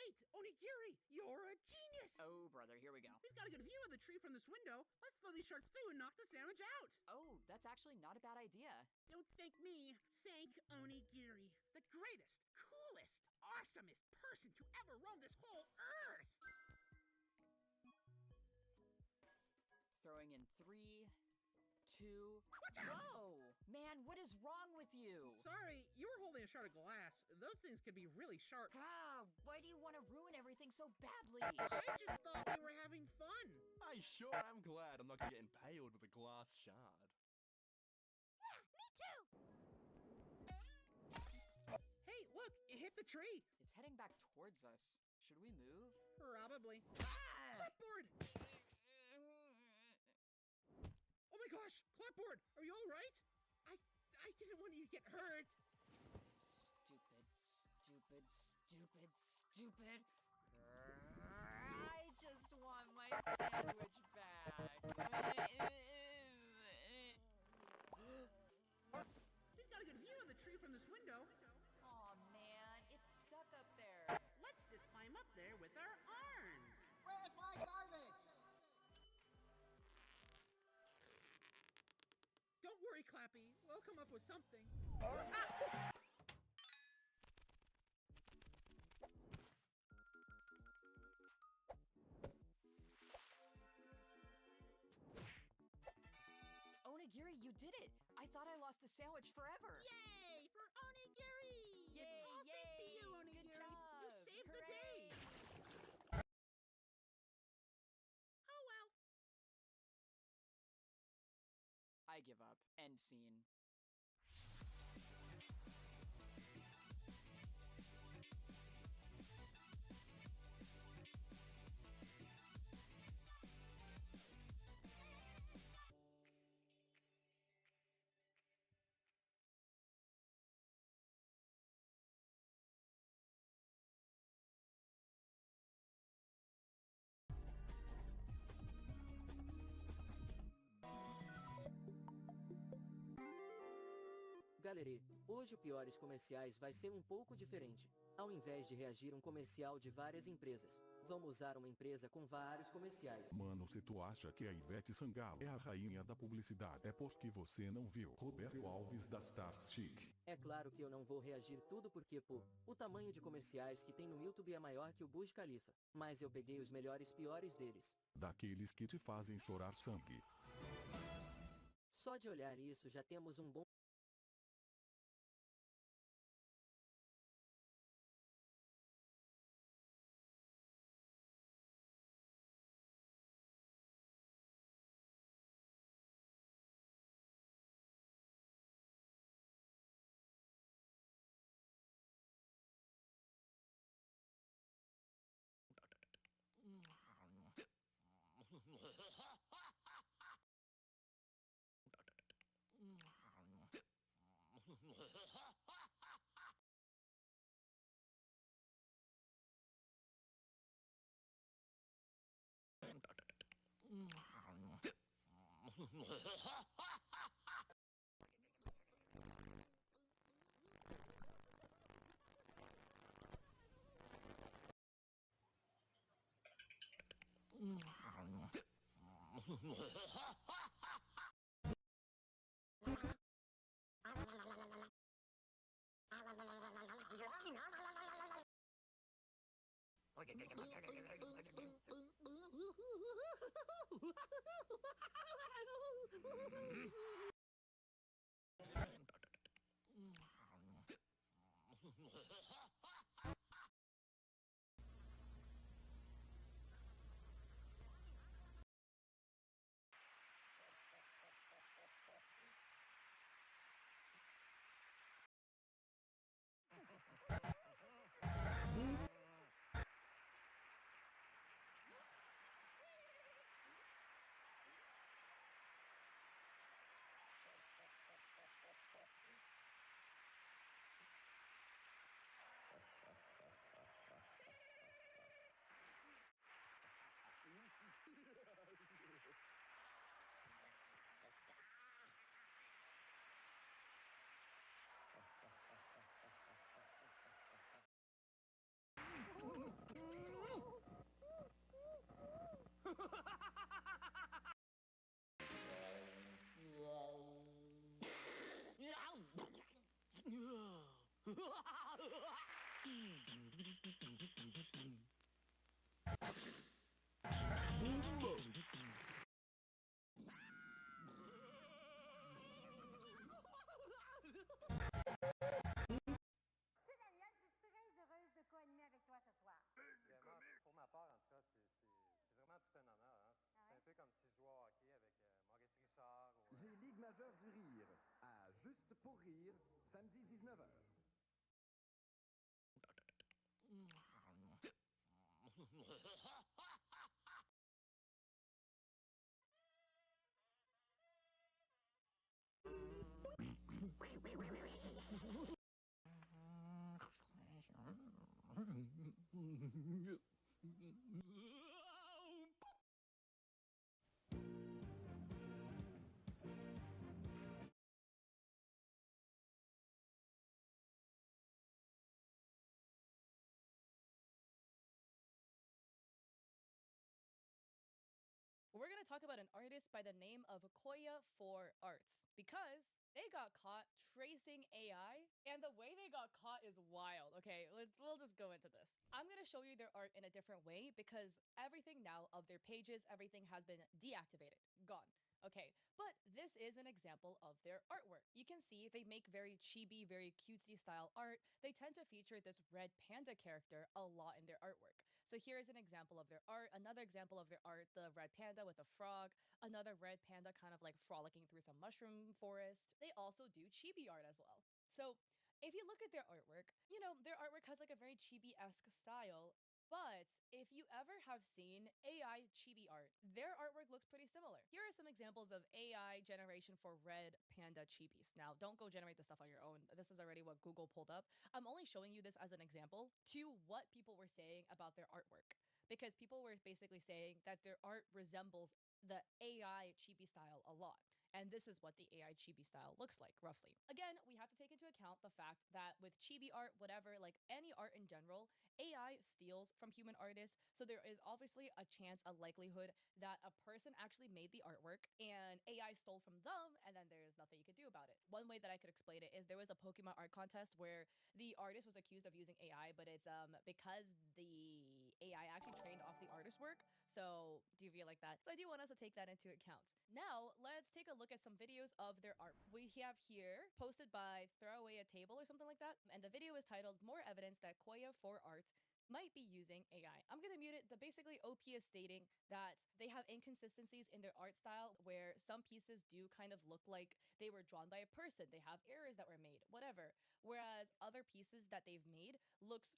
great! Onigiri, you're a genius! Oh, brother, here we go. We've got a good view of the tree from this window. Let's throw these sharks through and knock the sandwich out. Oh, that's actually not a bad idea. Don't thank me. Thank Onigiri, the greatest, coolest, awesomest person to ever roam this whole earth. Throwing in 3, 2... Watch out! Whoa! Man, what is wrong with you? Sorry, you were holding a shard of glass. Those things could be really sharp. God, why do you want to ruin everything so badly? I just thought we were having fun. I sure am glad I'm not gonna get impaled with a glass shard. Yeah, me too! Hey, look, it hit the tree. It's heading back towards us. Should we move? Probably. Ah! Clapboard! Oh my gosh, Clapboard, are you all right? I didn't want you to get hurt. Stupid, stupid, stupid, stupid. I just want my sandwich back. We've got a good view of the tree from this window. Aw, man, it's stuck up there. Let's just climb up there with our arms. Where's my garbage? Don't worry, Clappy. We'll come up with something. Onigiri, you did it! I thought I lost the sandwich forever. Yay for Onigiri! Yay, It's all thanks to yay! you, Onigiri. Good job! You saved the Hooray! day. Oh well. I give up. End scene. Galera, hoje o Piores Comerciais vai ser um pouco diferente. Ao invés de reagir um comercial de várias empresas, vamos usar uma empresa com vários comerciais. Mano, se tu acha que a Ivete Sangalo é a rainha da publicidade, é porque você não viu Roberto Alves da Stars Chic. É claro que eu não vou reagir tudo porque, pô, o tamanho de comerciais que tem no YouTube é maior que o Burj Khalifa. Mas eu peguei os melhores piores deles. Daqueles que te fazem chorar sangue. Só de olhar isso já temos um bom... Tu sais, Daniel, je suis très heureuse de co-animer avec toi ce soir. Pour ma part, en tout cas, c'est vraiment tout un honneur. Hein. Ah C'est un peu comme si je jouais au hockey avec Maurice Richard. Ou, J'ai Ligue majeure du rire à Juste pour rire, samedi 19h. We're going to talk about an artist by the name of Koya4Arts because they got caught tracing AI, and the way they got caught is wild. Okay, we'll just go into this. I'm going to show you their art in a different way because everything now of their pages, everything has been deactivated, gone. Okay, but this is an example of their artwork. You can see they make very chibi, very cutesy style art. They tend to feature this red panda character a lot in their artwork. So here is an example of their art. Another example of their art, the red panda with a frog. Another red panda kind of like frolicking through some mushroom forest. They also do chibi art as well. So if you look at their artwork, you know, their artwork has like a very chibi-esque style. But if you ever have seen AI chibi art, their artwork looks pretty similar. Here are some examples of AI generation for red panda chibis. Now, don't go generate this stuff on your own. This is already what Google pulled up. I'm only showing you this as an example to what people were saying about their artwork. Because people were basically saying that their art resembles the AI chibi style a lot. And this is what the AI chibi style looks like, roughly. Again, we have to take into account the fact that with chibi art, whatever, like any art in general, AI steals from human artists. So there is obviously a chance, a likelihood that a person actually made the artwork and AI stole from them, and then there's nothing you could do about it. One way that I could explain it is there was a Pokemon art contest where the artist was accused of using AI, but it's because the AI actually trained off the artist's work. So do you feel like that? So I do want us to take that into account. Now, let's take a look at some videos of their art. We have here posted by Throw Away a Table or something like that. And the video is titled More Evidence That Koya4Arts might be using AI. I'm gonna mute it. The basically OP is stating that they have inconsistencies in their art style where some pieces do kind of look like they were drawn by a person. They have errors that were made, whatever. Whereas other pieces that they've made looks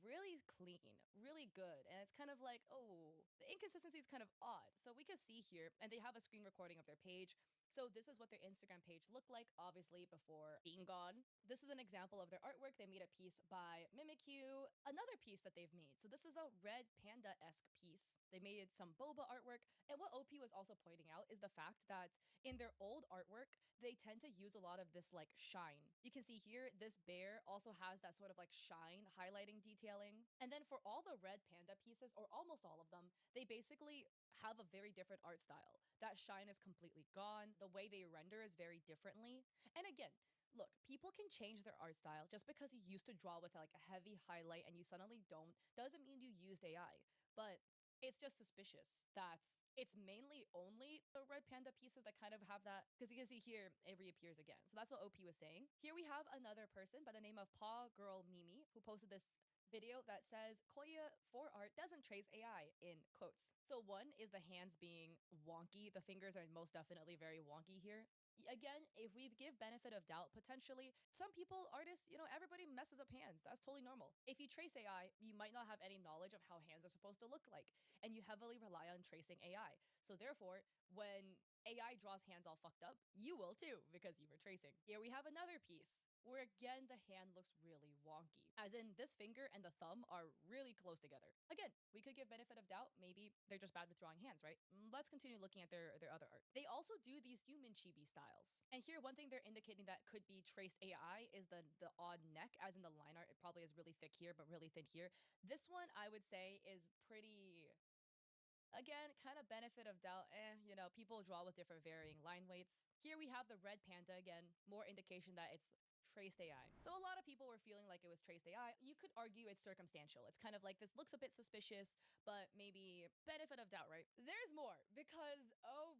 really clean, really good. And it's kind of like, oh, the inconsistency is kind of odd. So we can see here, and they have a screen recording of their page. So this is what their Instagram page looked like, obviously, before being gone. This is an example of their artwork. They made a piece by Mimikyu, another piece that they've made. So this is a red panda-esque piece. They made some boba artwork. And what OP was also pointing out is the fact that in their old artwork, they tend to use a lot of this like shine. You can see here, this bear also has that sort of like shine highlighting detailing. And then for all the red panda pieces, or almost all of them, they basically have a very different art style. That shine is completely gone. The way they render is very differently. And again, look, people can change their art style. Just because you used to draw with like a heavy highlight and you suddenly don't, doesn't mean you used AI. But it's just suspicious that it's mainly only the red panda pieces that kind of have that, because you can see here, it reappears again. So that's what OP was saying. Here we have another person by the name of Paw Girl Mimi, who posted this video that says Koya4Art doesn't trace AI in quotes. So one is the hands being wonky. The fingers are most definitely very wonky here. Again, if we give benefit of doubt, potentially some people, artists, you know, everybody messes up hands. That's totally normal. If you trace AI, you might not have any knowledge of how hands are supposed to look like, and you heavily rely on tracing AI. So therefore, when AI draws hands all fucked up, you will too, because you were tracing. Here we have another piece where again, the hand looks really wonky. As in, this finger and the thumb are really close together. Again, we could give benefit of doubt. Maybe they're just bad with drawing hands, right? Let's continue looking at their other art. They also do these human chibi styles. And here, one thing they're indicating that could be traced AI is the odd neck, as in the line art. It probably is really thick here, but really thin here. This one, I would say, is pretty Again, kind of benefit of doubt, people draw with different varying line weights. Here we have the red panda again, more indication that it's traced AI. So a lot of people were feeling like it was traced AI. You could argue it's circumstantial. It's kind of like this looks a bit suspicious, but maybe benefit of doubt, right? There's more because, oh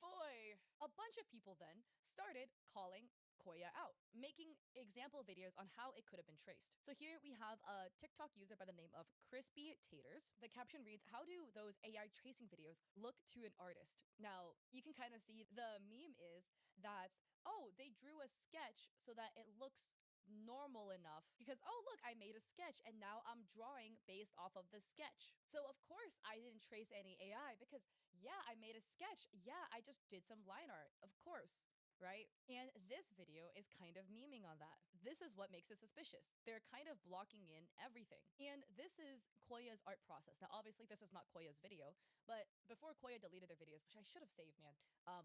boy, a bunch of people then started calling Koya out, making example videos on how it could have been traced. So here we have a TikTok user by the name of Crispy Taters. The caption reads, "How do those AI tracing videos look to an artist?" Now, you can kind of see the meme is that, oh, they drew a sketch so that it looks normal enough because, oh, look, I made a sketch and now I'm drawing based off of the sketch. So of course I didn't trace any AI because, yeah, I made a sketch. Yeah, I just did some line art, of course. Right? And this video is kind of memeing on that. This is what makes it suspicious. They're kind of blocking in everything. And this is Koya's art process. Now, obviously, this is not Koya's video, but before Koya deleted their videos, which I should have saved, man,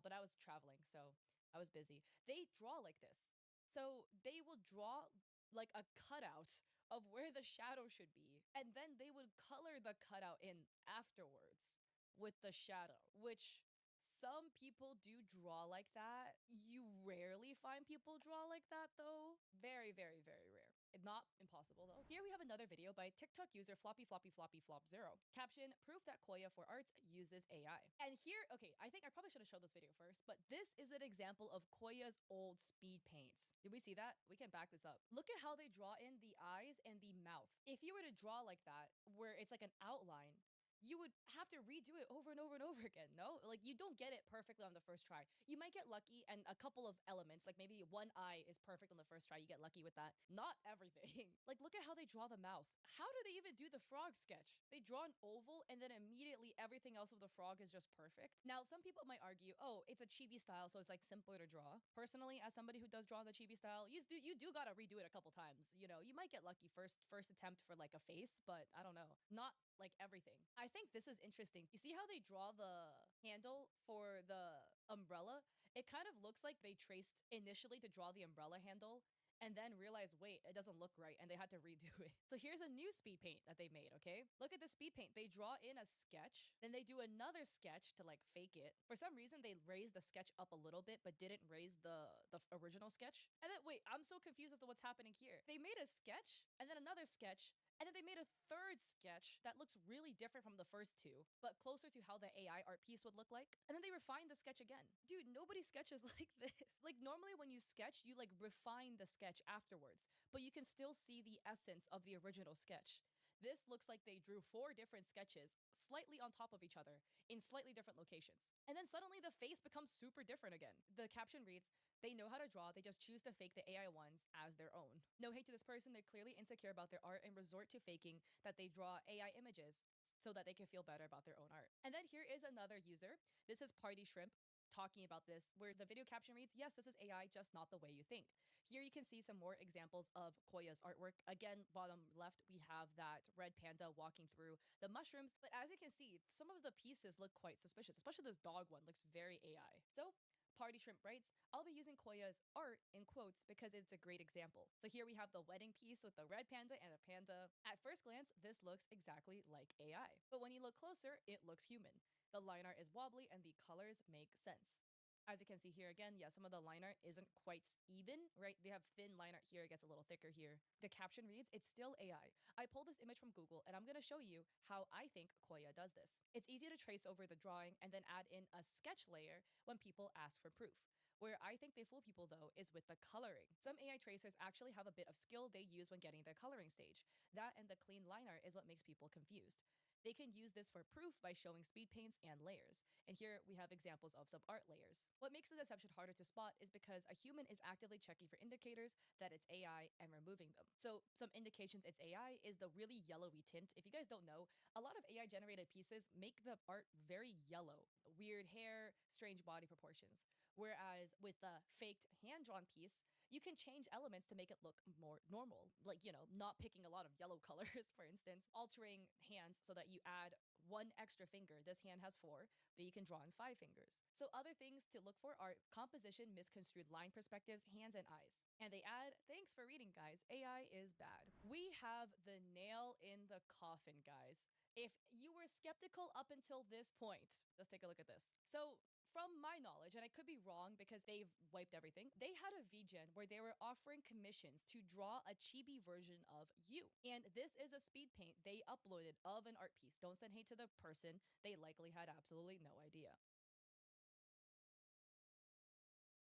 but I was traveling, so I was busy. They draw like this. So they will draw like a cutout of where the shadow should be, and then they would color the cutout in afterwards with the shadow, which some people do draw like that. You rarely find people draw like that, though. Very, very, very rare. Not impossible, though. Here we have another video by TikTok user Floppy Floppy Floppy Flop 0. Caption, "Proof that Koya for Arts uses AI." And here, okay, I think I probably should have showed this video first, but this is an example of Koya's old speed paints. Did we see that? We can back this up. Look at how they draw in the eyes and the mouth. If you were to draw like that, where it's like an outline, you would have to redo it over and over and over again, no? Like, you don't get it perfectly on the first try. You might get lucky and a couple of elements, like maybe one eye is perfect on the first try, you get lucky with that. Not everything. Like, look at how they draw the mouth. How do they even do the frog sketch? They draw an oval and then immediately everything else of the frog is just perfect. Now, some people might argue, oh, it's a chibi style, so it's like simpler to draw. Personally, as somebody who does draw the chibi style, you do gotta redo it a couple times. You know, you might get lucky first attempt for like a face, but I don't know. Not like everything. I think this is interesting. You see how they draw the handle for the umbrella? It kind of looks like they traced initially to draw the umbrella handle and then realized, wait, it doesn't look right, and they had to redo it. So here's a new speed paint that they made, okay? Look at the speed paint. They draw in a sketch, then they do another sketch to like fake it. For some reason, they raised the sketch up a little bit, but didn't raise the original sketch. And then, wait, I'm so confused as to what's happening here. They made a sketch, and then another sketch, and then they made a third sketch that looks really different from the first two, but closer to how the AI art piece would look like. And then they refined the sketch again. Dude, nobody sketches like this. Like, normally when you sketch, you like refine the sketch afterwards, but you can still see the essence of the original sketch. This looks like they drew 4 different sketches slightly on top of each other in slightly different locations. And then suddenly the face becomes super different again. The caption reads, "They know how to draw, they just choose to fake the AI ones as their own." No hate to this person, they're clearly insecure about their art and resort to faking that they draw AI images so that they can feel better about their own art. And then here is another user. This is Party Shrimp talking about this, where the video caption reads, "Yes, this is AI, just not the way you think." Here you can see some more examples of Koya's artwork. Again, bottom left, we have that red panda walking through the mushrooms. But as you can see, some of the pieces look quite suspicious, especially this dog one looks very AI. So Party Shrimp writes, "I'll be using Koya's art in quotes because it's a great example." So here we have the wedding piece with the red panda and a panda. At first glance, this looks exactly like AI. But when you look closer, it looks human. The line art is wobbly and the colors make sense. As you can see here again, yeah, some of the line art isn't quite even, right? They have thin line art here, it gets a little thicker here. The caption reads, "It's still AI. I pulled this image from Google and I'm gonna show you how I think Koya does this. It's easy to trace over the drawing and then add in a sketch layer when people ask for proof. Where I think they fool people though is with the coloring. Some AI tracers actually have a bit of skill they use when getting their coloring stage. That and the clean line art is what makes people confused. They can use this for proof by showing speed paints and layers. And here we have examples of some art layers. What makes the deception harder to spot is because a human is actively checking for indicators that it's AI and removing them. So some indications it's AI is the really yellowy tint. If you guys don't know, a lot of AI generated pieces make the art very yellow. Weird hair, strange body proportions. Whereas with the faked hand-drawn piece, you can change elements to make it look more normal. Like, not picking a lot of yellow colors, for instance, altering hands so that you add one extra finger. This hand has 4, but you can draw in 5 fingers. So other things to look for are composition, misconstrued line perspectives, hands, and eyes. And they add, thanks for reading, guys, AI is bad. We have the nail in the coffin, guys. If you were skeptical up until this point, let's take a look at this. So from my knowledge, and I could be wrong because they've wiped everything, they had a VGen where they were offering commissions to draw a chibi version of you. And this is a speed paint they uploaded of an art piece. Don't send hate to the person. They likely had absolutely no idea.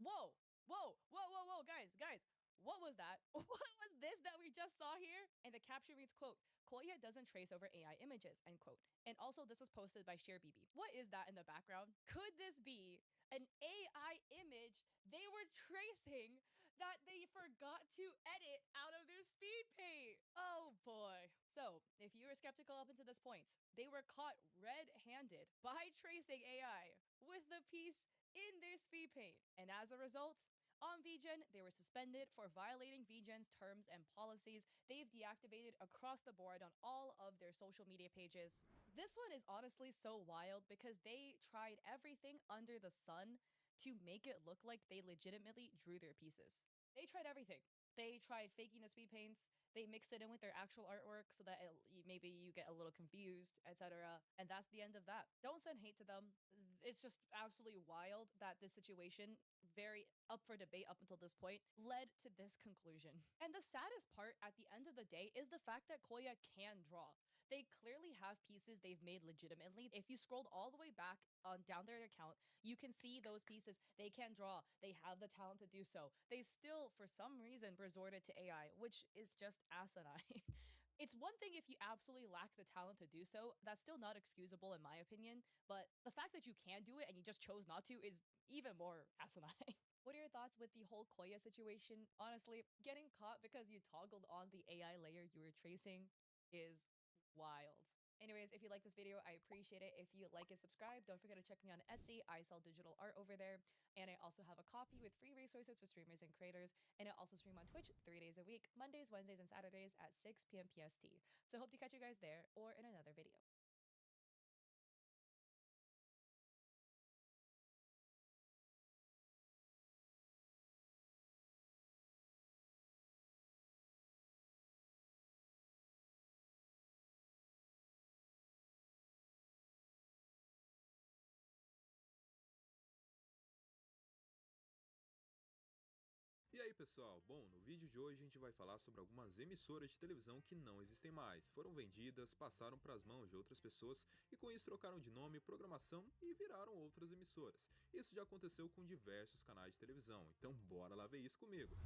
Whoa, whoa, whoa, whoa, whoa, guys, what was that? What was this that we just saw here? And the caption reads, quote, Koya doesn't trace over AI images, end quote. And also this was posted by ShareBB. What is that in the background? Could this be an AI image they were tracing that they forgot to edit out of their speed paint? Oh boy. So if you were skeptical up until this point, they were caught red-handed by tracing AI with the piece in their speed paint. And as a result, on VGen, they were suspended for violating VGen's terms and policies. They've deactivated across the board on all of their social media pages. This one is honestly so wild because they tried everything under the sun to make it look like they legitimately drew their pieces. They tried everything. They tried faking the speed paints. They mixed it in with their actual artwork so that maybe you get a little confused, etc. And that's the end of that. Don't send hate to them. It's just absolutely wild that this situation, very up for debate up until this point, led to this conclusion. And the saddest part at the end of the day is the fact that Koya can draw. They clearly have pieces they've made legitimately. If you scrolled all the way back down their account, you can see those pieces. They can draw. They have the talent to do so. They still, for some reason, resorted to AI, which is just asinine. It's one thing if you absolutely lack the talent to do so. That's still not excusable in my opinion. But the fact that you can do it and you just chose not to is even more asinine. What are your thoughts with the whole Koya situation? Honestly, getting caught because you toggled on the AI layer you were tracing is wild. Anyways, if you like this video, I appreciate it. If you like and subscribe, don't forget to check me on Etsy. I sell digital art over there. And I also have a copy with free resources for streamers and creators. And I also stream on Twitch 3 days a week, Mondays, Wednesdays, and Saturdays at 6 p.m. PST. So hope to catch you guys there or in another video. E aí pessoal, bom, no vídeo de hoje a gente vai falar sobre algumas emissoras de televisão que não existem mais, foram vendidas, passaram para as mãos de outras pessoas e com isso trocaram de nome, programação e viraram outras emissoras. Isso já aconteceu com diversos canais de televisão, então bora lá ver isso comigo.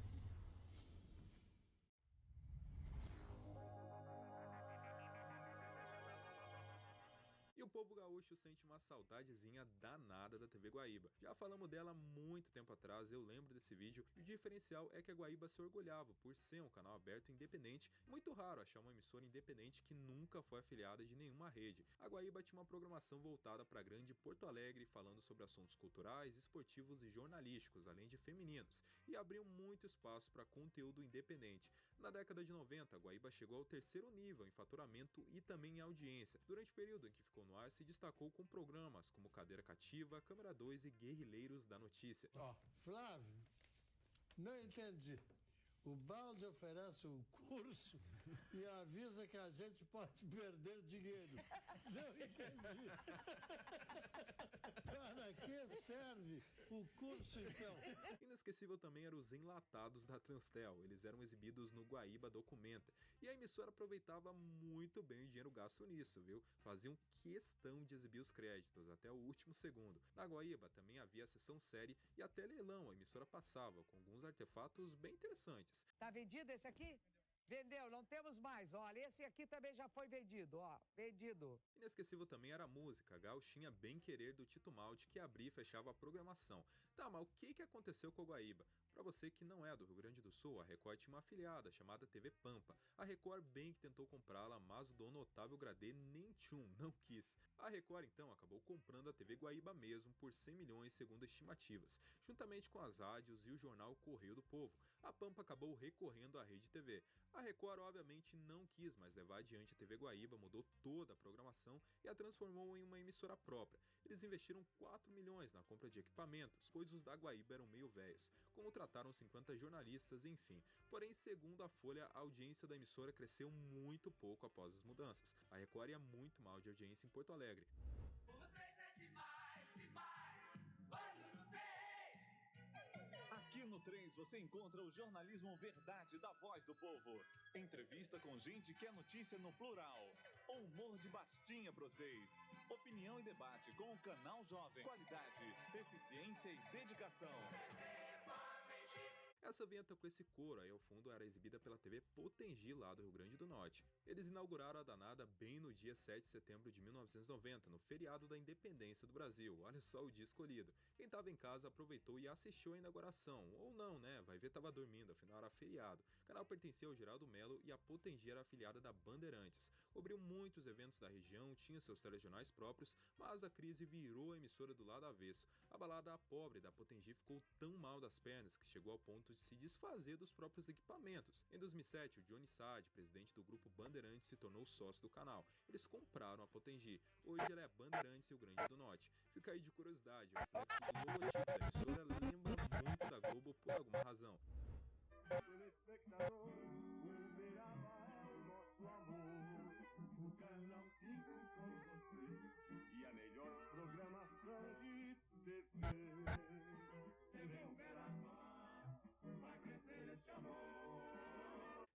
E o povo gaúcho sente uma saudadezinha danada da TV Guaíba. Já falamos dela há muito tempo atrás, eu lembro desse vídeo, e o diferencial é que a Guaíba se orgulhava por ser um canal aberto e independente. Muito raro achar uma emissora independente que nunca foi afiliada de nenhuma rede. A Guaíba tinha uma programação voltada para a grande Porto Alegre, falando sobre assuntos culturais, esportivos e jornalísticos, além de femininos, e abriu muito espaço para conteúdo independente. Na década de 90, a Guaíba chegou ao 3º nível em faturamento e também em audiência. Durante o período em que ficou no ar, se destacou com programas como Cadeira Cativa, Câmera 2 e Guerrilheiros da Notícia. Flávio, não entendi. O balde oferece um curso e avisa que a gente pode perder dinheiro. Não entendi. Para que serve o curso, então? Inesquecível também eram os enlatados da Transtel. Eles eram exibidos no Guaíba Documenta. E a emissora aproveitava muito bem o dinheiro gasto nisso, viu? Faziam questão de exibir os créditos até o último segundo. Na Guaíba também havia a sessão série e até leilão a emissora passava, com alguns artefatos bem interessantes. Tá vendido esse aqui? Vendeu, não temos mais. Olha, esse aqui também já foi vendido, ó. Vendido. Inesquecível também era a música, a gauchinha Bem Querer do Tito Malte, que abria e fechava a programação. Tá, mas o que aconteceu com a Guaíba? Pra você que não é do Rio Grande do Sul, a Record tinha uma afiliada chamada TV Pampa. A Record bem que tentou comprá-la, mas o dono Otávio Gradê nem tchum, não quis. A Record então acabou comprando a TV Guaíba mesmo por 100 milhões segundo estimativas, juntamente com as rádios e o jornal Correio do Povo. A Pampa acabou recorrendo à Rede TV. A Record obviamente não quis mais levar adiante a TV Guaíba, mudou toda a programação e a transformou em uma emissora própria. Eles investiram 4 milhões na compra de equipamentos, pois os da Guaíba eram meio velhos. Contrataram 50 jornalistas, enfim. Porém, segundo a Folha, a audiência da emissora cresceu muito pouco após as mudanças. A Record ia muito mal de audiência em Porto Alegre. Aqui no 3 você encontra o jornalismo verdade da voz do povo. Entrevista com gente que é notícia no plural. O humor de Bastinha pra vocês. Opinião e debate com o canal Jovem. Qualidade, eficiência e dedicação. Essa vinheta com esse coro aí ao fundo era exibida pela TV Potengi lá do Rio Grande do Norte. Eles inauguraram a danada bem no dia 7 de setembro de 1990, no feriado da Independência do Brasil. Olha só o dia escolhido. Quem tava em casa aproveitou e assistiu a inauguração. Ou não, né? Vai ver, tava dormindo, afinal era feriado. O canal pertencia ao Geraldo Melo e a Potengi era afiliada da Bandeirantes. Cobriu muitos eventos da região, tinha seus telejornais próprios, mas a crise virou a emissora do lado avesso. A balada pobre da Potengi ficou tão mal das pernas que chegou ao ponto de se desfazer dos próprios equipamentos. Em 2007, o Johnny Sade, presidente do grupo Bandeirantes, se tornou sócio do canal. Eles compraram a Potengi. Hoje ela é Bandeirantes Rio Grande do Norte. Fica aí de curiosidade, o reflexo do logotipo da emissora lembra muito da Globo por alguma razão. E a melhor programação de TV.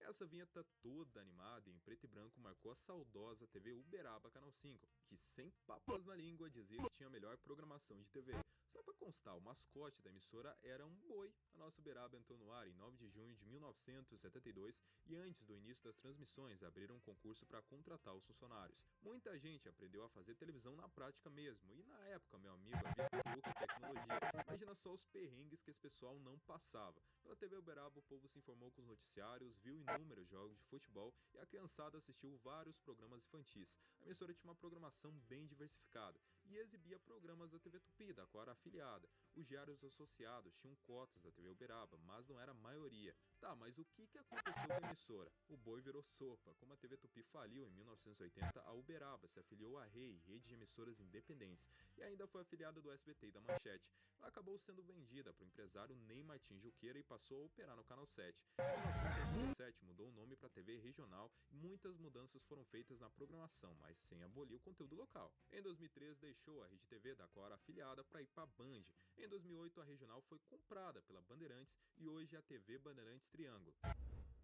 Essa vinheta toda animada em preto e branco marcou a saudosa TV Uberaba Canal 5, que sem papas na língua dizia que tinha a melhor programação de TV. Só pra constar, o mascote da emissora era um boi. A nossa Uberaba entrou no ar em 9 de junho de 1972 e antes do início das transmissões abriram um concurso para contratar os funcionários. Muita gente aprendeu a fazer televisão na prática mesmo e na época, meu amigo, havia pouca tecnologia. Imagina só os perrengues que esse pessoal não passava. Pela TV Uberaba o povo se informou com os noticiários, viu inúmeros jogos de futebol e a criançada assistiu vários programas infantis. A emissora tinha uma programação bem diversificada e exibia programas da TV Tupi, da qual era afiliada. Os diários associados tinham cotas da TV Uberaba, mas não era a maioria. Tá, mas o que aconteceu com a emissora? O boi virou sopa. Como a TV Tupi faliu em 1980, a Uberaba se afiliou à REI, Rede de Emissoras Independentes, e ainda foi afiliada do SBT e da Manchete. Ela acabou sendo vendida para o empresário Ney Martins Juqueira e passou a operar no Canal 7. Em 1987 mudou o nome para TV Regional e muitas mudanças foram feitas na programação, mas sem abolir o conteúdo local. Em 2003 deixou a Rede TV, da qual era afiliada, para ir para a Band. Em 2008 a Regional foi comprada pela Bandeirantes e hoje é a TV Bandeirantes Triângulo.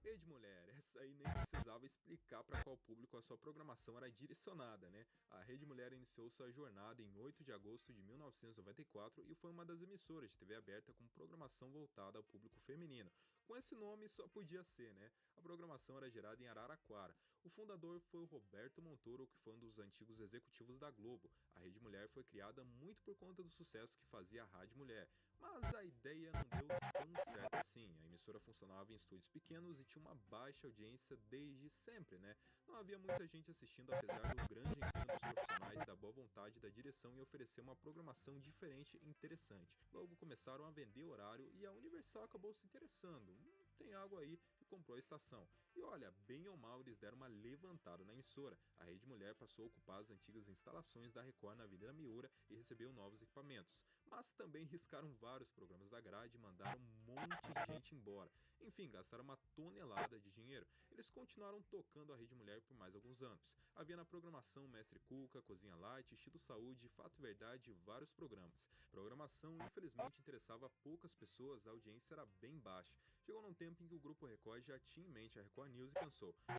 Rede Mulher, essa aí nem precisava explicar para qual público a sua programação era direcionada, né? A Rede Mulher iniciou sua jornada em 8 de agosto de 1994 e foi uma das emissoras de TV aberta com programação voltada ao público feminino. Com esse nome só podia ser, né? A programação era gerada em Araraquara. O fundador foi o Roberto Montoro, que foi um dos antigos executivos da Globo. A Rede Mulher foi criada muito por conta do sucesso que fazia a Rádio Mulher. Mas a ideia não deu tão certo assim. A emissora funcionava em estúdios pequenos e tinha uma baixa audiência desde sempre, né? Não havia muita gente assistindo, apesar do grande empenho dos profissionais e da boa vontade da direção em oferecer uma programação diferente e interessante. Logo começaram a vender horário e a Universal acabou se interessando. Tem algo aí e comprou a estação. E olha, bem ou mal eles deram uma levantada na emissora. A Rede Mulher passou a ocupar as antigas instalações da Record na Avenida Miura e recebeu novos equipamentos. Mas também riscaram vários programas da grade e mandaram um monte de gente embora. Enfim, gastaram uma tonelada de dinheiro. Eles continuaram tocando a Rede Mulher por mais alguns anos. Havia na programação Mestre Cuca, Cozinha Light, Estilo Saúde, Fato e Verdade e vários programas. Programação, infelizmente, interessava poucas pessoas, a audiência era bem baixa. Chegou num tempo em que o Grupo Record já tinha em mente a Record News e pensou: se a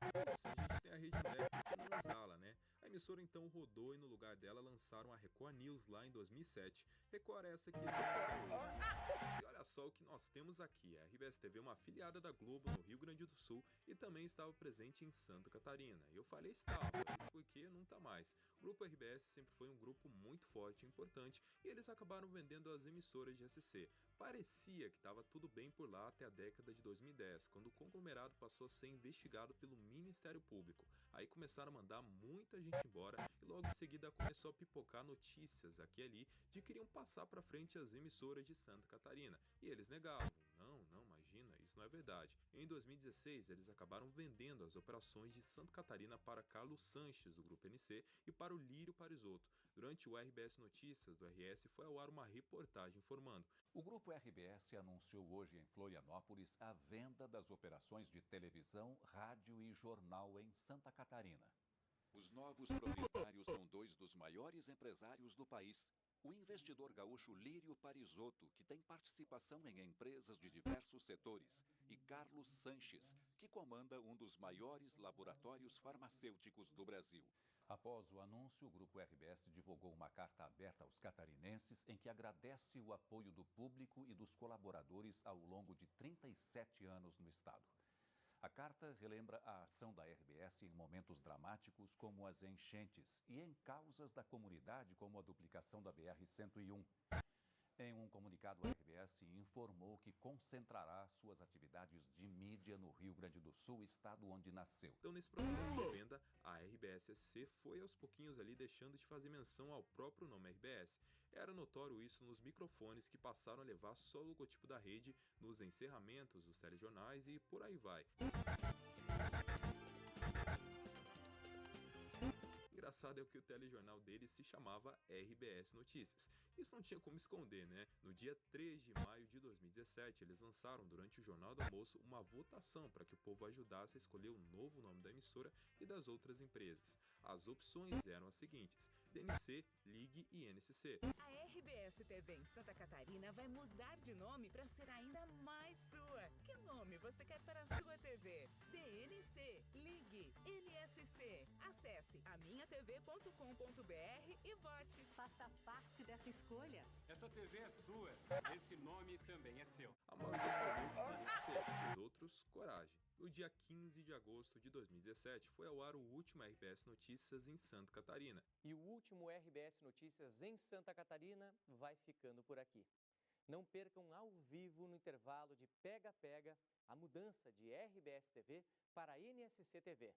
gente tem a Rede Mulher, por que não usá-la, né? A emissora então rodou e no lugar dela lançaram a Record News lá em 2007. Record essa que existe até hoje. E olha só o que nós temos aqui. A RBS TV é uma afiliada da Globo no Rio Grande do Sul e também estava presente em Santa Catarina. E eu falei estava, isso porque não tá mais. O grupo RBS sempre foi um grupo muito forte e importante e eles acabaram vendendo as emissoras de SC. Parecia que estava tudo bem por lá até a década de 2010, quando o conglomerado passou a ser investigado pelo Ministério Público. Aí começaram a mandar muita gente embora e logo em seguida começou a pipocar notícias aqui e ali de que queriam passar para frente as emissoras de Santa Catarina. E eles negavam. Não, imagina, isso não é verdade. Em 2016, eles acabaram vendendo as operações de Santa Catarina para Carlos Sanches, do Grupo NC, e para o Lírio Parisotto. Durante o RBS Notícias do RS, foi ao ar uma reportagem informando. O Grupo RBS anunciou hoje em Florianópolis a venda das operações de televisão, rádio e jornal em Santa Catarina. Os novos proprietários são dois dos maiores empresários do país. O investidor gaúcho Lírio Parisotto, que tem participação em empresas de diversos setores, e Carlos Sanches, que comanda um dos maiores laboratórios farmacêuticos do Brasil. Após o anúncio, o Grupo RBS divulgou uma carta aberta aos catarinenses em que agradece o apoio do público e dos colaboradores ao longo de 37 anos no estado. A carta relembra a ação da RBS em momentos dramáticos como as enchentes e em causas da comunidade como a duplicação da BR-101. Em um comunicado, a RBS informou que concentrará suas atividades de mídia no Rio Grande do Sul, estado onde nasceu. Então, nesse processo de venda, a RBS-SC foi aos pouquinhos ali deixando de fazer menção ao próprio nome RBS. Era notório isso nos microfones que passaram a levar só o logotipo da rede nos encerramentos dos telejornais e por aí vai. Engraçado é que o telejornal deles se chamava RBS Notícias. Isso não tinha como esconder, né? No dia 3 de maio de 2017, eles lançaram durante o Jornal do Almoço uma votação para que o povo ajudasse a escolher o novo nome da emissora e das outras empresas. As opções eram as seguintes: DNC, Ligue e NSC. A RBS TV em Santa Catarina vai mudar de nome para ser ainda mais sua. Que nome você quer para a sua TV? DNC, Ligue, NSC. Acesse aminhatv.com.br e vote. Faça parte dessa escolha. Essa TV é sua. Esse nome também é seu. A maioria escolheu NSC, os outros, Coragem. No dia 15 de agosto de 2017, foi ao ar o último RBS Notícias em Santa Catarina. E o último RBS Notícias em Santa Catarina vai ficando por aqui. Não percam ao vivo no intervalo de Pega-Pega a mudança de RBS TV para NSC TV.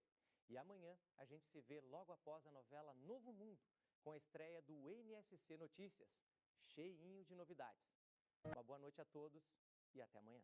E amanhã a gente se vê logo após a novela Novo Mundo, com a estreia do NSC Notícias, cheinho de novidades. Uma boa noite a todos e até amanhã.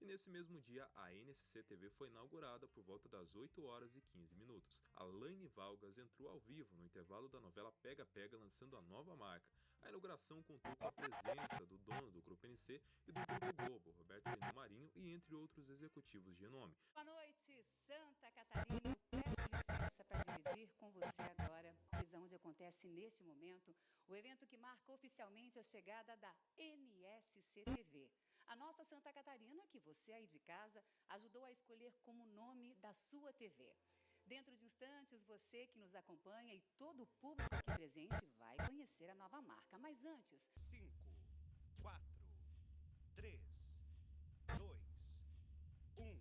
Nesse mesmo dia, a NSC TV foi inaugurada por volta das 8 horas e 15 minutos. A Laine Valgas entrou ao vivo no intervalo da novela Pega-Pega, lançando a nova marca. A inauguração contou com a presença do dono do Grupo NC e do Grupo Globo, Roberto Denil Marinho, e entre outros executivos de renome. Boa noite, Santa Catarina. Eu peço licença para dividir com você agora, onde acontece neste momento o evento que marca oficialmente a chegada da NSC TV. A nossa Santa Catarina, que você aí de casa ajudou a escolher como nome da sua TV. Dentro de instantes, você que nos acompanha e todo o público aqui presente vai conhecer a nova marca. Mas antes... 5, 4, 3, 2, 1...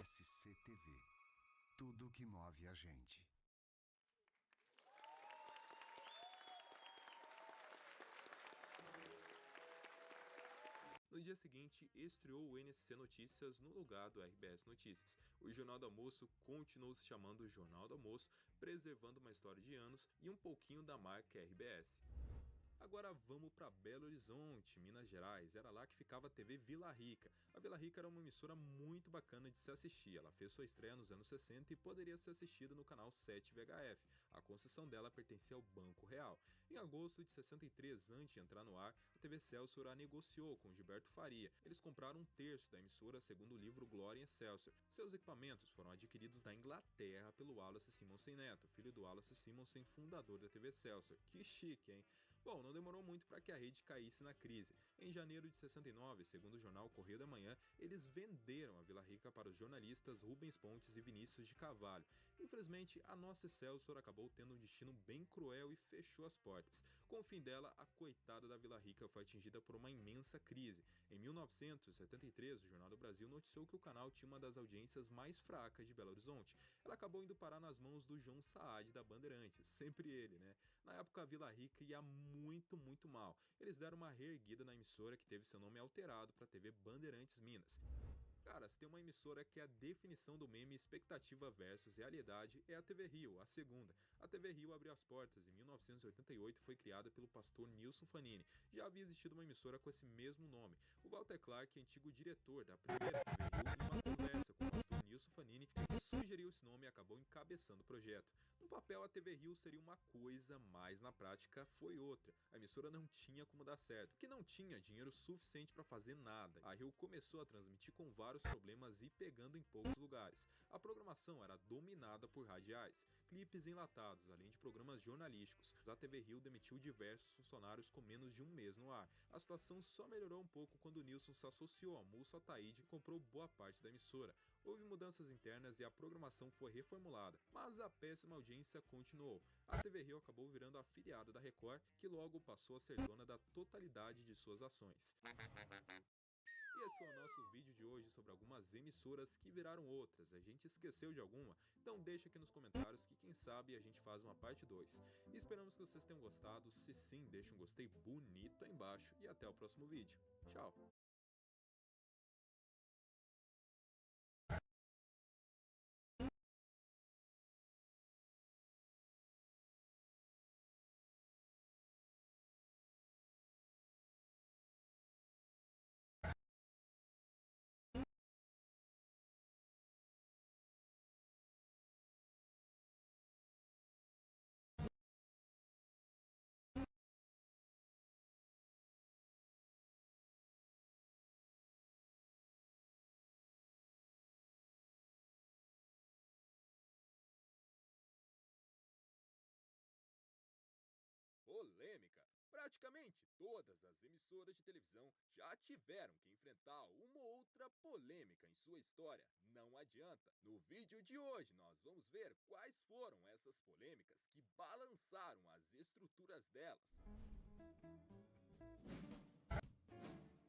SC TV. Tudo que move a gente. No dia seguinte, estreou o NSC Notícias no lugar do RBS Notícias. O Jornal do Almoço continuou se chamando Jornal do Almoço, preservando uma história de anos e um pouquinho da marca RBS. Agora vamos para Belo Horizonte, Minas Gerais. Era lá que ficava a TV Vila Rica. A Vila Rica era uma emissora muito bacana de se assistir. Ela fez sua estreia nos anos 60 e poderia ser assistida no canal 7 VHF. A concessão dela pertencia ao Banco Real. Em agosto de 63, antes de entrar no ar, a TV Excelsior a negociou com Gilberto Faria. Eles compraram um terço da emissora segundo o livro Glória em Excelsior. Seus equipamentos foram adquiridos da Inglaterra pelo Wallace Simonsen Neto, filho do Wallace Simonsen, fundador da TV Excelsior. Que chique, hein? Bom, não demorou muito para que a rede caísse na crise. Em janeiro de 69, segundo o jornal Correio da Manhã, eles venderam a Vila Rica para os jornalistas Rubens Pontes e Vinícius de Carvalho. Infelizmente, a nossa Excelsior acabou tendo um destino bem cruel e fechou as portas. Com o fim dela, a coitada da Vila Rica foi atingida por uma imensa crise. Em 1973, o Jornal do Brasil noticiou que o canal tinha uma das audiências mais fracas de Belo Horizonte. Ela acabou indo parar nas mãos do João Saad da Bandeirantes, sempre ele, né? Na época, a Vila Rica ia muito mal. Eles deram uma reerguida na emissora que teve seu nome alterado para a TV Bandeirantes Minas. Cara, se tem uma emissora que é a definição do meme expectativa versus realidade, é a TV Rio, a segunda. A TV Rio abriu as portas em 1988 e foi criada pelo pastor Nilson Fanini. Já havia existido uma emissora com esse mesmo nome. O Walter Clark, antigo diretor da primeira TV Rio, em uma conversa com o pastor Nilson Fanini, que sugeriu esse nome e acabou encabeçando o projeto. No papel, a TV Rio seria uma coisa, mas na prática foi outra. A emissora não tinha como dar certo, porque não tinha dinheiro suficiente para fazer nada. A Rio começou a transmitir com vários problemas e pegando em poucos lugares. A programação era dominada por radiais, clipes enlatados, além de programas jornalísticos. A TV Rio demitiu diversos funcionários com menos de um mês no ar. A situação só melhorou um pouco quando o Nilson se associou ao Musso Ataíde e comprou boa parte da emissora. Houve mudanças internas e a programação foi reformulada, mas a péssima audiência continuou. A TV Rio acabou virando afiliada da Record, que logo passou a ser dona da totalidade de suas ações. E esse foi o nosso vídeo de hoje sobre algumas emissoras que viraram outras. A gente esqueceu de alguma? Então deixa aqui nos comentários que quem sabe a gente faz uma parte 2. E esperamos que vocês tenham gostado. Se sim, deixa um gostei bonito aí embaixo e até o próximo vídeo. Tchau! Polêmica. Praticamente todas as emissoras de televisão já tiveram que enfrentar uma ou outra polêmica em sua história. Não adianta. No vídeo de hoje nós vamos ver quais foram essas polêmicas que balançaram as estruturas delas.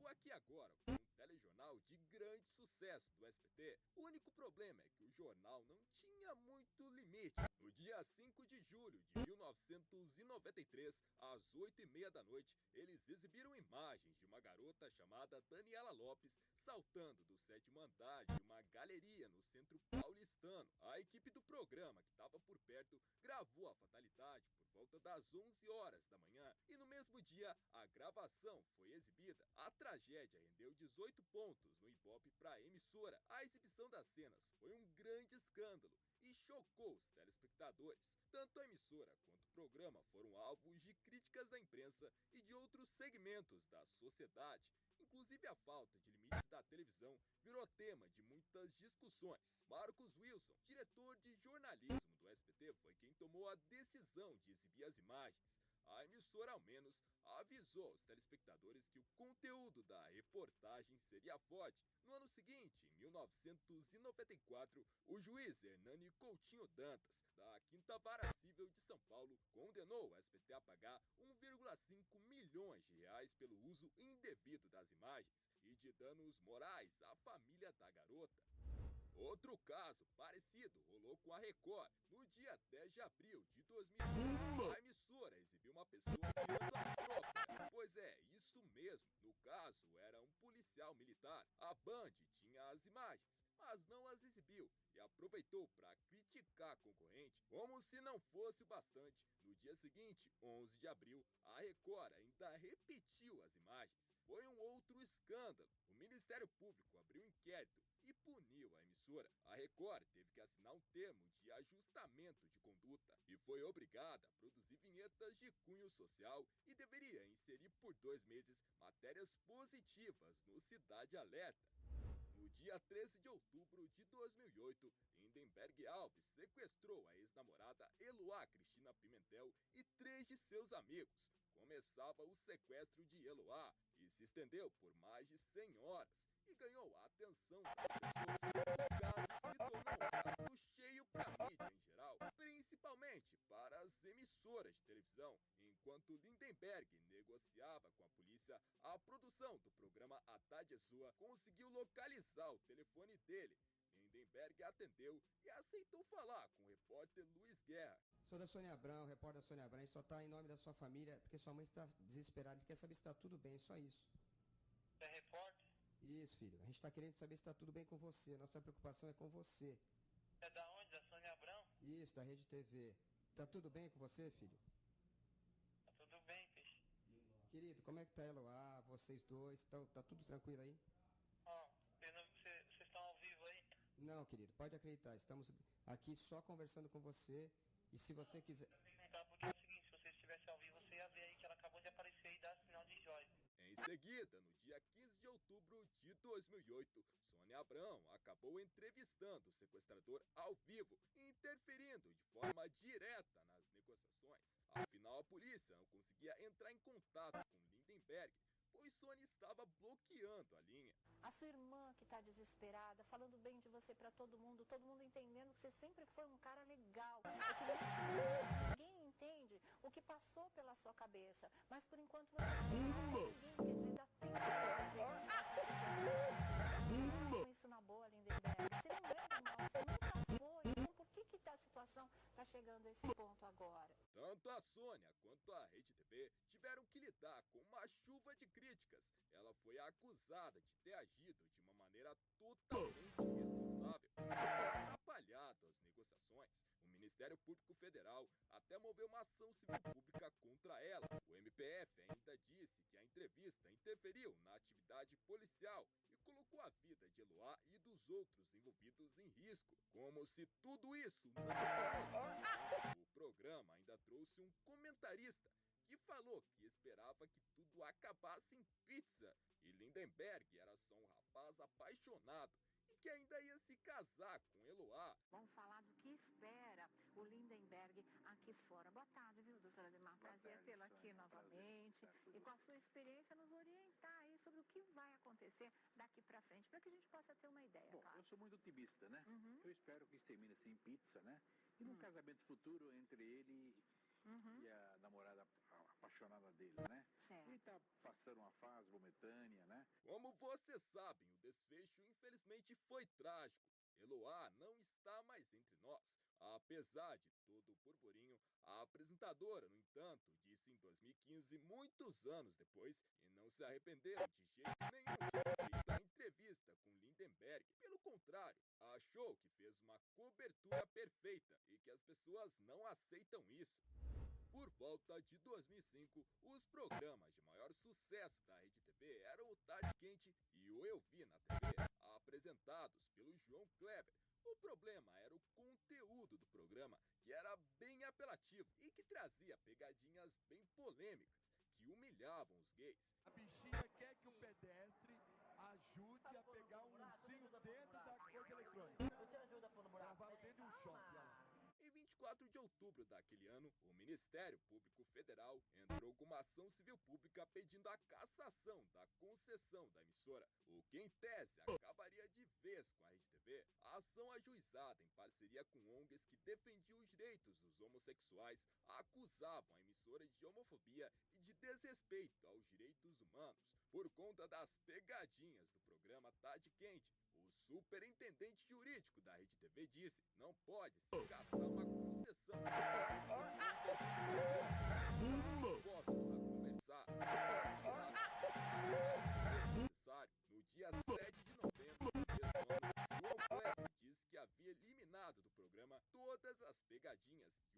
O Aqui Agora foi um telejornal de grande sucesso do SBT. O único problema é que o jornal não tinha muito limite. No dia 5 de julho de 1993, às 8h30 da noite, eles exibiram imagens de uma garota chamada Daniela Lopes saltando do 7º andar de uma galeria no centro paulistano. A equipe do programa, que estava por perto, gravou a fatalidade por volta das 11 horas da manhã e no mesmo dia a gravação foi exibida. A tragédia rendeu 18 pontos no Ibope para a emissora. A exibição das cenas foi um grande escândalo e chocou os telespectadores. Tanto a emissora quanto o programa foram alvos de críticas da imprensa e de outros segmentos da sociedade. Inclusive a falta de limites da televisão virou tema de muitas discussões. Marcos Wilson, diretor de jornalismo do SBT, foi quem tomou a decisão de exibir as imagens. A emissora, ao menos, avisou os telespectadores que o conteúdo da reportagem seria forte. No ano seguinte, em 1994, o juiz Hernani Coutinho Dantas, da 5ª Vara Civil de São Paulo, condenou o SBT a pagar 1,5 milhões de reais pelo uso indevido das imagens e de danos morais à família da garota. Outro caso parecido rolou com a Record. No dia 10 de abril de 2001, a emissora exibiu uma pessoa tirando a própria. Pois é, isso mesmo. No caso, era um policial militar. A Band tinha as imagens, mas não as exibiu e aproveitou para criticar a concorrente como se não fosse o bastante. No dia seguinte, 11 de abril, a Record ainda repetiu as imagens. Foi um outro escândalo. O Ministério Público abriu um inquérito e puniu a emissora. A Record teve que assinar um termo de ajustamento de conduta e foi obrigada a produzir vinhetas de cunho social e deveria inserir por 2 meses matérias positivas no Cidade Alerta. No dia 13 de outubro de 2008, Lindenberg Alves sequestrou a ex-namorada Eloá Cristina Pimentel e 3 de seus amigos. Começava o sequestro de Eloá e se estendeu por mais de 100 horas e ganhou a atenção das pessoas. O caso se tornou um prato cheio para a mídia em geral, principalmente para as emissoras de televisão, enquanto Lindenberg negociava com a polícia a produção do programa A Tarde é Sua, conseguiu localizar o telefone dele. Lindenberg atendeu e aceitou falar com o repórter Luiz Guerra. Sou da Sônia Abrão, repórter da Sônia Abrão, a gente só tá em nome da sua família, porque sua mãe está desesperada e quer saber se está tudo bem, só isso. É repórter? Isso, filho, a gente tá querendo saber se está tudo bem com você, nossa preocupação é com você. É da onde? Da Sônia Abrão? Isso, da Rede TV. Tá tudo bem com você, filho? Tá tudo bem, peixe. Querido, como é que tá Eloá, vocês dois, tá tudo tranquilo aí? Ó, vocês estão ao vivo aí? Não, querido, pode acreditar, estamos aqui só conversando com você e se você quiser... Tá, porque é o seguinte, se você estivesse ao vivo, você ia ver aí que ela acabou de aparecer e dar sinal de joia. Em seguida, no dia 15 de outubro de 2008, Sônia Abrão acabou entrevistando o sequestrador ao vivo, interferindo de forma direta nas negociações. Afinal, a polícia não conseguia entrar em contato com Lindenberg, pois Sônia estava bloqueando a linha. A sua irmã que tá desesperada, falando bem de você pra todo mundo entendendo que você sempre foi um cara legal. É que ninguém entende o que passou pela sua cabeça, mas por enquanto você não tem ninguém, quer dizer, dá tempo de isso na boa, Lindenberg. Você não é do mal, você nunca foi. Então por que a situação tá chegando a esse ponto agora? Tanto a Sônia quanto a Rede TV tiveram que lidar com uma chuva de críticas. Ela foi acusada de ter agido de uma maneira totalmente irresponsável e ter atrapalhado as negociações. O Ministério Público Federal até moveu uma ação civil pública contra ela. O MPF ainda disse que a entrevista interferiu na atividade policial e colocou a vida de Eloá e dos outros envolvidos em risco. Como se tudo isso não fosse, o programa ainda trouxe um comentarista que falou que esperava que tudo acabasse em pizza e Lindenberg era só um rapaz apaixonado e que ainda ia se casar com Eloá. Vamos falar do que espera o Lindenberg aqui fora. Boa tarde, viu, doutora Ademar? Prazer tê-la aqui novamente. E com a sua experiência nos orientar aí sobre o que vai acontecer daqui pra frente, para que a gente possa ter uma ideia. Bom, claro. eu sou muito otimista, né? Eu espero que isso termine assim em pizza, né? E num casamento futuro entre ele e a namorada apaixonada dele, né? Certo. Ele tá passando uma fase momentânea, né? Como vocês sabem, o desfecho infelizmente foi trágico. Eloá não está mais entre nós. Apesar de todo o burburinho, a apresentadora, no entanto, disse em 2015, muitos anos depois, e não se arrependeu de jeito nenhum de ter feito a entrevista com Lindenberg. Pelo contrário, achou que fez uma cobertura perfeita e que as pessoas não aceitam isso. Por volta de 2005, os programas de maior sucesso da Rede TV eram o Tarde Quente e o Eu Vi na TV, apresentados pelo João Kleber. O problema era o conteúdo do programa, que era bem apelativo e que trazia pegadinhas bem polêmicas, que humilhavam os gays. A bichinha quer que o pedestre ajude a pegar um ursinho dentro da coisa eletrônica. Gravaram dentro de um shopping, olha lá. Em 24 de outubro daquele ano, o Ministério Público Federal entrou com uma ação civil pública pedindo a cassação da concessão da emissora, o que em tese acabaria de vez com a Rede TV. A ação ajuizada em parceria com ONGs que defendiam os direitos dos homossexuais acusavam a emissora de homofobia e de desrespeito aos direitos humanos. Por conta das pegadinhas do programa Tarde Quente, o superintendente jurídico da Rede TV disse: não pode se caçar uma concessão. Postos a conversar, necessário. No dia 7 de novembro do mesmo ano, João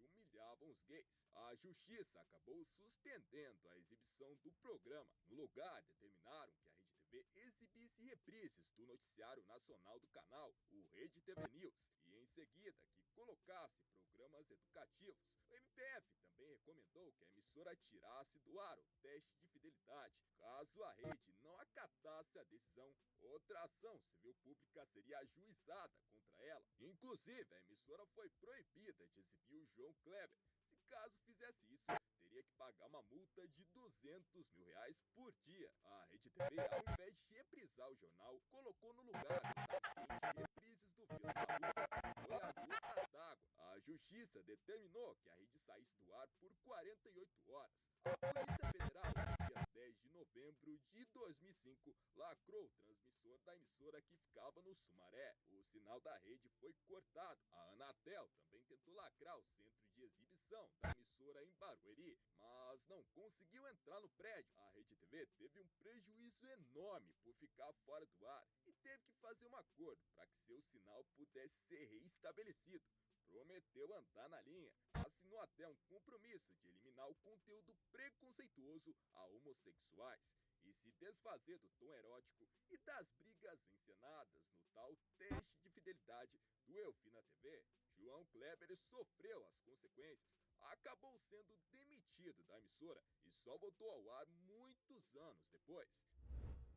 humilhavam os gays. A justiça acabou suspendendo a exibição do programa. No lugar, determinaram que a Rede TV exibisse reprises do noticiário nacional do canal, o Rede TV News, e em seguida que colocasse programas educativos. O MPF também recomendou que a emissora tirasse do ar o teste de fidelidade. Caso a rede não acatasse a decisão, outra ação civil pública seria ajuizada contra ela. Inclusive, a emissora foi proibida de exibir o João Kleber. Se caso fizesse isso, teria que pagar uma multa de R$200 mil por dia. A Rede TV, ao invés de reprisar o jornal, colocou no lugar de reprises do filme da luta. Foi a gota d'água. A justiça determinou que a rede saísse do ar por 48 horas. A Polícia Federal, no dia 10 de novembro de 2005, lacrou o transmissor da emissora que ficava no Sumaré. O sinal da rede foi cortado. A Anatel também tentou lacrar o centro de exibição da emissora em Barueri, mas não conseguiu entrar no prédio. A Rede TV teve um prejuízo enorme por ficar fora do ar e teve que fazer um acordo para que seu sinal pudesse ser reestabelecido. Prometeu andar na linha, assinou até um compromisso de eliminar o conteúdo preconceituoso a homossexuais e se desfazer do tom erótico e das brigas encenadas no tal teste de fidelidade do Eu Vi na TV. João Kleber sofreu as consequências, acabou sendo demitido da emissora e só voltou ao ar muitos anos depois.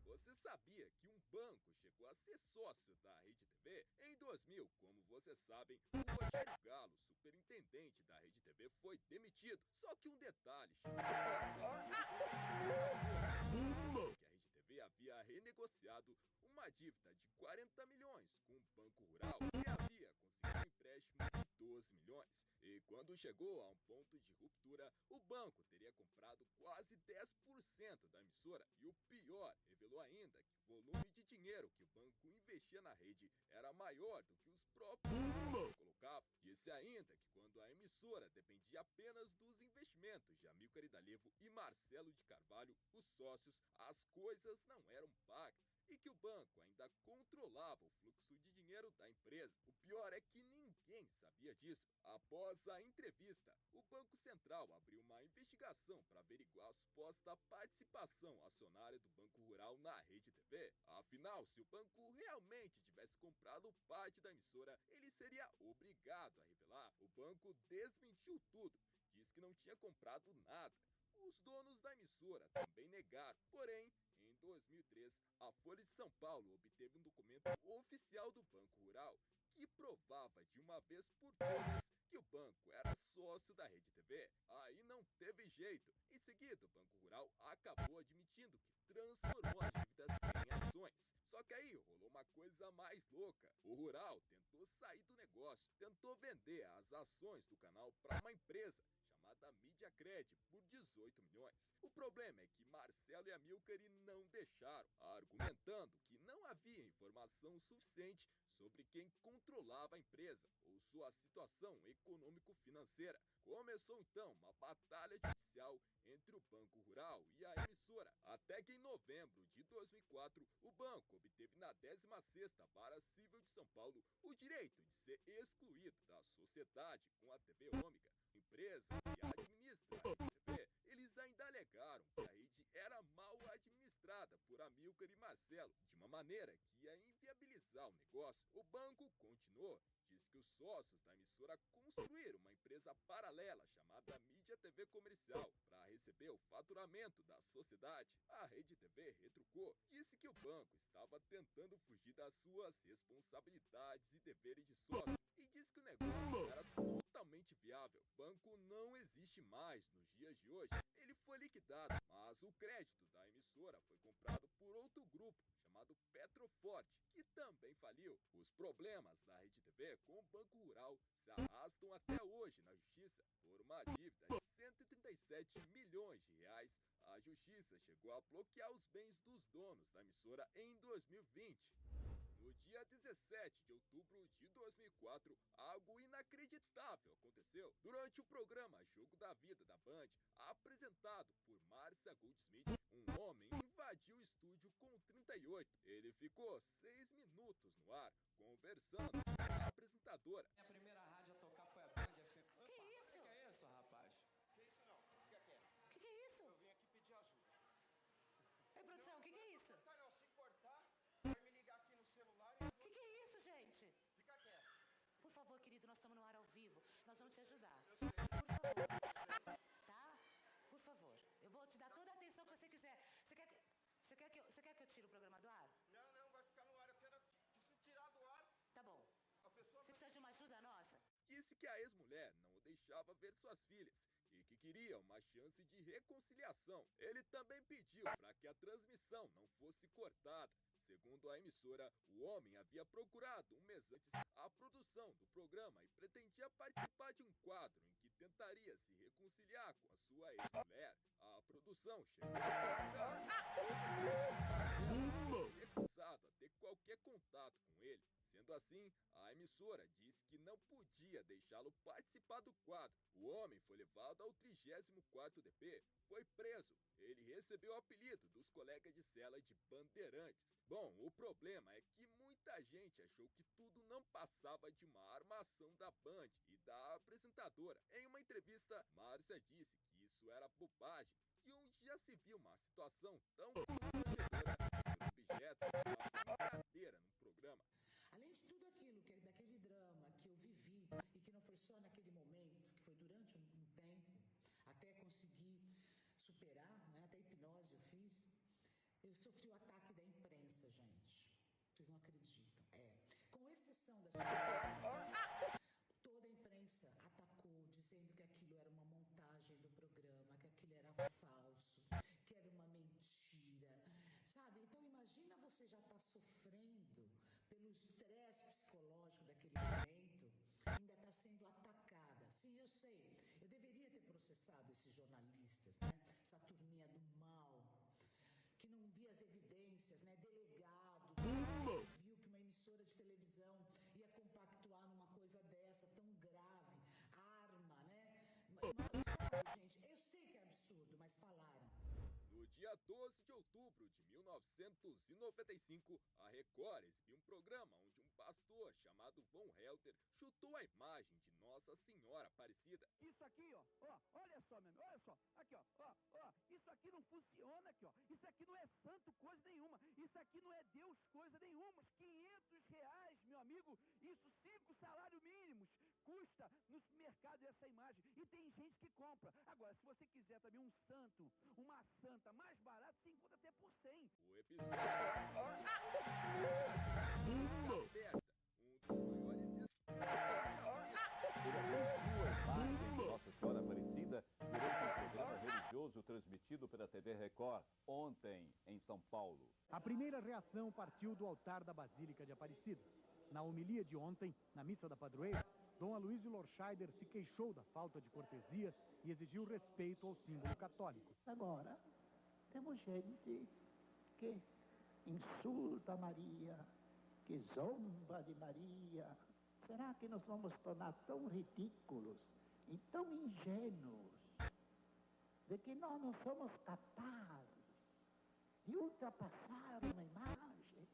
Você sabia que um banco chegou a ser sócio da Rede TV? Em 2000, como vocês sabem, o Rogério Galo, superintendente da Rede TV, foi demitido. Só que um detalhe chegou que a Rede TV havia renegociado uma dívida de 40 milhões com o Banco Rural e havia conseguido um empréstimo de 12 milhões. E quando chegou a um ponto de ruptura, o banco teria comprado quase 10% da emissora. E o pior, revelou ainda que o volume de dinheiro que o banco investia na rede era maior do que os próprios colocavam. Disse ainda que quando a emissora dependia apenas dos investimentos de Amílcar Idalevo e Marcelo de Carvalho, os sócios, as coisas não eram pagas e que o banco ainda controlava o fluxo de dinheiro da empresa. O pior é que ninguém sabia disso. Após a entrevista, o Banco Central abriu uma investigação para averiguar a suposta participação acionária do Banco Rural na Rede TV. Afinal, se o banco realmente tivesse comprado parte da emissora, ele seria obrigado a revelar. O banco desmentiu tudo, disse que não tinha comprado nada. Os donos da emissora também negaram. Porém, em 2003, a Folha de São Paulo obteve um documento oficial do Banco Rural que provava de uma vez por todas que o banco era sócio da Rede TV. Aí não teve jeito. Em seguida, o Banco Rural acabou admitindo que transformou as dívidas em ações. Só que aí rolou uma coisa mais louca. O Rural tentou sair do negócio, tentou vender as ações do canal para uma empresa chamada Mediacred por 18 milhões. O problema é que Marcelo e Amílcar não deixaram, argumentando que não havia informação suficiente sobre quem controlava a empresa ou sua situação econômico-financeira. Começou então uma batalha judicial entre o Banco Rural e a emissora, até que em novembro de 2004, o banco obteve na 16ª Vara Civil de São Paulo o direito de ser excluído da sociedade com a TV Ômega, empresa que administra a Rede TV. Eles ainda alegaram que a rede era mal administrada por Amílcar e Marcelo, de uma maneira que ia inviabilizar o negócio. O banco continuou. Diz que os sócios da emissora construíram uma empresa paralela chamada Mídia TV Comercial para receber o faturamento da sociedade. A Rede TV retrucou, disse que o banco estava tentando fugir das suas responsabilidades e deveres de sócio e disse que o negócio era totalmente viável. O banco não existe mais nos dias de hoje. Ele foi liquidado, mas o crédito da emissora foi comprado por outro grupo chamado Petroforte, que também faliu. Os problemas da Rede TV com o Banco Rural se arrastam até hoje na justiça. Por uma dívida de 137 milhões de reais, a justiça chegou a bloquear os bens dos donos da emissora em 2020. No dia 17 de outubro de 2004, algo inacreditável aconteceu. Durante o programa Jogo da Vida da Band, apresentado por Márcia Goldsmith, um homem invadiu o estúdio com 38. Ele ficou 6 minutos no ar, conversando com a apresentadora. A primeira rádio a tocar foi a Band FM. Que isso? nós vamos te ajudar. Por favor, tá? Por favor, eu vou te dar toda a atenção que você quiser. Você quer que eu tire o programa do ar? Não, vai ficar no ar. Eu quero que se tirar do ar... Tá bom. Você precisa de uma ajuda nossa? Disse que a ex-mulher não o deixava ver suas filhas e que queria uma chance de reconciliação. Ele também pediu para que a transmissão não fosse cortada. Segundo a emissora, o homem havia procurado um mês antes a produção do programa e pretendia participar de um quadro em que tentaria se reconciliar com a sua ex-mulher. A produção chegou a recusado a ter qualquer contato com ele. Sendo assim, a emissora disse que não podia deixá-lo participar do quadro. O homem foi levado ao 34º DP, foi preso. Ele recebeu o apelido dos colegas de cela de Bandeirantes. Bom, o problema é que muita gente achou que tudo não passava de uma armação da Band e da apresentadora. Em uma entrevista, Márcia disse que isso era bobagem, que onde já se viu uma situação tão constrangedora ser objeto de uma brincadeira no programa. Além de tudo aquilo, daquele drama que eu vivi e que não foi só naquele momento, que foi durante um tempo, até conseguir superar, né? Até hipnose eu fiz, eu sofri o ataque da imprensa, gente. Vocês não acreditam. Com exceção da sua... Toda a imprensa atacou, dizendo que aquilo era uma montagem do programa, que aquilo era falso, que era uma mentira, sabe? Então imagina você já estar sofrendo pelo estresse psicológico daquele momento, ainda está sendo atacada. Sim, eu sei, eu deveria ter processado esses jornalistas, né? Essa turminha do mal, que não via as evidências, né? Delegado, viu que uma emissora de televisão ia compactuar numa coisa dessa, tão grave, arma, né? Mas, sabe, gente, eu sei que é absurdo, mas falaram. No dia 12 de outubro de 1995, a Record exibiu um programa onde um pastor chamado Von Helder chutou a imagem de Nossa Senhora Aparecida. Isso aqui, ó, olha só, meu amigo, olha só, aqui, ó, isso aqui não funciona aqui, ó, isso aqui não é santo coisa nenhuma, isso aqui não é Deus coisa nenhuma, R$500, meu amigo, isso 5 salários mínimos, custa no supermercado essa imagem, e tem gente que compra. Agora, se você quiser também um santo, uma santa mais barato, você encontra até por 100. O episódio aberta, um dos maiores Nossa Senhora Aparecida durante um programa religioso transmitido pela TV Record ontem em São Paulo. A primeira reação partiu do altar da Basílica de Aparecida. Na homilia de ontem, na missa da padroeira, Dom Aloysio Lorscheider se queixou da falta de cortesia e exigiu respeito ao símbolo católico. Agora, temos gente que insulta Maria, que zomba de Maria. Será que nós vamos tornar tão ridículos e tão ingênuos de que nós não somos capazes de ultrapassar uma imagem?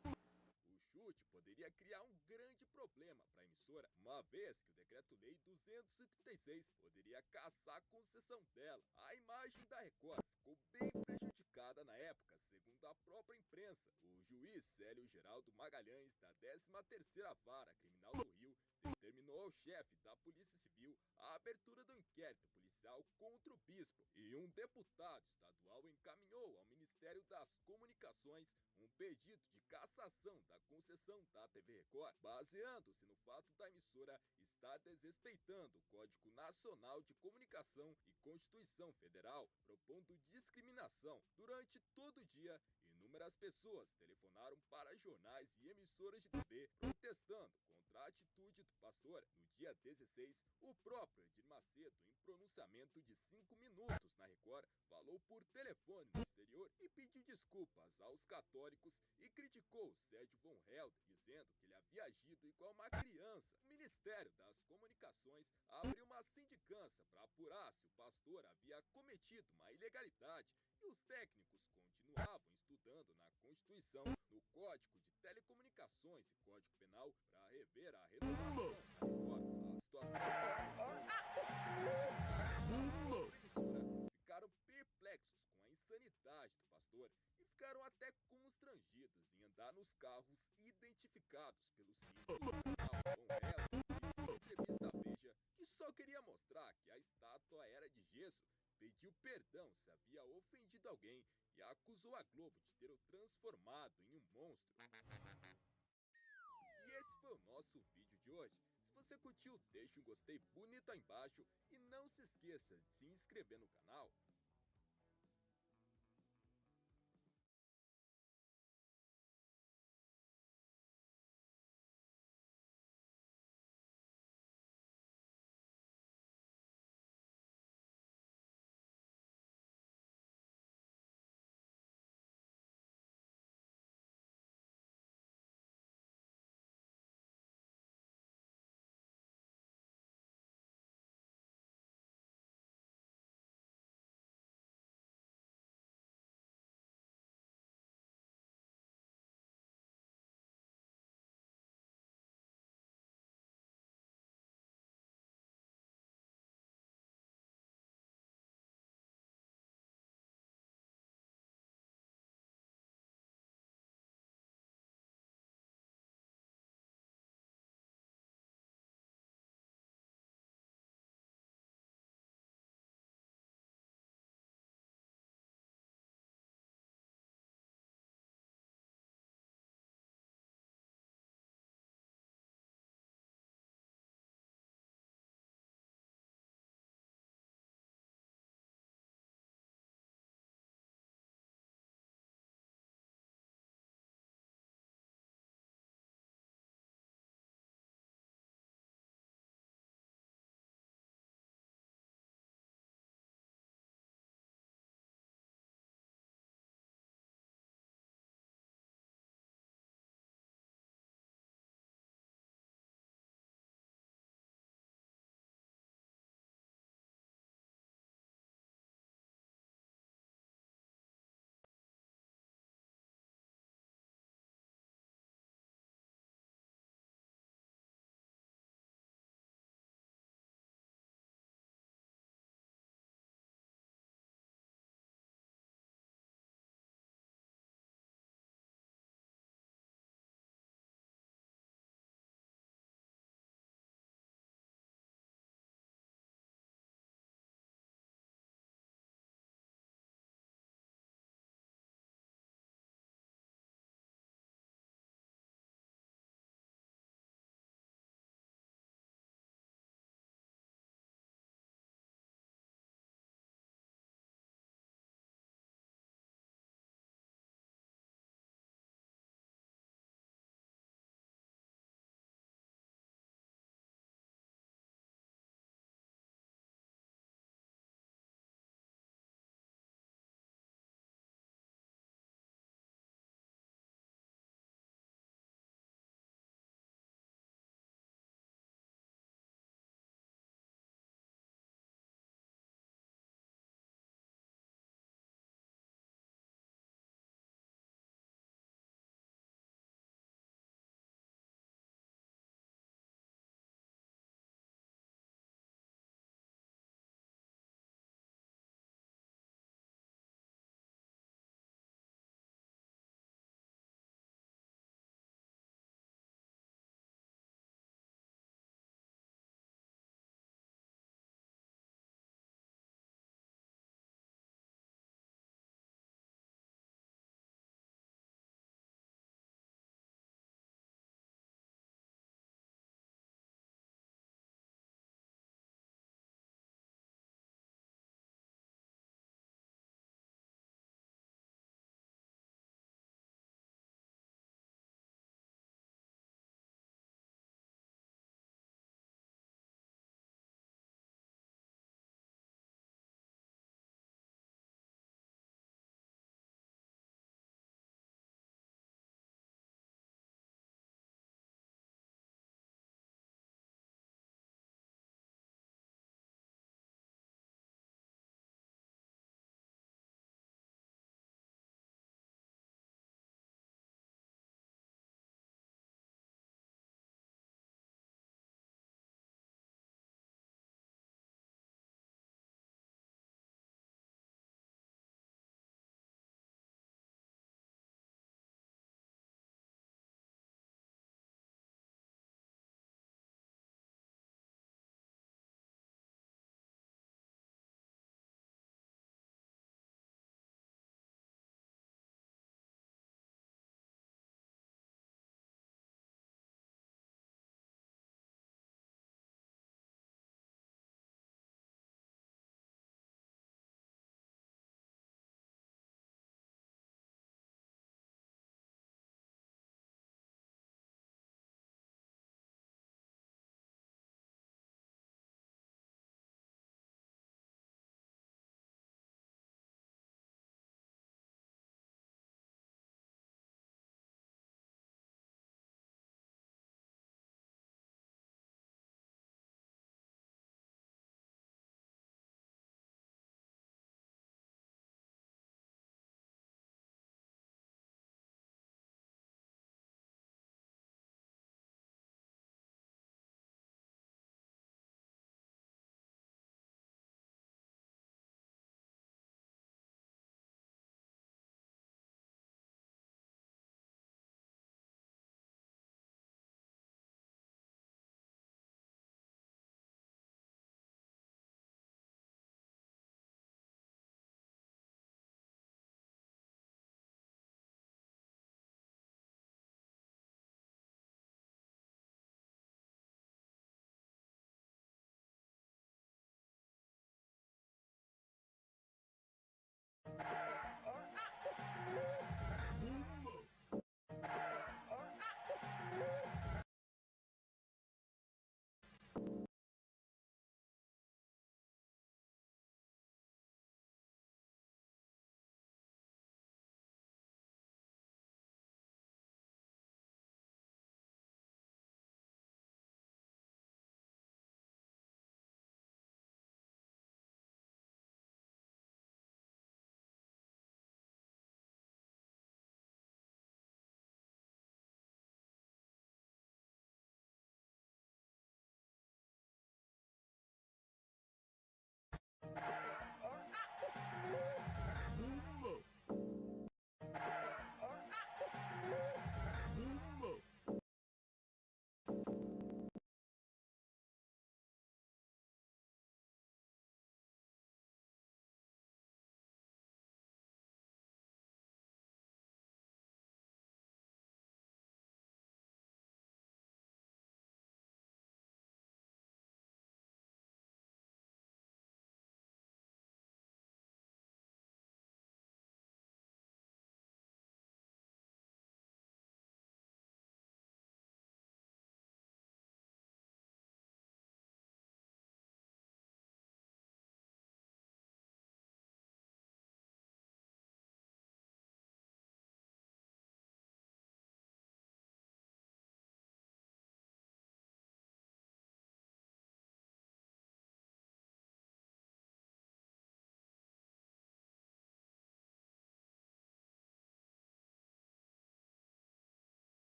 O chute poderia criar um grande problema para a emissora, uma vez que o Decreto-Lei 236 poderia cassar a concessão dela. A imagem da Record ficou bem prejudicada na época, segundo a própria imprensa. O juiz Célio Geraldo Magalhães, da 13ª Vara Criminal do Rio, determinou ao chefe da Polícia Civil a abertura do inquérito policial contra o bispo, e um deputado estadual encaminhou ao Ministério das Comunicações um pedido de cassação da concessão da TV Record, baseando-se no fato da emissora estar desrespeitando o Código Nacional de Comunicação e Constituição Federal, propondo discriminação. Durante todo o dia, inúmeras pessoas telefonaram para jornais e emissoras de TV protestando contra a atitude do pastor. No dia 16, o próprio Edir Macedo, em pronunciamento de 5 minutos na Record, falou por telefone no exterior e pediu desculpas aos católicos e criticou Sérgio Von Helder, dizendo que ele havia agido igual uma criança. O Ministério das Comunicações abriu uma sindicância para apurar se o pastor havia cometido uma ilegalidade, e os técnicos continuavam estudando na Constituição, no Código de Telecomunicações e Código Penal para rever a renovação da Record. A situação ficaram perplexos com a insanidade do pastor e ficaram até constrangidos em andar nos carros identificados pelo símbolo do canal. Bom, ela disse em entrevista à Veja que só queria mostrar que a estátua era de gesso, pediu perdão se havia ofendido alguém e acusou a Globo de ter o transformado em um monstro. E esse foi o nosso vídeo de hoje. Se você curtiu, deixe um gostei bonito aí embaixo e não se esqueça de se inscrever no canal.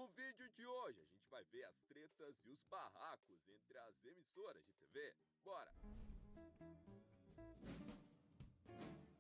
No vídeo de hoje, a gente vai ver as tretas e os barracos entre as emissoras de TV. Bora!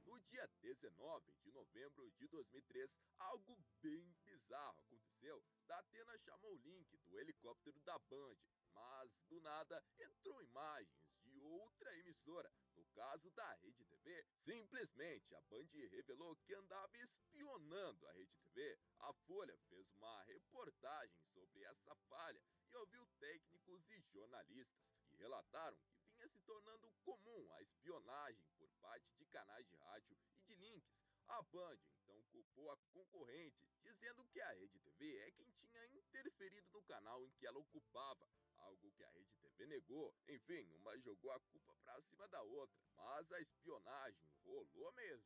No dia 19 de novembro de 2003, algo bem bizarro aconteceu. Datena chamou o link do helicóptero da Band, mas do nada entrou imagens de outra emissora, no caso da Rede TV. Simplesmente a Band revelou que andava espionando a Rede TV. A Folha fez uma reportagem sobre essa falha e ouviu técnicos e jornalistas que relataram que vinha se tornando comum a espionagem por parte de canais de rádio e de links. A Band então culpou a concorrente, dizendo que a Rede TV é quem tinha interferido no canal em que ela ocupava, algo que a Rede TV negou. Enfim, uma jogou a culpa pra cima da outra, mas a espionagem rolou mesmo.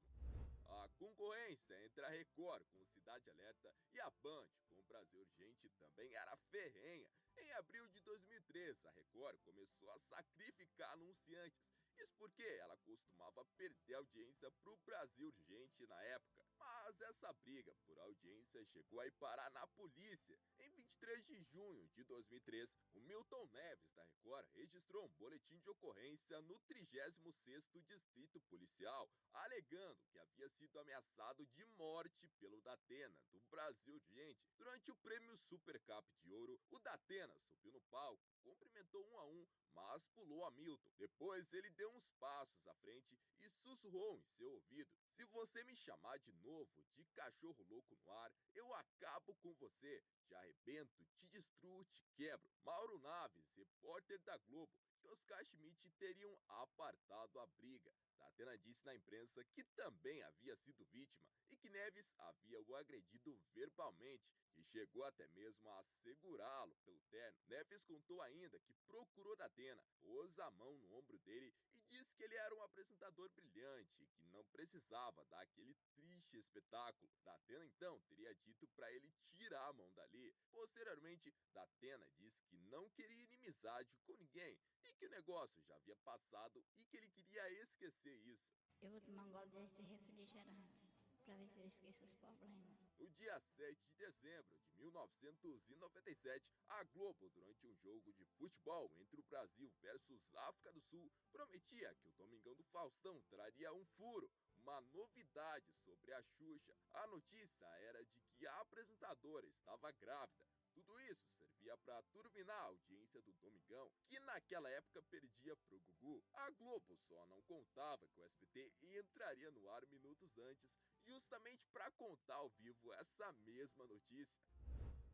A concorrência entre a Record com Cidade Alerta e a Band com Brasil Urgente também era ferrenha. Em abril de 2003, a Record começou a sacrificar anunciantes. Isso porque ela costumava perder audiência pro Brasil Urgente na época. Mas essa briga por audiência chegou a ir parar na polícia. Em 23 de junho de 2003, o Milton Neves, da Record, registrou um boletim de ocorrência no 36º Distrito Policial, alegando que havia sido ameaçado de morte pelo Datena, do Brasil Urgente. Durante o prêmio Super Cap de Ouro, o Datena subiu no palco, cumprimentou 1 a 1, mas pulou a Milton. Depois ele deu uns passos à frente e sussurrou em seu ouvido: "Se você me chamar de novo de cachorro louco no ar, eu acabo com você, te arrebento, te destruo, te quebro." Mauro Naves, repórter da Globo, e Oscar Schmidt teriam apartado a briga. Datena disse na imprensa que também havia sido vítima e que Neves havia o agredido verbalmente, que chegou até mesmo a segurá-lo pelo terno. Neves contou ainda que procurou Datena, pôs a mão no ombro dele e disse que ele era um apresentador brilhante e que não precisava dar aquele triste espetáculo. Datena então teria dito para ele tirar a mão dali. Posteriormente, Datena disse que não queria inimizade com ninguém e que o negócio já havia passado e que ele queria esquecer isso. Eu vou tomar um gole desse refrigerante para ver se eu esqueço os problemas. No dia 7 de dezembro de 1997, a Globo, durante um jogo de futebol entre o Brasil versus África do Sul, prometia que o Domingão do Faustão traria um furo, uma novidade sobre a Xuxa. A notícia era de que a apresentadora estava grávida. Tudo isso servia para turbinar a audiência do Domingão, que naquela época perdia pro Gugu. A Globo só não contava que o SBT entraria no ar minutos antes, justamente para contar ao vivo essa mesma notícia.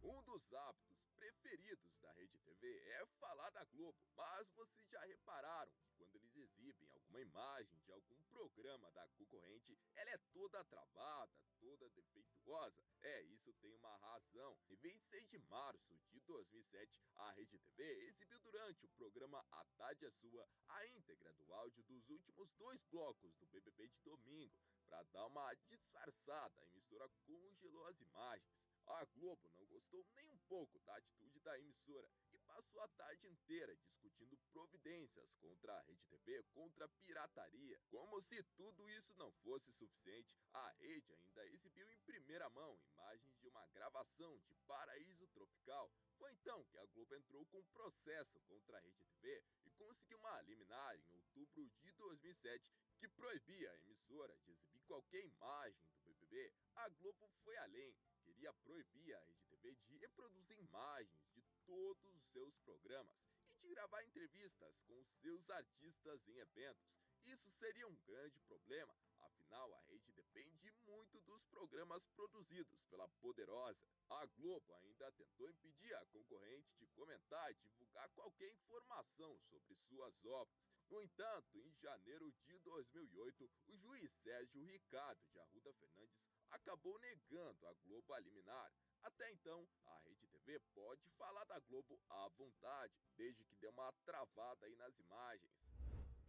Um dos hábitos preferidos da Rede TV é falar da Globo, mas vocês já repararam que quando eles exibem alguma imagem de algum programa da concorrente, ela é toda travada, toda defeituosa? Isso tem uma razão. Em 26 de março de 2007, a Rede TV exibiu durante o programa A Tarde é Sua a íntegra do áudio dos últimos 2 blocos do BBB de domingo. Para dar uma disfarçada, a emissora congelou as imagens. A Globo não gostou nem um pouco da atitude da emissora e passou a tarde inteira discutindo providências contra a Rede TV, contra a pirataria. Como se tudo isso não fosse suficiente, a rede ainda exibiu em primeira mão imagens de uma gravação de Paraíso Tropical. Foi então que a Globo entrou com um processo contra a Rede TV e conseguiu uma liminar em outubro de 2007 que proibia a emissora de exibir qualquer imagem do BBB. A Globo foi além. Queria proibir a Rede TV de reproduzir imagens de todos os seus programas e de gravar entrevistas com seus artistas em eventos. Isso seria um grande problema, afinal a rede depende muito dos programas produzidos pela poderosa. A Globo ainda tentou impedir a concorrente de comentar e divulgar qualquer informação sobre suas obras. No entanto, em janeiro de 2008, o juiz Sérgio Ricardo de Arruda Fernandes acabou negando a Globo a liminar. Até então, a Rede TV pode falar da Globo à vontade, desde que dê uma travada aí nas imagens.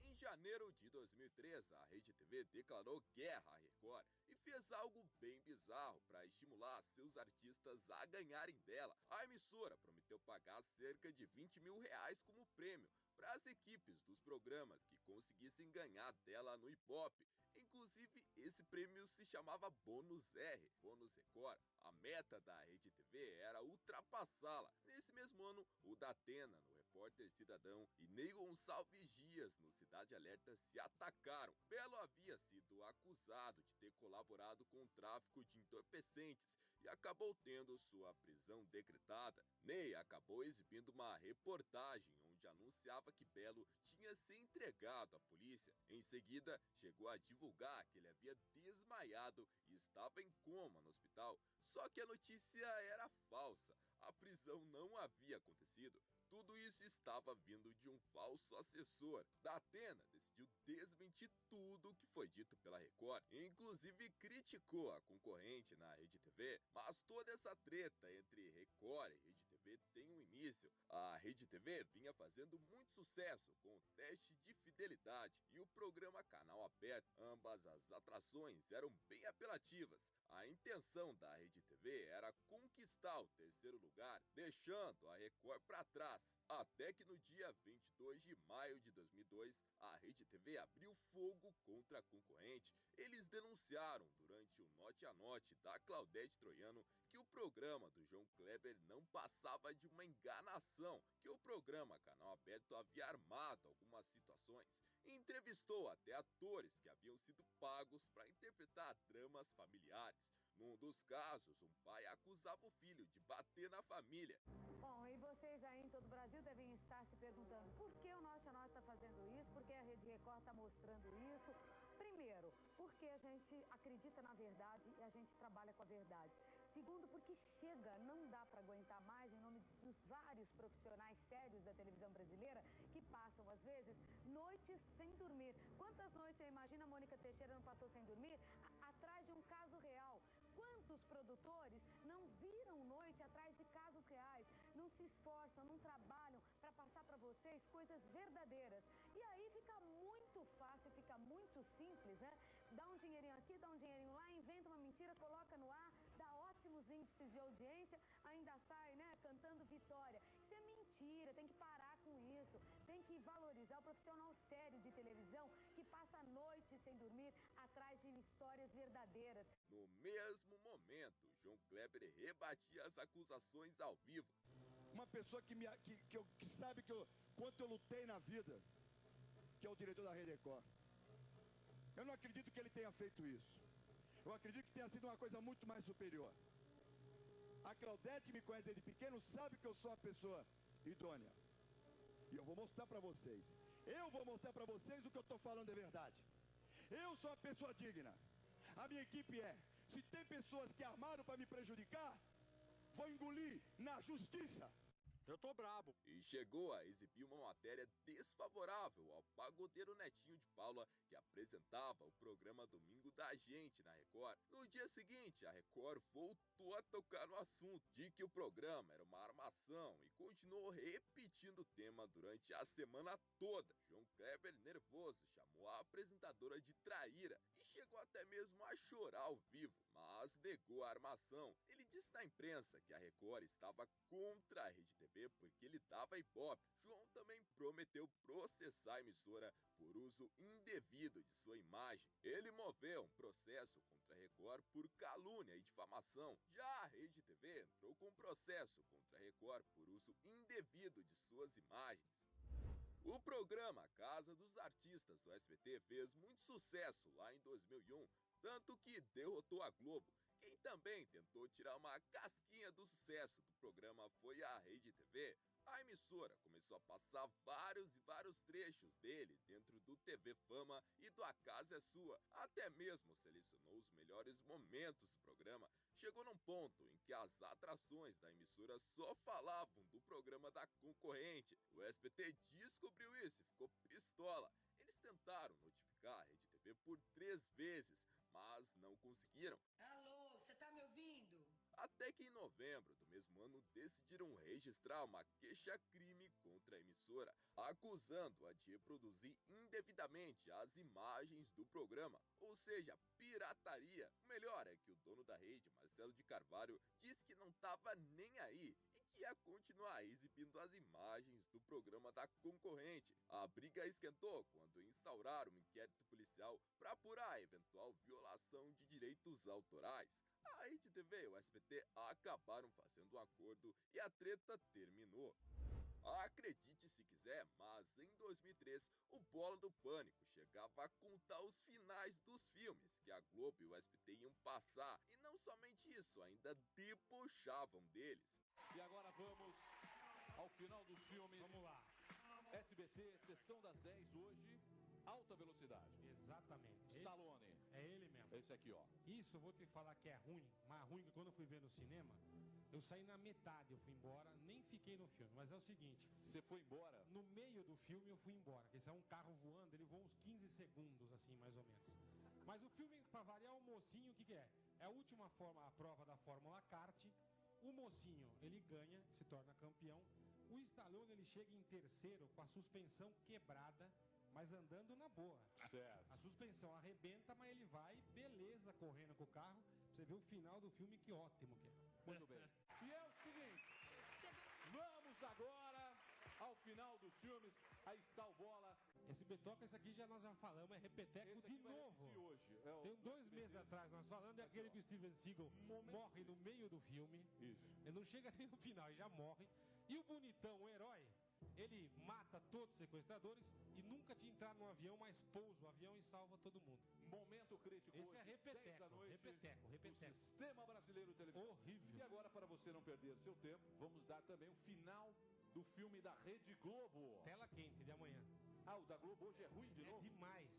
Em janeiro de 2003, a Rede TV declarou guerra à Record e fez algo bem bizarro para estimular seus artistas a ganharem dela. A emissora prometeu pagar cerca de R$20 mil como prêmio para as equipes dos programas que conseguissem ganhar dela no hip hop. Em Inclusive, esse prêmio se chamava Bônus R, Bônus Record. A meta da Rede TV era ultrapassá-la. Nesse mesmo ano, o Datena, no Repórter Cidadão, e Ney Gonçalves Dias, no Cidade Alerta, se atacaram. Belo havia sido acusado de ter colaborado com o tráfico de entorpecentes e acabou tendo sua prisão decretada. Ney acabou exibindo uma reportagem onde anunciava que Belo tinha se entregado à polícia. Em seguida, chegou a divulgar que ele havia desmaiado e estava em coma no hospital. Só que a notícia era falsa. A prisão não havia acontecido. Tudo isso estava vindo de um falso assessor. Datena decidiu desmentir tudo o que foi dito pela Record. Inclusive criticou a concorrente na Rede TV. Mas toda essa treta entre Record e Rede TV tem um início. A Rede TV vinha fazendo muito sucesso com o teste de fidelidade e o programa Canal Aberto. Ambas as atrações eram bem apelativas. A intenção da Rede TV era conquistar o terceiro lugar, deixando a Record para trás. Até que no dia 22 de maio de 2002, a Rede TV abriu fogo contra a concorrente. Eles denunciaram durante o Note a Note da Claudete Troiano que o programa do João Kleber não passava de uma enganação, que o programa Canal Aberto havia armado algumas situações. Entrevistou até atores que haviam sido pagos para interpretar dramas familiares. Num dos casos, um pai acusava o filho de bater na família. Bom, e vocês aí em todo o Brasil devem estar se perguntando por que o Note a Note está fazendo isso, por que a Rede Record está mostrando isso. Primeiro, porque a gente acredita na verdade e a gente trabalha com a verdade. Segundo, porque chega, não dá para aguentar mais, em nome dos vários profissionais sérios da televisão brasileira que passam, às vezes, noites sem dormir. Quantas noites você imagina a Mônica Teixeira não passou sem dormir? Atrás de um caso real. Quantos produtores não viram noite atrás de casos reais, não se esforçam, não trabalham para passar para vocês coisas verdadeiras? E aí fica muito fácil, fica muito simples, né? Dá um dinheirinho aqui, dá um dinheirinho lá, inventa uma mentira, coloca no ar, dá ótimos índices de audiência, ainda sai, né, cantando vitória. Isso é mentira, tem que parar com isso. Tem que valorizar o profissional sério de televisão que passa noites sem dormir atrás de histórias verdadeiras. No mesmo momento, João Kleber rebatia as acusações ao vivo. Uma pessoa que sabe quanto eu lutei na vida, que é o diretor da Rede Record. Eu não acredito que ele tenha feito isso. Eu acredito que tenha sido uma coisa muito mais superior. A Claudete me conhece desde pequeno, sabe que eu sou uma pessoa idônea. E eu vou mostrar para vocês. Eu vou mostrar para vocês o que eu estou falando é verdade. Eu sou uma pessoa digna. A minha equipe é. Se tem pessoas que armaram para me prejudicar, vou engolir na justiça. Eu tô brabo. E chegou a exibir uma matéria desfavorável ao pagodeiro Netinho de Paula, que apresentava o programa Domingo da Gente na Record. No dia seguinte, a Record voltou a tocar no assunto de que o programa era uma armação e continuou repetindo o tema durante a semana toda. João Kleber, nervoso, chamou a apresentadora de traíra e chegou até mesmo a chorar ao vivo, mas negou a armação. Ele disse na imprensa que a Record estava contra a Rede TV porque ele dava ibope. João também prometeu processar a emissora por uso indevido de sua imagem. Ele moveu um processo contra a Record por calúnia e difamação. Já a Rede TV entrou com um processo contra a Record por uso indevido de suas imagens. O programa Casa dos Artistas do SBT fez muito sucesso lá em 2001, tanto que derrotou a Globo. Quem também tentou tirar uma casquinha do sucesso do programa foi a Rede TV. A emissora começou a passar vários trechos dele dentro do TV Fama e do A Casa é Sua. Até mesmo selecionou os melhores momentos do programa. Chegou num ponto em que as atrações da emissora só falavam do programa da concorrente. O SBT descobriu isso e ficou pistola. Eles tentaram notificar a Rede TV por 3 vezes, mas não conseguiram. Alô, você tá me ouvindo? Até que em novembro do mesmo ano decidiram registrar uma queixa-crime contra a emissora, acusando-a de reproduzir indevidamente as imagens do programa, ou seja, pirataria. O melhor é que o dono da rede, Marcelo de Carvalho, disse que não estava nem aí e que ia continuar exibindo as imagens imagens do programa da concorrente. A briga esquentou quando instauraram um inquérito policial para apurar a eventual violação de direitos autorais. A Rede TV e o SBT acabaram fazendo um acordo e a treta terminou. Acredite se quiser, mas em 2003, o Bola do Pânico chegava a contar os finais dos filmes que a Globo e o SBT iam passar. E não somente isso, ainda debochavam deles. E agora vamos ao final dos filmes. Vamos lá. SBT, Sessão das 10 hoje, alta velocidade. Exatamente. Stallone. É ele mesmo. Esse aqui, ó. Isso, eu vou te falar que é ruim, mais ruim que quando eu fui ver no cinema, eu saí na metade, eu fui embora, nem fiquei no filme. Mas é o seguinte... Você foi embora? No meio do filme eu fui embora, porque esse é um carro voando, ele voa uns 15 segundos, assim, mais ou menos. Mas o filme, pra variar, o mocinho, o que é? É a última a prova da Fórmula Kart. O mocinho, ele ganha, se torna campeão. O Stallone, ele chega em terceiro com a suspensão quebrada, mas andando na boa. Certo. A suspensão arrebenta, mas ele vai, beleza, correndo com o carro. Você vê o final do filme, que ótimo que é. Muito bem. E é o seguinte, vamos agora ao final dos filmes. Aí está o Bola. Esse Betoca, esse aqui nós já falamos, é repeteco de novo. Hoje. Tem 2 meses atrás nós falando, é aquele que o Steven Seagal morre no meio do filme. Isso. Ele não chega nem no final, ele já morre. E o bonitão, o herói, ele mata todos os sequestradores e nunca tinha entrado num avião, mas pousa o avião e salva todo mundo. Momento crítico esse hoje, é repeteco, 10 da noite, repeteco. do Sistema Brasileiro de Televisão. Horrível. E agora, para você não perder seu tempo, vamos dar também o final do filme da Rede Globo. Tela quente de amanhã. Ah, o da Globo hoje é ruim de novo? É demais.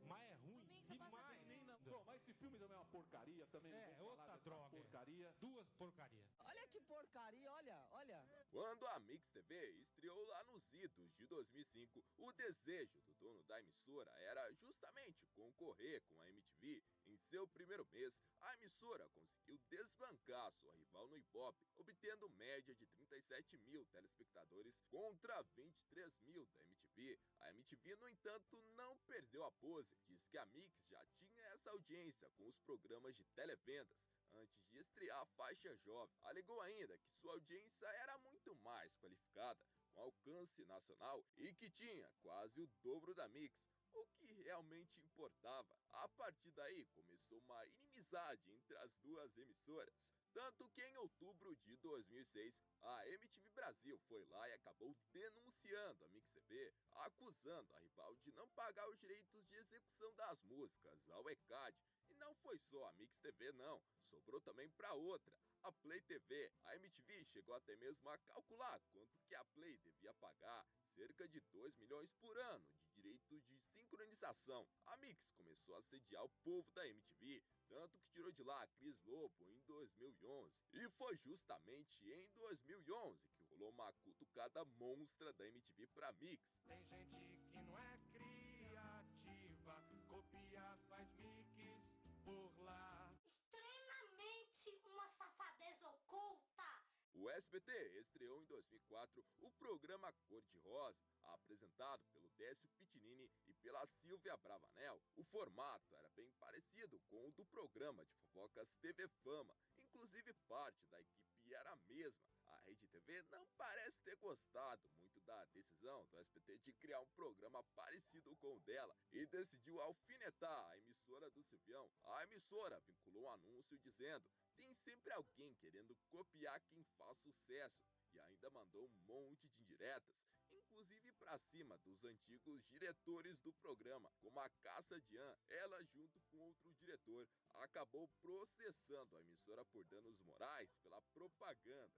Mas é ruim demais. Bom, mas esse filme também é uma porcaria também. É, outra droga. Porcaria. 2 porcarias. Olha que porcaria, olha. Quando a Mix TV estreou lá nos idos de 2005, o desejo do dono da emissora era justamente concorrer com a MTV. Em seu primeiro mês, a emissora conseguiu desbancar sua rival no Ibope, obtendo média de 37 mil telespectadores contra 23 mil da MTV. A MTV, no entanto, não perdeu a pose. Diz que a Mix já tinha essa audiência com os programas de televendas antes de estrear a faixa jovem. Alegou ainda que sua audiência era muito mais qualificada, com alcance nacional e que tinha quase o dobro da Mix, o que realmente importava. A partir daí começou uma inimizade entre as duas emissoras. Tanto que em outubro de 2006, a MTV Brasil foi lá e acabou denunciando a Mix TV, acusando a rival de não pagar os direitos de execução das músicas ao ECAD. E não foi só a Mix TV não, sobrou também para outra, a Play TV. A MTV chegou até mesmo a calcular quanto que a Play devia pagar, cerca de 2 milhões por ano de direito de sincronização. A Mix começou a assediar o povo da MTV, tanto que tirou de lá a Cris Lobo em 2011. E foi justamente em 2011 que rolou uma cutucada monstra da MTV pra Mix. Tem gente que não é criativa, copia, faz mix por lá. Extremamente uma safadez oculta. O SBT estreou em 2004 o programa Cor-de-Rosa, apresentado pelo Décio Pitinini e pela Silvia Bravanel. O formato era bem parecido com o do programa de fofocas TV Fama, inclusive parte da equipe era a mesma. A Rede TV não parece ter gostado muito da decisão do SBT de criar um programa parecido com o dela e decidiu alfinetar a emissora do Silvião. A emissora vinculou um anúncio dizendo: tem sempre alguém querendo copiar quem faz sucesso, e ainda mandou um monte de indiretas, inclusive pra cima dos antigos diretores do programa, como a Cássia Dian. Ela, junto com outro diretor, acabou processando a emissora por danos morais pela propaganda.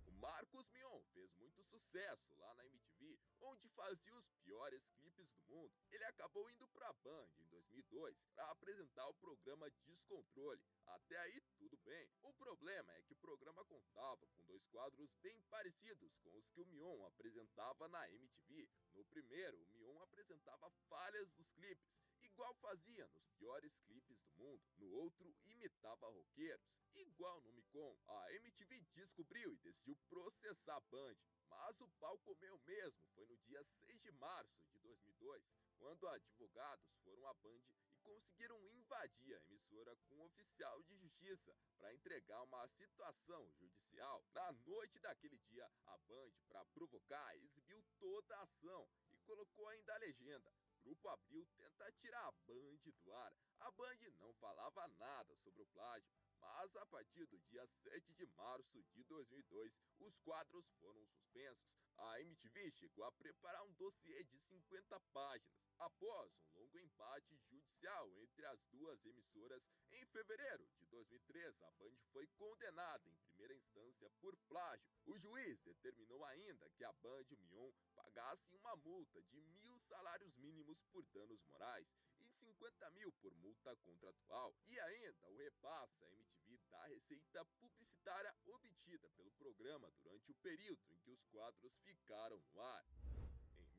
O Marcos Mion fez muito sucesso lá na MTV, onde fazia os piores clipes do mundo. Ele acabou indo pra Band em 2002 para apresentar o programa Descontrole. Até aí tudo bem. O problema é que o programa contava com 2 quadros bem parecidos com os que o Mion apresentava na MTV. No primeiro, o Mion apresentava falhas dos clipes e igual fazia nos piores clipes do mundo. No outro, imitava roqueiros. Igual no Micom, a MTV descobriu e decidiu processar a Band. Mas o pau comeu mesmo, foi no dia 6 de março de 2002, quando advogados foram à Band e conseguiram invadir a emissora com um oficial de justiça para entregar uma situação judicial. Na noite daquele dia, a Band, para provocar, exibiu toda a ação e colocou ainda a legenda: Grupo Abril tenta tirar a Band do ar. A Band não falava nada sobre o plágio, mas a partir do dia 7 de março de 2002, os quadros foram suspensos. A MTV chegou a preparar um dossiê de 50 páginas. Após um longo embate judicial entre as duas emissoras, em fevereiro de 2003, a Band foi condenada em primeira instância por plágio. O juiz determinou ainda que a Band e o Mion pagassem uma multa de 1.000 salários mínimos por danos morais e 50 mil por multa contratual, e ainda o repasse à MTV da receita publicitária obtida pelo programa durante o período em que os quadros ficaram no ar.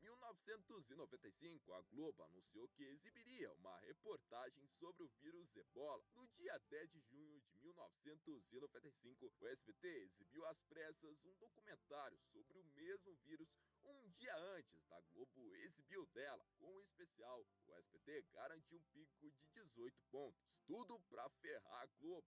Em 1995, a Globo anunciou que exibiria uma reportagem sobre o vírus Ebola. No dia 10 de junho de 1995, o SBT exibiu às pressas um documentário sobre o mesmo vírus. Um dia antes da Globo exibiu dela. Com o especial, o SBT garantiu um pico de 18 pontos. Tudo pra ferrar a Globo.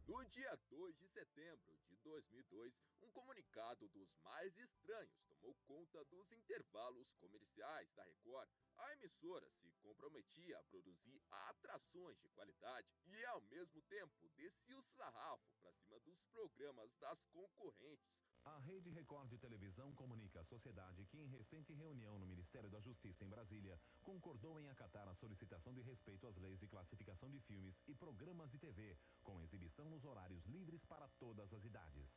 No dia 2 de setembro de 2002, um comunicado dos mais estranhos tomou conta dos intervalos comerciais da Record. A emissora se comprometia a produzir atrações de qualidade e, ao mesmo tempo, descia o sarrafo para cima dos programas das concorrentes. A Rede Record de Televisão comunica à sociedade que, em recente reunião no Ministério da Justiça em Brasília, concordou em acatar a solicitação de respeito às leis de classificação de filmes e programas de TV, com exibição nos horários livres para todas as idades.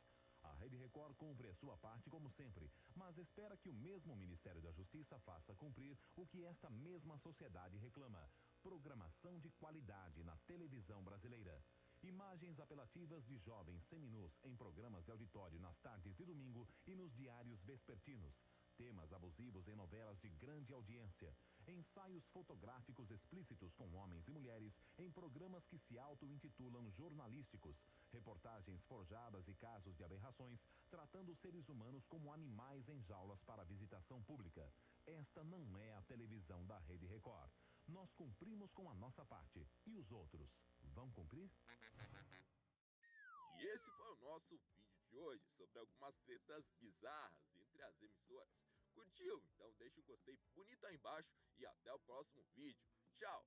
A Rede Record cumpre a sua parte como sempre, mas espera que o mesmo Ministério da Justiça faça cumprir o que esta mesma sociedade reclama: programação de qualidade na televisão brasileira. Imagens apelativas de jovens seminus em programas de auditório nas tardes de domingo e nos diários vespertinos. Temas abusivos em novelas de grande audiência. Ensaios fotográficos explícitos com homens e mulheres em programas que se auto-intitulam jornalísticos. Reportagens forjadas e casos de aberrações, tratando os seres humanos como animais em jaulas para visitação pública. Esta não é a televisão da Rede Record. Nós cumprimos com a nossa parte. E os outros? Vão cumprir? E esse foi o nosso vídeo de hoje sobre algumas tretas bizarras entre as emissoras. Curtiu? Então deixa um gostei bonito aí embaixo e até o próximo vídeo. Tchau!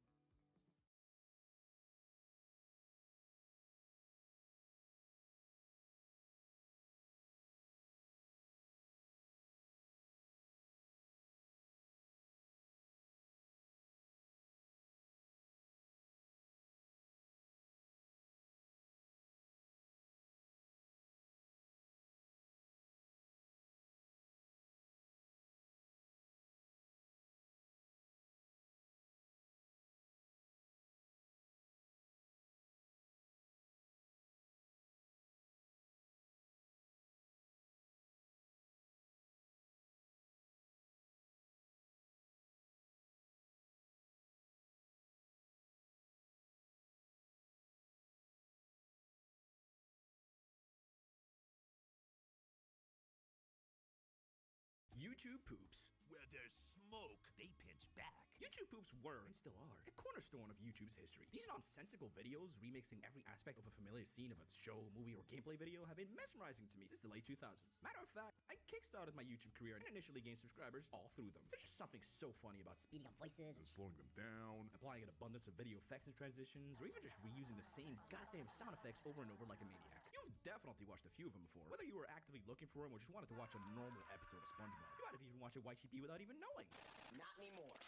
YouTube poops. Where there's smoke, they pinch back. YouTube poops were, and still are, a cornerstone of YouTube's history. These nonsensical videos, remixing every aspect of a familiar scene of a show, movie, or gameplay video, have been mesmerizing to me since the late 2000s. Matter of fact, I kickstarted my YouTube career and initially gained subscribers all through them. There's just something so funny about speeding up voices and slowing them down, applying an abundance of video effects and transitions, or even just reusing the same goddamn sound effects over and over like a maniac. You've definitely watched a few of them before, whether you were actively looking for them or just wanted to watch a normal episode of SpongeBob. You might have even watched a YGP without even knowing. Not anymore.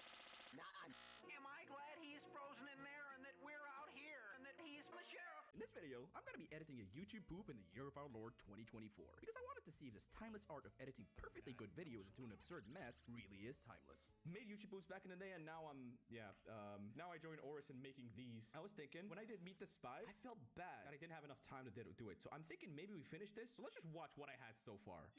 Not on. Am I glad he's frozen in there and that we're out here and that he's the sheriff? In this video, I'm going to be editing a YouTube poop in the year of our Lord 2024, because I wanted to see if this timeless art of editing perfectly good videos into an absurd mess really is timeless. Made YouTube poops back in the day, and now now I joined Oris in making these. I was thinking, when I did Meet the Spy, I felt bad that I didn't have enough time to do it, so I'm thinking maybe we finish this, so let's just watch what I had so far.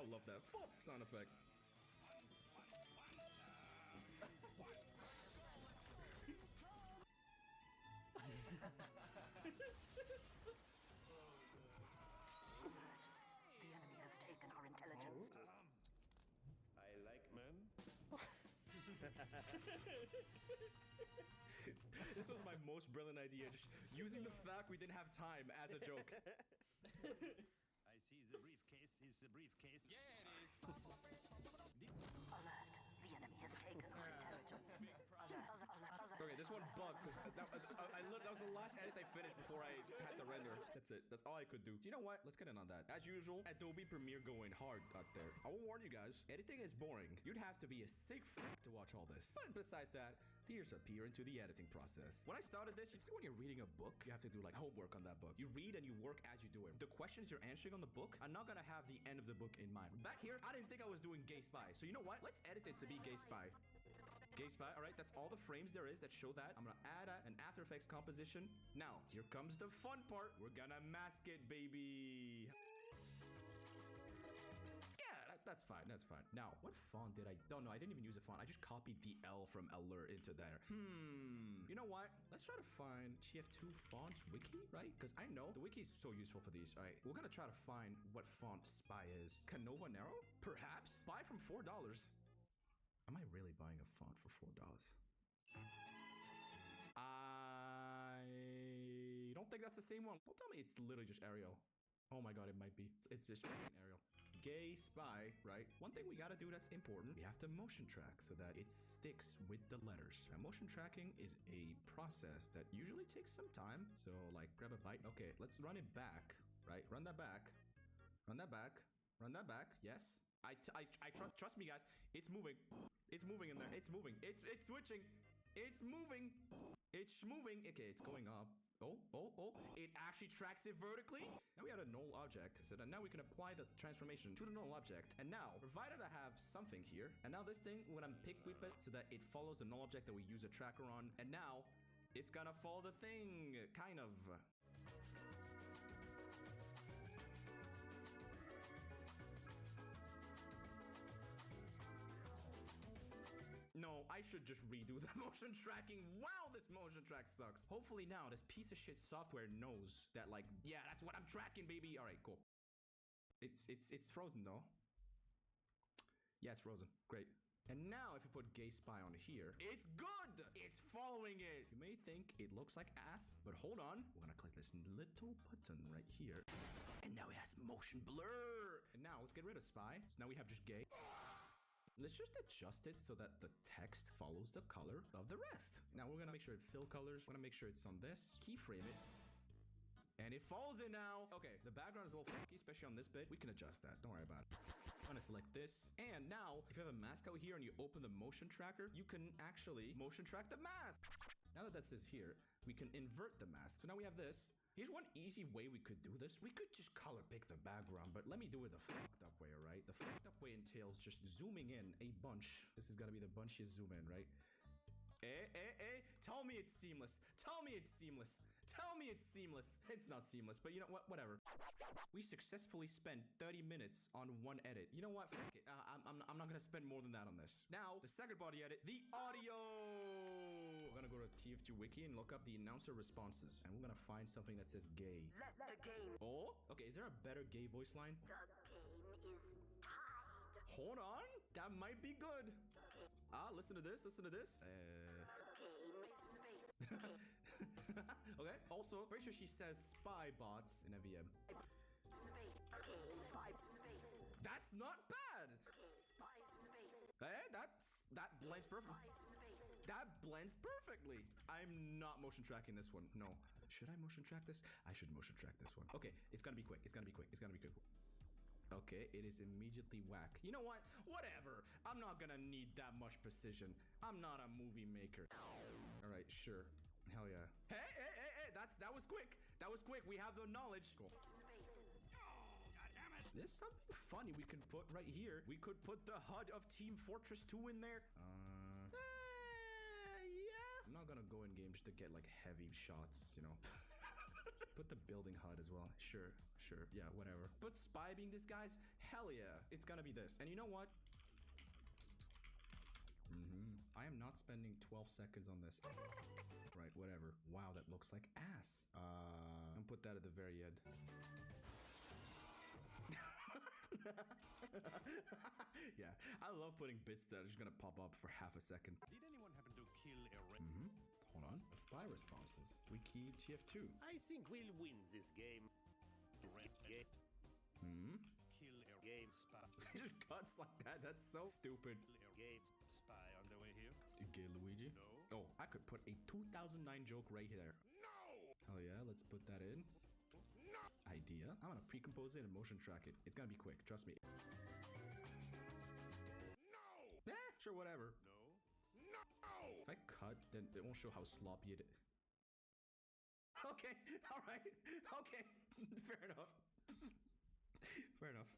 I love that font sound effect. The enemy has taken our intelligence. I like men. This was my most brilliant idea, just using the fact we didn't have time as a joke. I see the briefcase is the briefcase. Yeah, it is. Alert. The enemy has taken our intelligence. Okay, this one bugged because that was the last edit I finished before I had to render. That's it. That's all I could do. You know what? Let's get in on that. As usual, Adobe Premiere going hard out there. I will warn you guys, editing is boring. You'd have to be a sick fuck to watch all this. But besides that, here's a peer into the editing process. When I started this, it's like when you're reading a book, you have to do like homework on that book. You read and you work as you do it. The questions you're answering on the book are not gonna have the end of the book in mind. Back here, I didn't think I was doing Gay Spy. So you know what? Let's edit it to be Gay Spy. Gay Spy, all right, that's all the frames there is that show that. I'm gonna add an After Effects composition. Now, here comes the fun part. We're gonna mask it, baby. Yeah, that's fine, that's fine. Now, what font did I... Oh, no, I didn't even use a font. I just copied the L from Alert into there. You know what? Let's try to find TF2 fonts wiki, right? Because I know the wiki is so useful for these. All right, we're gonna try to find what font Spy is. Canova Nero? Perhaps? Spy from $4. Am I really buying a font for $4? I don't think that's the same one. Don't tell me it's literally just Arial. Oh my god, it might be. It's just Arial. Gay Spy, right? One thing we gotta do that's important, we have to motion track so that it sticks with the letters. Now, motion tracking is a process that usually takes some time. So, like, grab a bite. Okay, let's run it back, right? Run that back. Run that back. Run that back. Yes. Trust me, guys. It's moving. It's moving in there. It's moving. It's switching. It's moving. It's moving. Okay, it's going up. Oh. It actually tracks it vertically. Now we have a null object. So then now we can apply the transformation to the null object. And now, provided I have something here, and now this thing, when I'm pick whip it so that it follows the null object that we use a tracker on, and now it's gonna follow the thing, kind of. No, I should just redo the motion tracking. Wow, this motion track sucks. Hopefully now this piece of shit software knows that, like, yeah, that's what I'm tracking, baby. All right, cool. It's frozen though. Yeah, it's frozen. Great. And now if you put Gay Spy on here, it's good. It's following it. You may think it looks like ass, but hold on. We're gonna click this little button right here. And now it has motion blur. And now let's get rid of Spy. So now we have just Gay. Let's just adjust it so that the text follows the color of the rest. Now we're gonna make sure it fill colors. We're gonna make sure it's on this. Keyframe it. And it follows it now. Okay, the background is a little funky, especially on this bit. We can adjust that. Don't worry about it. I'm gonna select this. And now, if you have a mask out here and you open the motion tracker, you can actually motion track the mask. Now that this is here, we can invert the mask. So now we have this. Here's one easy way we could do this. We could just color pick the background, but let me do it the fucked up way, right? The fucked up way entails just zooming in a bunch. This is gonna be the bunchiest zoom in, right? Tell me it's seamless. Tell me it's seamless. Tell me it's seamless. It's not seamless, but you know what? Whatever. We successfully spent 30 minutes on one edit. You know what? Fuck it. I'm not gonna spend more than that on this. Now, the second body edit, the audio. We're gonna go to TF2 Wiki and look up the announcer responses, and we're gonna find something that says gay. Let the game. Oh, okay. Is there a better gay voice line? The game is tied. Hold on. That might be good. Okay. Listen to this. Listen to this. Okay. Also, pretty sure she says spy bots in a VM. Okay, spy space. That's not bad. Okay, spy space. That blends perfectly. That blends perfectly. I'm not motion tracking this one. No. Should I motion track this? I should motion track this one. Okay, it's gonna be quick. It's gonna be quick. It's gonna be quick. Okay, it is immediately whack. You know what? Whatever. I'm not gonna need that much precision. I'm not a movie maker. All right, sure. Hell yeah. Hey! That was quick. That was quick. We have the knowledge. Cool. There's something funny we can put right here. We could put the HUD of Team Fortress 2 in there. Yeah. I'm not gonna go in game just to get like heavy shots, you know. Put the building HUD as well. Sure, yeah, whatever. But spy being disguised, hell yeah, it's gonna be this. And you know what? I am not spending 12 seconds on this. Right, whatever. Wow, that looks like ass. And put that at the very end. Yeah, I love putting bits that are just gonna pop up for half a second. Did anyone happen to kill a Hold on. Spy responses. We key TF2. I think we'll win this game. Kill a game spy. Just cuts like that. That's so stupid. Game spy on the way here. Gay Luigi? No. Oh, I could put a 2009 joke right here. No! Hell yeah, let's put that in. No! Idea. I'm gonna pre-compose it and motion track it. It's gonna be quick, trust me. No! Sure, whatever. No! If I cut, then it won't show how sloppy it is. Okay, alright. Okay, fair enough. Fair enough.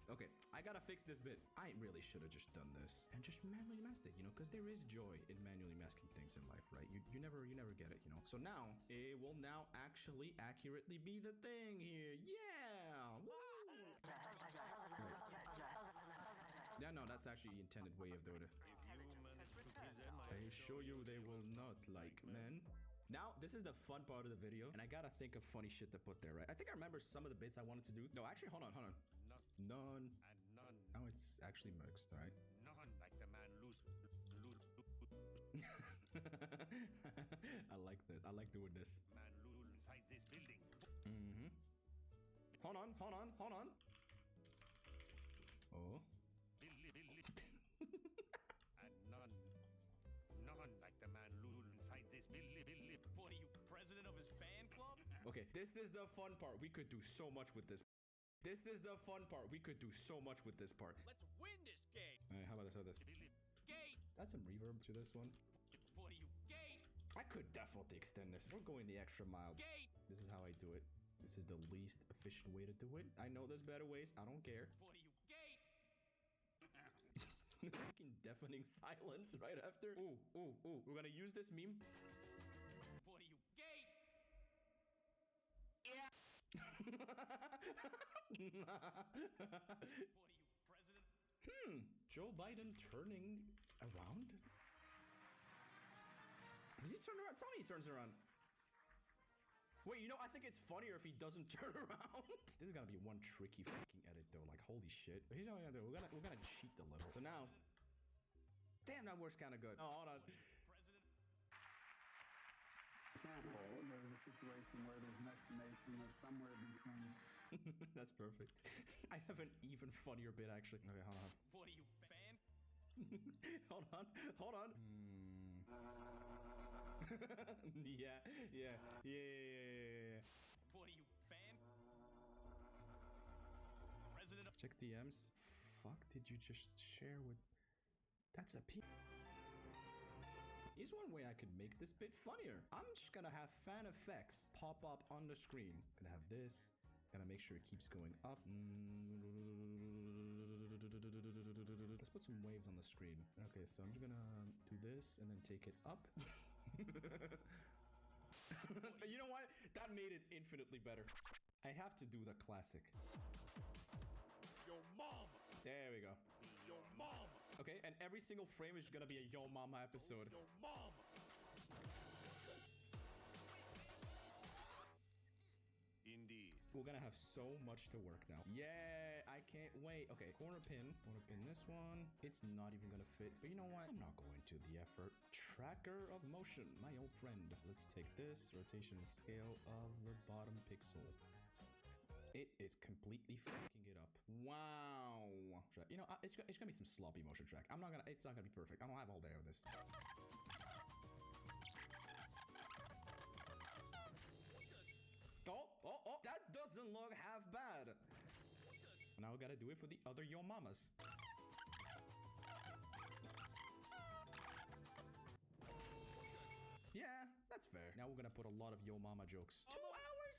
Okay, I gotta fix this bit. I really should have just done this and just manually masked it, you know, because there is joy in manually masking things in life, right? You never get it, you know. So now it will now actually accurately be the thing here. Yeah. Woo! Yeah, no, that's actually the intended way of doing it. I assure you they will not like men. Now, this is the fun part of the video, and I gotta think of funny shit to put there, right? I think I remember some of the bits I wanted to do. No, actually, hold on. None. And none. Now it's actually mixed, right? None like the man lose. I like that. I like doing this. Man lose inside this building. Hold on. Oh. And none like the man lose inside this building. What are you, president of his fan club? Okay, this is the fun part. We could do so much with this. This is the fun part. We could do so much with this part. Let's win this game. Alright, how about this? Gate. Add some reverb to this one. What are you, gate? I could definitely extend this. We're going the extra mile. Gate. This is how I do it. This is the least efficient way to do it. I know there's better ways. I don't care. What are you, gate? Fucking deafening silence right after. Ooh. We're gonna use this meme. What are you, gate? Yeah. What are you, president? Joe Biden turning around? Does he turn around? Tell me he turns around. Wait, you know, I think it's funnier if he doesn't turn around. This is gonna be one tricky fucking edit though. Like, holy shit. But here's what we're gonna do. We're gonna cheat a little. So now, damn, that works kind of good. Oh, hold on. Example, there's a situation where there's an estimation of somewhere between. That's perfect. I have an even funnier bit actually. Okay, hold on. What are you, fan? Hold on. Yeah. What are you, fan? President of... Check DMs. Fuck did you just share with... That's a P... Here's one way I could make this bit funnier. I'm just gonna have fan effects pop up on the screen. Gonna have this. Gotta make sure it keeps going up. Let's put some waves on the screen. Okay, so I'm just gonna do this and then take it up. You know what? That made it infinitely better. I have to do the classic. Yo, mom! There we go. Yo, mom! Okay, and every single frame is gonna be a Yo Mama episode. Yo, mom! Indeed. We're gonna have so much to work now. Yeah, I can't wait. Okay, corner pin. Wanna pin this one. It's not even gonna fit, but you know what? I'm not going to the effort. Tracker of motion, my old friend. Let's take this. Rotation and scale of the bottom pixel. It is completely fucking it up. Wow. You know, it's gonna be some sloppy motion track. It's not gonna be perfect. I don't have all day of this. Oh, that doesn't look half bad. Now we gotta do it for the other Yo Mamas. Yeah, that's fair. Now we're gonna put a lot of Yo Mama jokes. 2 hours?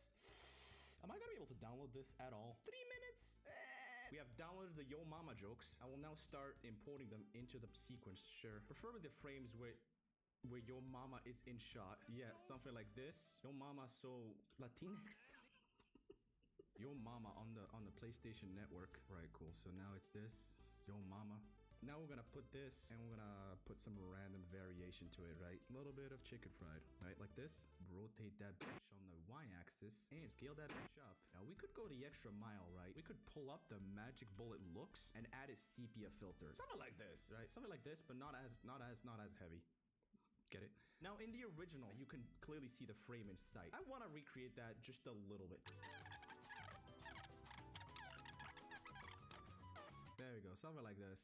Am I gonna be able to download this at all? 3 minutes? We have downloaded the Yo Mama jokes. I will now start importing them into the sequence, sure. Preferably the frames where where your mama is in shot. Yeah, something like this. Your mama so Latinx. Your mama on the PlayStation Network. Right, cool. So now it's this. Your mama. Now we're gonna put this and we're gonna put some random variation to it, right? A little bit of chicken fried, right? Like this. Rotate that bitch on the y-axis and scale that bitch up. Now we could go the extra mile, right? We could pull up the magic bullet looks and add a sepia filter. Something like this, right? Something like this, but not as heavy. Get it? Now in the original, you can clearly see the frame in sight. I want to recreate that just a little bit. There we go, something like this.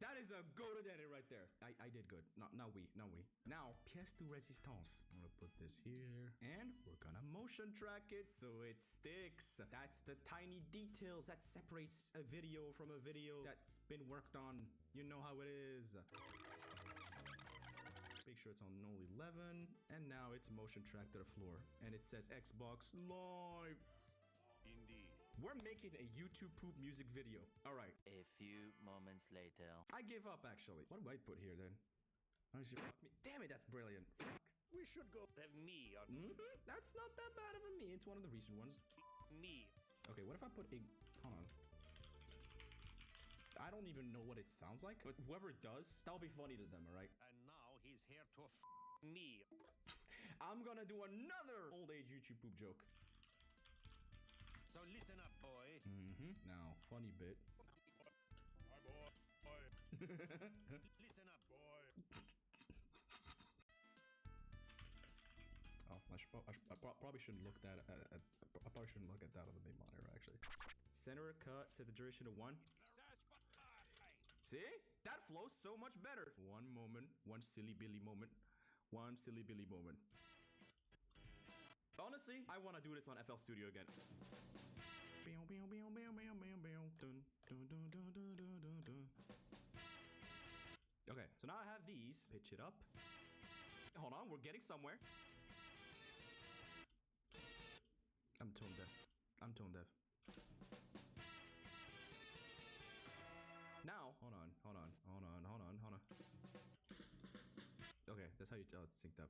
That is a go-to daddy right there. I did good. Not we. Now, pièce de résistance. I'm gonna put this here. And we're gonna motion track it so it sticks. That's the tiny details that separates a video from a video that's been worked on. You know how it is. Make sure it's on no 11. And now it's motion tracked to the floor. And it says Xbox Live. Indeed. We're making a YouTube poop music video. All right. A few moments later. I give up, actually. What do I put here, then? Damn it, that's brilliant. We should go have me on. That's not that bad of a me. It's one of the recent ones. Me. Okay, what if I put a... Hold on. I don't even know what it sounds like, but whoever does, that'll be funny to them, all right? And now he's here to me. I'm gonna do another old age YouTube poop joke. So listen up, boy. Now, funny bit. Hi, boy. Listen up, boy. Oh, I probably shouldn't look that at. I probably shouldn't look at that on the main monitor, actually. Center cut, set the duration to 1. See? That flows so much better. One moment, one silly Billy moment, one silly Billy moment. Honestly, I want to do this on FL Studio again. Okay, so now I have these. Pitch it up. Hold on, we're getting somewhere. I'm tone deaf. Now, hold on. Okay, that's how you tell it's synced up.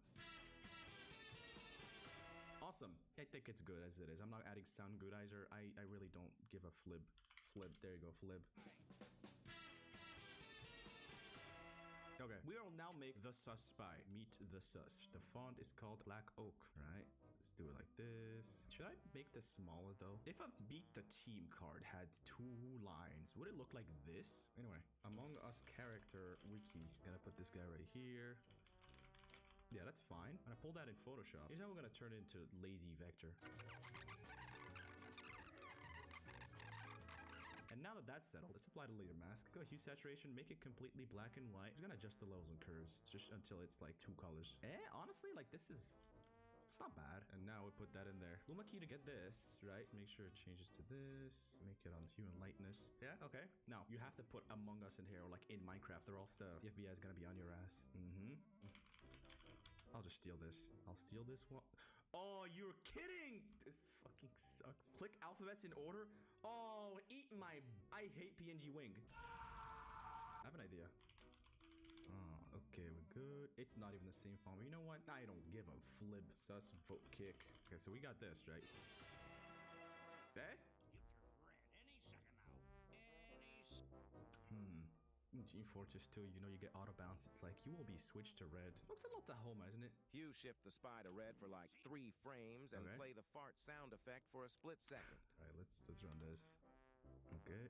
Awesome. I think it's good as it is. I'm not adding sound goodizer. I really don't give a flib. There you go, flib. Okay, we will now make the sus spy. Meet the sus. The font is called Black Oak, right? Let's do it like this. Should I make this smaller though? If a Beat the Team card had 2 lines, would it look like this? Anyway, Among Us character wiki. Gonna put this guy right here. Yeah, that's fine. I'm gonna pull that in Photoshop. Here's how we're gonna turn it into lazy vector. And now that that's settled, let's apply the layer mask. Go hue saturation, make it completely black and white. We're gonna adjust the levels and curves just until it's like 2 colors. Honestly, like this is... It's not bad. And now we put that in there. Luma key to get this, right? Make sure it changes to this. Make it on hue and lightness. Yeah, okay. Now, you have to put Among Us in here, or like in Minecraft, or else the FBI is gonna be on your ass. I'll just steal this. I'll steal this one. Oh, you're kidding! This fucking sucks. Click alphabets in order. Oh, eat my... I hate PNG wing. I have an idea. Oh, okay, we're good. It's not even the same font. You know what? I don't give a flib. Sus vote kick. Okay, so we got this, right? Okay? Any second now. Team Fortress 2, you know you get auto bounce. It's like, you will be switched to red. Looks a lot to home, isn't it? You shift the spy to red for like 3 frames and play the fart sound effect for a split second. Alright, let's run this. Okay.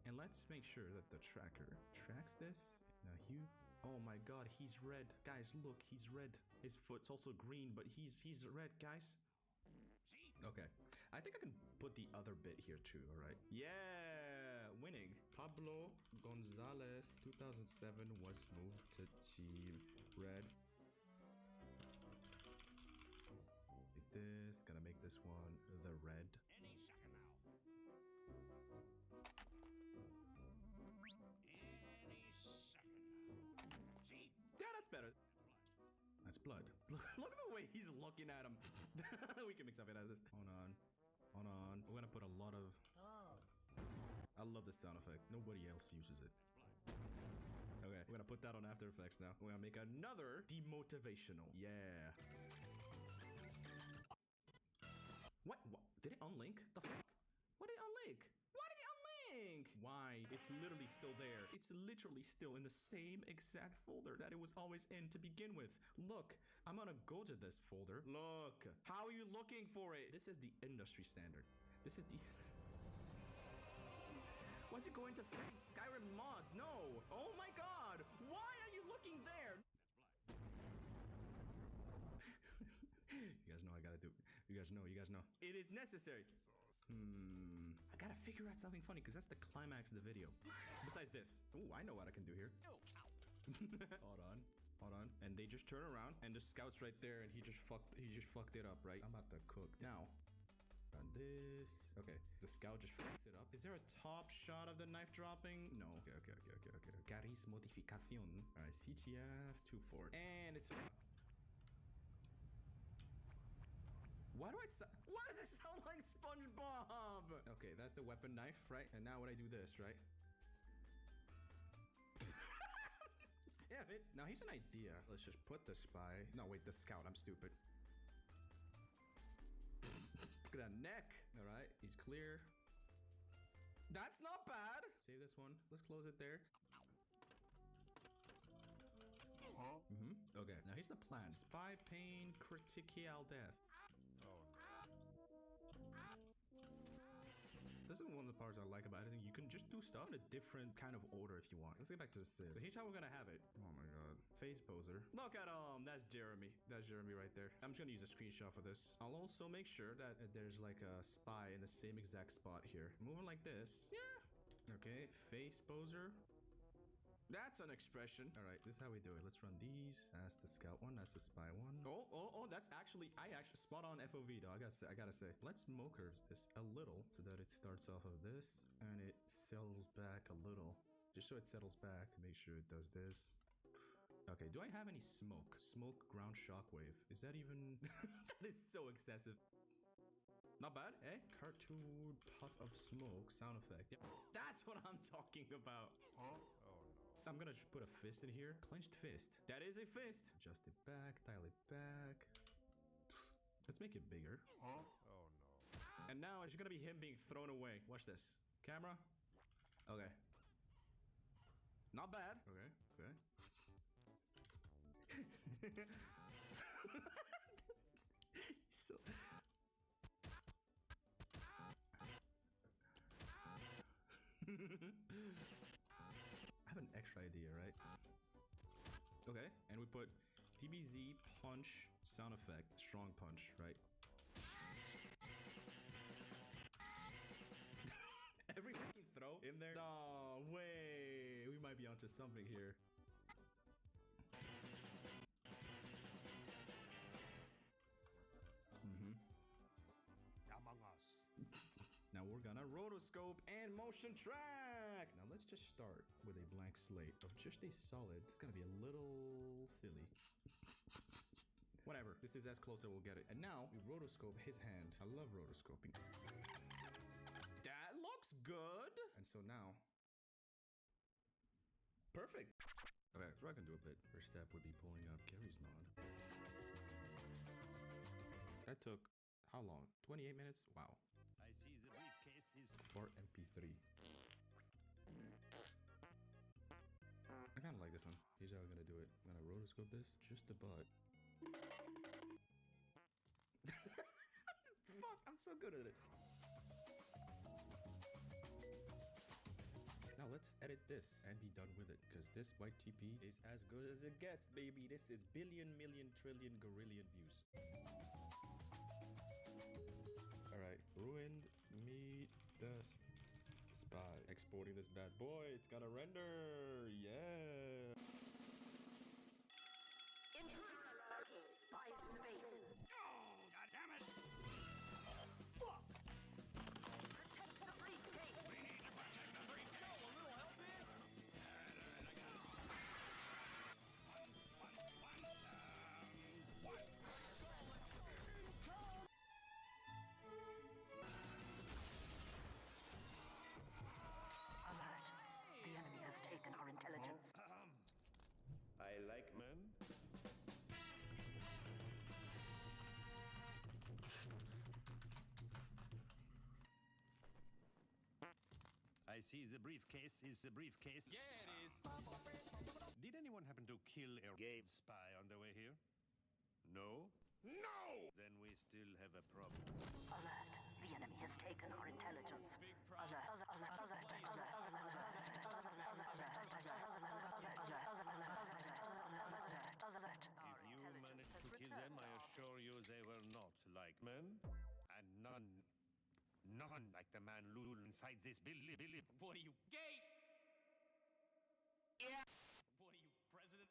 And let's make sure that the tracker tracks this. Now hue. Oh my god, he's red. Guys, look, he's red. His foot's also green, but he's red, guys. Okay. I think I can put the other bit here too, alright? Yeah! Winning. Pablo Gonzalez, 2007, was moved to Team Red. Like this. Gonna make this one the red. Any second now. See? Yeah, that's better. That's blood. Look at the way he's looking at him. We can make something out of this. Hold on. We're gonna put a lot love this sound effect. Nobody else uses it. Okay, we're gonna put that on After Effects now. We're gonna make another demotivational. Yeah. What? Did it unlink? The fuck? What did it unlink? Why did it unlink? Why? It's literally still there. It's literally still in the same exact folder that it was always in to begin with. Look, I'm gonna go to this folder. Look, how are you looking for it? This is the industry standard. This is the... What's it going to Skyrim mods? No. Oh my god. Why are you looking there? You guys know I gotta do. You guys know. It is necessary. I gotta figure out something funny because that's the climax of the video. Besides this. Ooh, I know what I can do here. Hold on. And they just turn around and the scout's right there and he just fucked it up, right? I'm about to cook. Now, on this. Okay. The scout just fucks it up. Is there a top shot of the knife dropping? No. Okay. Gary's modificación. Alright, CTF 24. And it's... Why does it sound like SpongeBob? Okay, that's the weapon knife, right? And now when I do this, right? Damn it. Now here's an idea. Let's just put the spy. No, wait, the scout. I'm stupid. Look at that neck. All right, he's clear. That's not bad. Save this one. Let's close it there. Okay, now here's the plan. Spy pain, critical death. This is one of the parts I like about it. You can just do stuff in a different kind of order if you want. Let's get back to the Civ. So here's how we're gonna have it. Oh my god. Face poser. Look at that's Jeremy. That's Jeremy right there. I'm just gonna use a screenshot for this. I'll also make sure that there's like a spy in the same exact spot here. Moving like this. Yeah. Okay. Face poser. That's an expression. All right, this is how we do it. Let's run these. That's the scout one. That's the spy one. Oh, that's actually, I actually spot on FOV though. I gotta say. Let's moker this a little so that it starts off of this and it settles back a little. Just so it settles back. Make sure it does this. Okay, do I have any smoke? Smoke ground shockwave. Is that even... That is so excessive. Not bad, eh? Cartoon puff of smoke sound effect. Yeah, that's what I'm talking about. Huh? I'm gonna just put a fist in here. Clenched fist. That is a fist. Adjust it back, dial it back. Let's make it bigger. Huh? Oh no. And now it's gonna be him being thrown away. Watch this. Camera. Okay. Not bad. Okay. So... I have an extra idea, right? Okay, and we put DBZ punch sound effect, strong punch, right? Every fucking throw in there. No way, we might be onto something here. Among Us. Now we're gonna rotoscope and motion track. Now let's just start with a blank slate of just a solid. It's gonna be a little silly. Whatever, this is as close as we'll get it. And now we rotoscope his hand. I love rotoscoping. That looks good. And so now, perfect. Okay, so I can do a bit. First step would be pulling up Gary's nod. That took how long? 28 minutes? Wow. I see the briefcase is for MP3. I kind of like this one. Here's how we're gonna do it. I'm gonna rotoscope this just a butt. Fuck, I'm so good at it. Now let's edit this and be done with it, because this white TP is as good as it gets, baby. This is billion, million, trillion, gorillion views. Alright, ruined me the spy. Exporting this bad boy. It's gotta render. Yeah. Intruder alert. Okay, spies in the base. Oh, god damn it! Fuck! Protect the briefcase. We need to protect the briefcase. No, a little help here. see the briefcase. Is the briefcase? Yeah, it is. Did anyone happen to kill a game spy on the way here? No? No! Then we still have a problem. Alert. The enemy has taken our intelligence. If you managed to kill them, I assure you they were not like men. And none like the man Lul inside this building. What are you, gay? Yeah. What are you, president?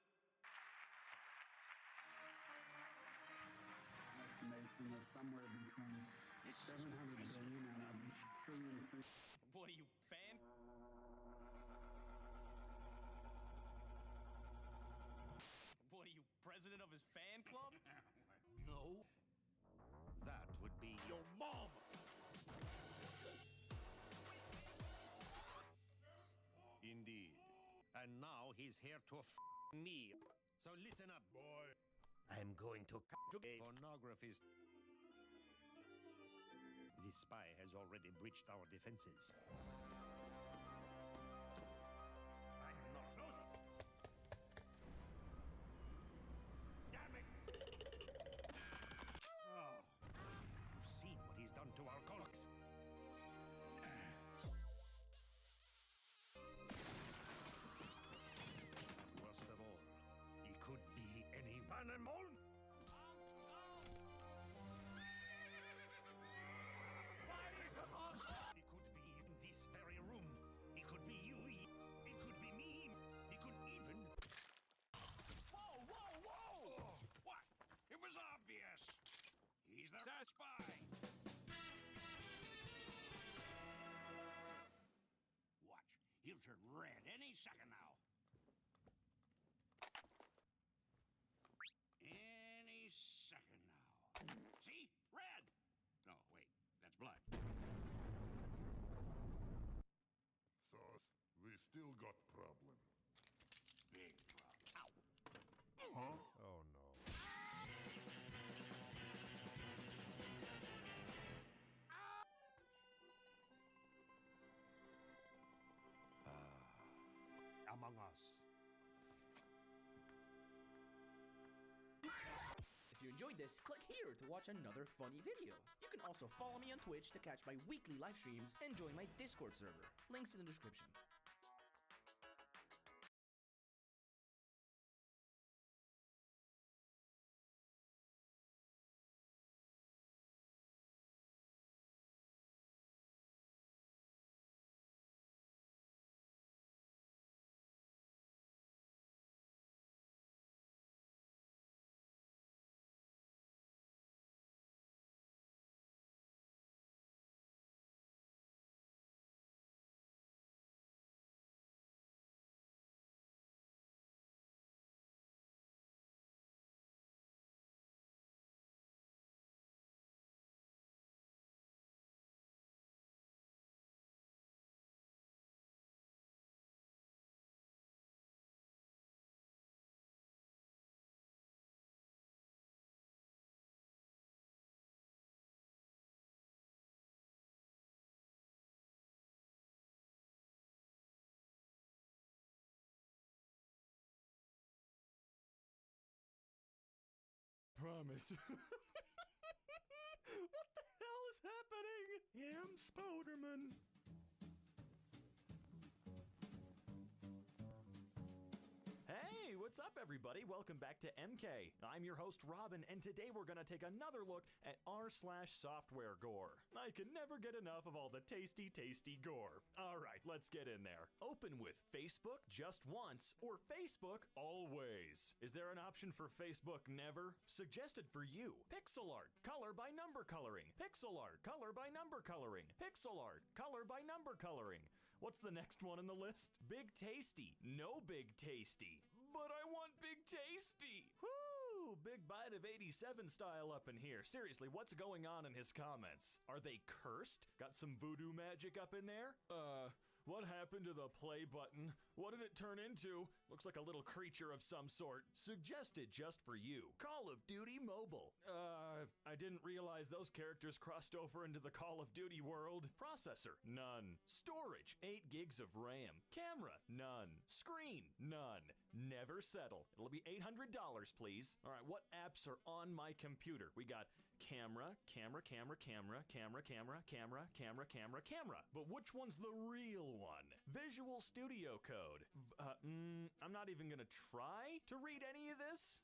Estimation of somewhere between 700 billion and a trillion. What are you, fan? What are you, president of his fan club? No. That would be your mom. Indeed. And now he's here to me. So listen up, boy. I'm going to pornography. This spy has already breached our defenses. I'm not close. Damn it! Oh, you've seen what he's done to our colics. Worst of all, he could be any animal. He could be in this very room. He could be you. He could be me. He could even. Whoa, whoa, whoa! What? It was obvious. He's the spy. Watch. He'll turn red any second now. Any second now. See? Red! No, wait. That's blood. Sauce, we still got problem. Big problem. Ow! Huh? Oh no. Among Us. If you enjoyed this, click here to watch another funny video. You can also follow me on Twitch to catch my weekly live streams and join my Discord server. Links in the description. Promise. What the hell is happening? I'm Spoderman. Hey, what's up everybody? Welcome back to MK. I'm your host Robin, and today we're gonna take another look at r/software gore. I can never get enough of all the tasty gore. Alright, let's get in there. Open with Facebook just once, or Facebook always. Is there an option for Facebook never? Suggested for you. Pixel art, color by number coloring. Pixel art, color by number coloring. Pixel art, color by number coloring. What's the next one in the list? Big Tasty. No Big Tasty. But I want Big Tasty. Woo! Big Bite of 87 style up in here. Seriously, what's going on in his comments? Are they cursed? Got some voodoo magic up in there? What happened to the play button? What did it turn into? Looks like a little creature of some sort. Suggested just for you. Call of Duty Mobile. I didn't realize those characters crossed over into the Call of Duty world. Processor, none. Storage, 8 gigs of RAM. Camera, none. Screen, none. Never settle. It'll be $800, please. All right, what apps are on my computer? We got camera. But which one's the real one? Visual Studio Code. I'm not even gonna try to read any of this.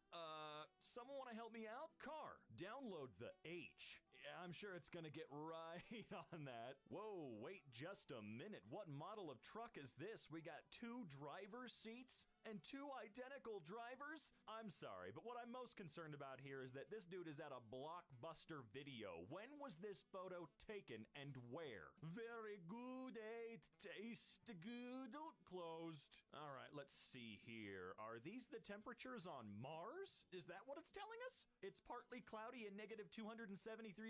Someone wanna help me out? Car. Download the H. Yeah, I'm sure it's gonna get right on that. Whoa, wait just a minute. What model of truck is this? We got 2 driver's seats and 2 identical drivers? I'm sorry, but what I'm most concerned about here is that this dude is at a Blockbuster Video. When was this photo taken and where? Very good, taste good, closed. All right, let's see here. Are these the temperatures on Mars? Is that what it's telling us? It's partly cloudy and negative 273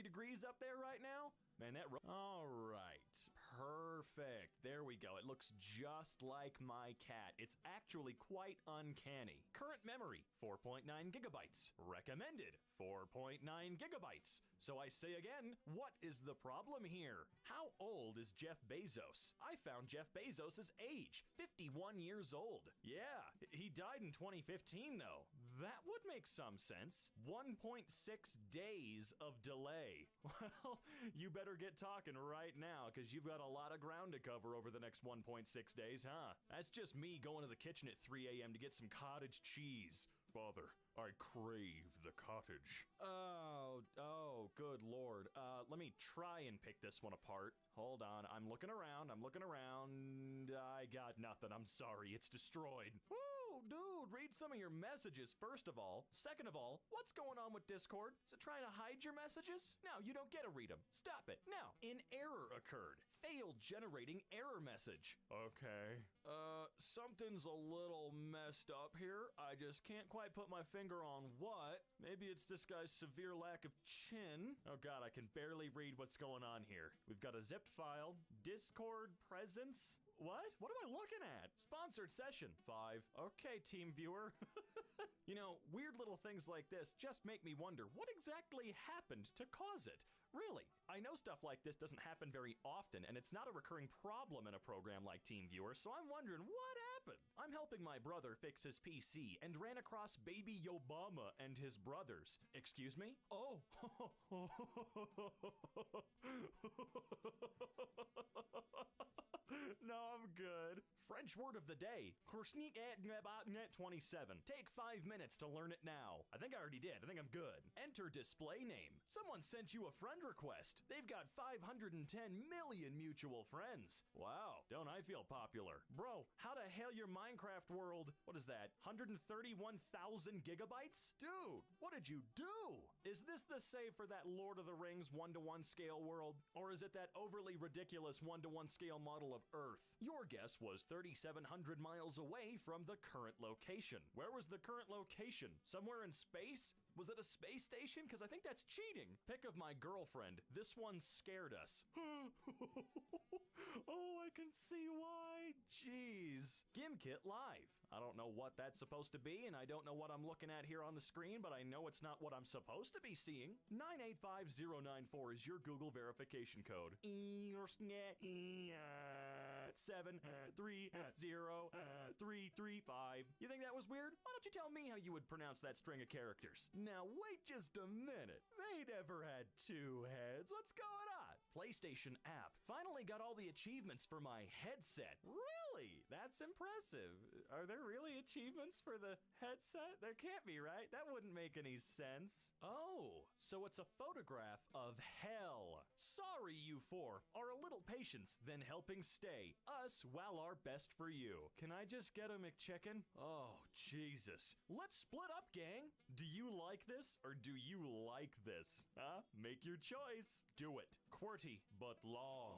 degrees up there right now? Man, all right, perfect. There we go. It looks just like my cat. It's actually quite uncanny. Current memory, 4.9 gigabytes. Recommended, 4.9 gigabytes. So I say again, what is the problem here? How old is Jeff Bezos? I found Jeff Bezos' age, 51 years old. Yeah, he died in 2015 though. That would make some sense. 1.6 days of delay. Well, you better get talking right now because you've got a lot of ground to cover over the next 1.6 days, huh? That's just me going to the kitchen at 3 a.m. to get some cottage cheese. Father, I crave the cottage. Oh, good Lord. Let me try and pick this one apart. Hold on, I'm looking around. I got nothing. I'm sorry, it's destroyed. Woo! Dude, read some of your messages, first of all. Second of all, what's going on with Discord? Is it trying to hide your messages? No, you don't get to read them. Stop it. Now, an error occurred. Failed generating error message. Okay. Something's a little messed up here. I just can't quite put my finger on what. Maybe it's this guy's severe lack of chin. Oh God, I can barely read what's going on here. We've got a zipped file. Discord presence. What? What am I looking at? Sponsored session. 5. Okay, team viewer. You know, weird little things like this just make me wonder what exactly happened to cause it. Really, I know stuff like this doesn't happen very often, and it's not a recurring problem in a program like TeamViewer, so I'm wondering what happened. I'm helping my brother fix his PC and ran across Baby Obama and his brothers. Excuse me? Oh. No, I'm good. French word of the day. 27. Take 5 minutes to learn it now. I think I already did. I think I'm good. Enter display name. Someone sent you a friend request. They've got 510 million mutual friends. Wow, don't I feel popular. Bro, how the hell your Minecraft world, what is that, 131,000 gigabytes? Dude, what did you do? Is this the save for that Lord of the Rings 1-to-1 scale world? Or is it that overly ridiculous 1-to-1 scale model of Earth? Your guess was 3,700 miles away from the current location. Where was the current location? Somewhere in space? Was it a space station? Because I think that's cheating. Pick of my girlfriend. This one scared us. Oh, I can see why. Jeez. GimKit Live. I don't know what that's supposed to be, and I don't know what I'm looking at here on the screen, but I know it's not what I'm supposed to be seeing. 985094 is your Google verification code. 7303335. You think that was weird? Why don't you tell me how you would pronounce that string of characters? Now wait just a minute. They never had 2 heads. What's going on? PlayStation app. Finally got all the achievements for my headset. Really? That's impressive. Are there really achievements for the headset? There can't be, right? That wouldn't make any sense. Oh, so it's a photograph of hell. Sorry, you 4. Are a little patience, then helping stay. Us, while our best for you. Can I just get a McChicken? Oh, Jesus. Let's split up, gang. Do you like this, or do you like this? Huh? Make your choice. Do it. QWERTY, but long.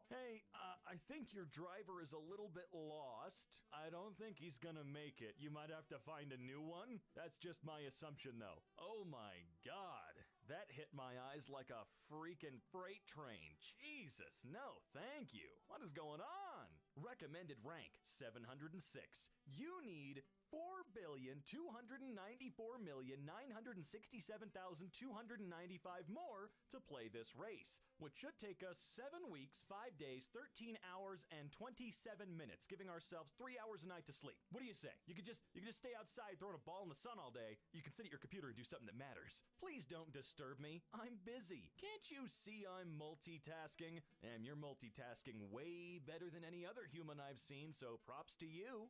Hey, I think your driver is a little bit lost. I don't think he's gonna make it. You might have to find a new one. That's just my assumption, though. Oh my God. That hit my eyes like a freaking freight train. Jesus, no, thank you. What is going on? Recommended rank 706. You need 4,294,967,295 more to play this race, which should take us 7 weeks, 5 days, 13 hours, and 27 minutes, giving ourselves 3 hours a night to sleep. What do you say? You could just stay outside throwing a ball in the sun all day. You can sit at your computer and do something that matters. Please don't disturb me. I'm busy. Can't you see I'm multitasking? And you're multitasking way better than any other human I've seen, so props to you.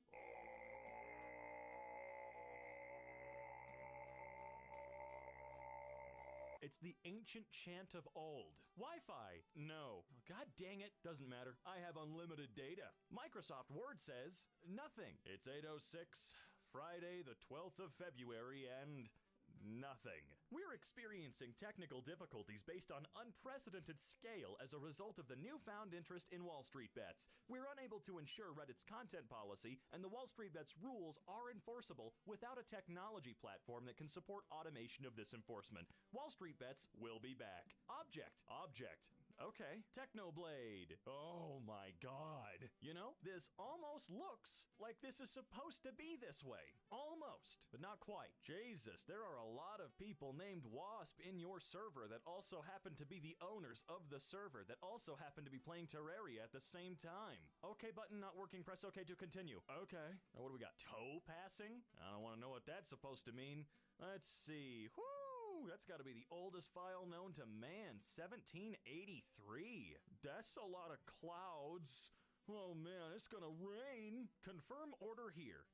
It's the ancient chant of old. Wi-Fi? No. God dang it. Doesn't matter. I have unlimited data. Microsoft Word says nothing. It's 8:06, Friday the 12th of February, and nothing. We're experiencing technical difficulties based on unprecedented scale as a result of the newfound interest in Wall Street bets. We're unable to ensure Reddit's content policy, and the Wall Street bets rules are enforceable without a technology platform that can support automation of this enforcement. Wall Street bets will be back. Object. Okay. Technoblade. Oh my god. You know, this almost looks like this is supposed to be this way. Almost, but not quite. Jesus, there are a lot of people named Wasp in your server that also happen to be the owners of the server that also happen to be playing Terraria at the same time. Okay button not working, press OK to continue. Okay. Now what do we got? Toe passing? I don't want to know what that's supposed to mean. Let's see. Whoo! That's got to be the oldest file known to man, 1783. That's a lot of clouds. Oh man, it's gonna rain. Confirm order here.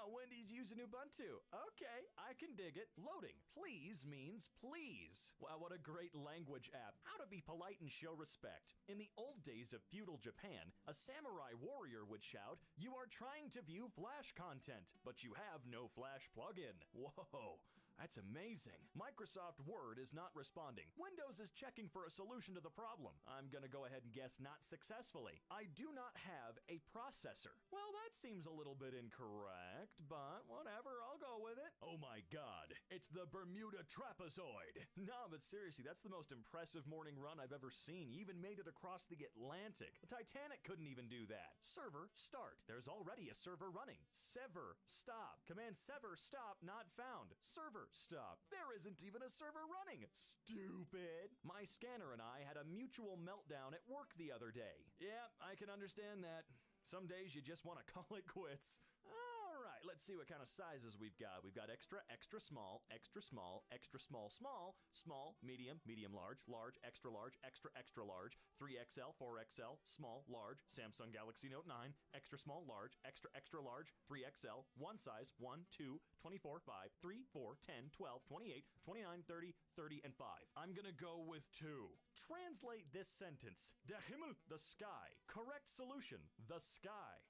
Wendy's using Ubuntu. Okay, I can dig it. Loading. Please means please. Wow, what a great language app. How to be polite and show respect. In the old days of feudal Japan, a samurai warrior would shout, "You are trying to view Flash content, but you have no Flash plugin." Whoa. That's amazing. Microsoft Word is not responding. Windows is checking for a solution to the problem. I'm gonna go ahead and guess not successfully. I do not have a processor. Well, that seems a little bit incorrect, but whatever, I'll go with it. Oh my god, it's the Bermuda Trapezoid. No, but seriously, that's the most impressive morning run I've ever seen. You even made it across the Atlantic. The Titanic couldn't even do that. Server start. There's already a server running. Sever stop. Command sever stop not found. Server stop. There isn't even a server running. Stupid. My scanner and I had a mutual meltdown at work the other day. Yeah, I can understand that. Some days you just want to call it quits. All right, let's see what kind of sizes we've got. We've got extra, extra small, extra small, extra small, small, small, medium, medium large, large, extra large, extra, extra large, 3XL, 4XL, small, large, Samsung Galaxy Note 9, extra small, large, extra, extra large, 3XL, one size, 1, 2, 24, 5, 3, 4, 10, 12, 28, 29, 30, 30, and 5. I'm gonna go with 2. Translate this sentence. Der Himmel, the sky. Correct solution, the sky.